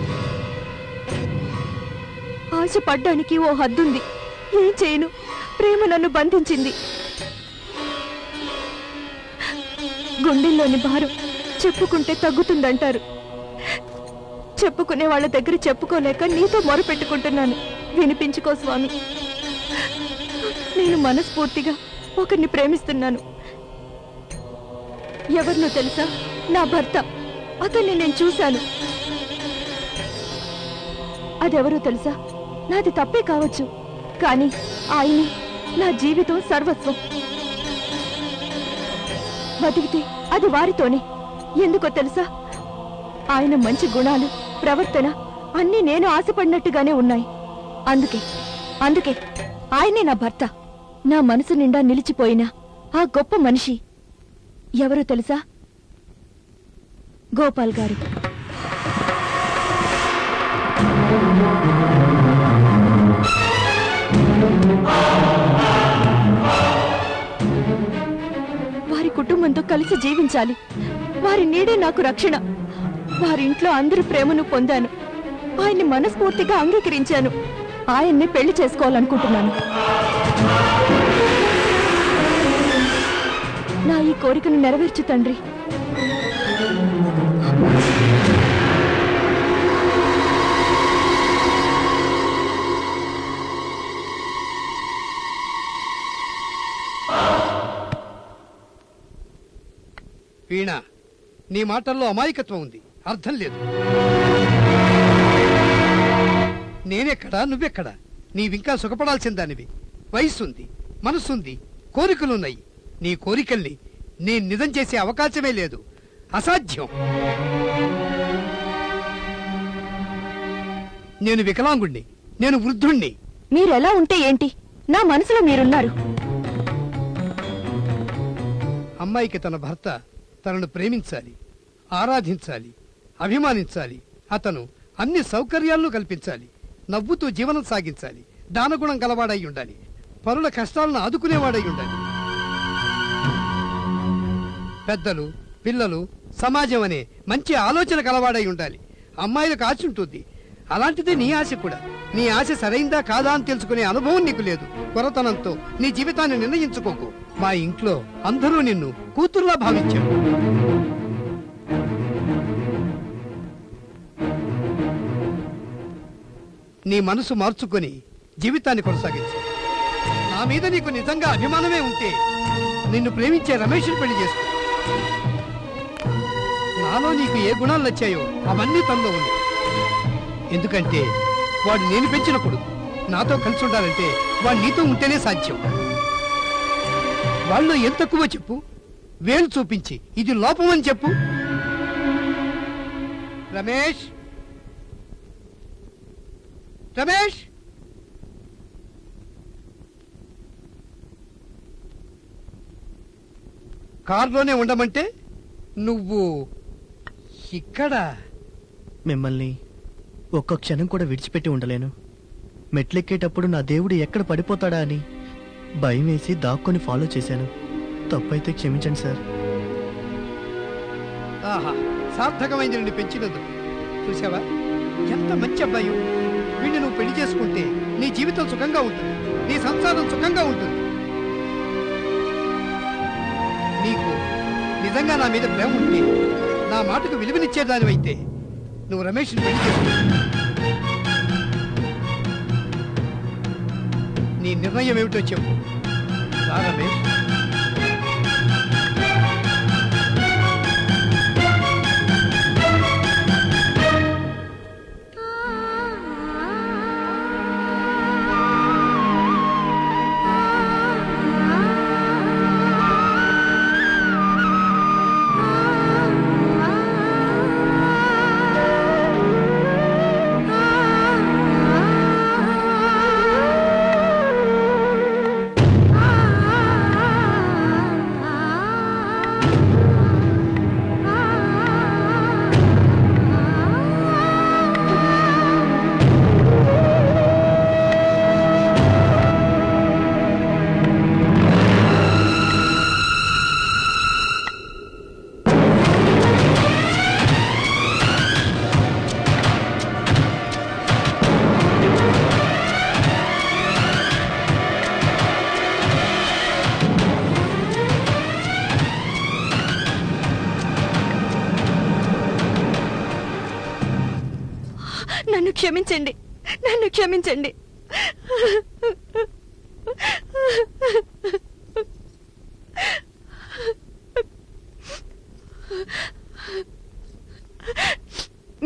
ఆశపడ్డానికి ఓ హద్దుంది. ఏం చేయను, ప్రేమ నన్ను బంధించింది. గుండెల్లోని భారం చెప్పుకుంటే తగ్గుతుందంటారు. చెప్పుకునే వాళ్ళ దగ్గర చెప్పుకోలేక నీతో మొరపెట్టుకుంటున్నాను. వినిపించుకో స్వామి. నేను మనస్ఫూర్తిగా ఒకరిని ప్రేమిస్తున్నాను. ఎవరినో తెలుసా? నా భర్త. అతన్ని నేను చూశాను. అదెవరో తెలుసా? నాది తప్పే కావచ్చు, కానీ ఆయనే నా జీవితం సర్వస్వం. బతికితే అది వారితోనే. ఎందుకో తెలుసా? ఆయన మంచి గుణాలు, ప్రవర్తన అన్నీ నేను ఆశపడినట్టుగానే ఉన్నాయి. అందుకే ఆయనే నా భర్త. నా మనసు నిండా నిలిచిపోయిన ఆ గొప్ప మనిషి ఎవరో తెలుసా? గోపాల్ గారు. వారి కుటుంబంతో కలిసి జీవించాలి. వారి నీడే నాకు రక్షణ. వారింట్లో అందరి ప్రేమను పొందాను. ఆయన్ని మనస్ఫూర్తిగా అంగీకరించాను. ఆయన్ని పెళ్లి చేసుకోవాలనుకుంటున్నాను. నా ఈ కోరికను నెరవేర్చు తండ్రి. వీణ, నీ మాటల్లో అమాయకత్వం ఉంది, అర్థం లేదు. నేనెక్కడా, నువ్వెక్కడా? నీవింకా సుఖపడాల్సిన దానివి. వయస్సుంది, మనసుంది, కోరికలున్నాయి. నీ కోరికల్ని నేను నిజం చేసే అవకాశమే లేదు. అసాధ్యం. నేను వికలాంగుణ్ణి, నేను వృద్ధుణ్ణి. మీరెలా ఉంటే ఏంటి? నా మనసులో మీరున్నారు. అమ్మాయికి తన భర్త తనను ప్రేమించాలి, ఆరాధించాలి, అభిమానించాలి. అతను అన్ని సౌకర్యాలను కల్పించాలి. నవ్వుతూ జీవనం సాగించాలి. దానగుణం గలవాడై ఉండాలి. పరుల కష్టాలను ఆదుకునేవాడై ఉండాలి. పెద్దలు, పిల్లలు, సమాజం అనే మంచి ఆలోచన కలవాడై ఉండాలి. అమ్మాయిలకు ఆశ ఉంటుంది. అలాంటిదే నీ ఆశ కూడా. నీ ఆశ సరైందా కాదా అని తెలుసుకునే అనుభవం నీకు లేదు. కొరతనంతో నీ జీవితాన్ని నిర్ణయించుకోకు. మా ఇంట్లో అందరూ నిన్ను కూతుర్లా భావించారు. నీ మనసు మార్చుకొని జీవితాన్ని కొనసాగించు. నా మీద నీకు నిజంగా అభిమానమే ఉంటే నిన్ను ప్రేమించే రమేష్ని పెళ్లి చేసుకో. నాలో నీకు ఏ గుణాలు నచ్చాయో అవన్నీ తనలో ఉంది. ఎందుకంటే వాడు నేను పెంచినప్పుడు నాతో కలిసి ఉండాలంటే వాడు నీతో ఉంటేనే సాధ్యం. వాళ్ళు ఎంత తక్కువ చెప్పు, వేలు చూపించి ఇది లోపమని చెప్పు. రమేష్, రమేష్, కారులోనే ఉండమంటే నువ్వు ఇక్కడ. మిమ్మల్ని ఒక్క క్షణం కూడా విడిచిపెట్టి ఉండలేను. మెట్లెక్కేటప్పుడు నా దేవుడు ఎక్కడ పడిపోతాడా అని భయం వేసి దాక్కొని ఫాలో చేశాను. తప్పైతే క్షమించండి సార్. ఆహా, సార్థకమైంది నిన్ను పెంచినందుకు. చూసావా ఎంత మంచి అబ్బాయి. వీడిని నువ్వు పెళ్లి చేసుకుంటే నీ జీవితం సుఖంగా ఉంటుంది, నీ సంసారం సుఖంగా ఉంటుంది. నీకు నిజంగా నా మీద ప్రేమ ఉంటే, నా మాటకు విలువనిచ్చేదానివైతే నువ్వు రమేష్ని పెళ్లి చేసుకో. నీ నిర్ణయం ఏమిటో చెప్పు. రా రమేష్. క్షమించండి, నన్ను క్షమించండి.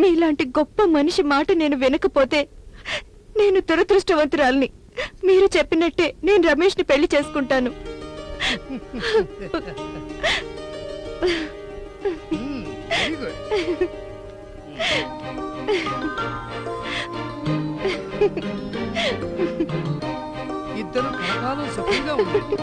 మీలాంటి గొప్ప మనిషి మాట నేను వినకపోతే నేను దురదృష్టవంతురాల్ని. మీరు చెప్పినట్టే నేను రమేష్ని పెళ్లి చేసుకుంటాను. ఇద్దరు కలకాలం సుఖంగా ఉండండి.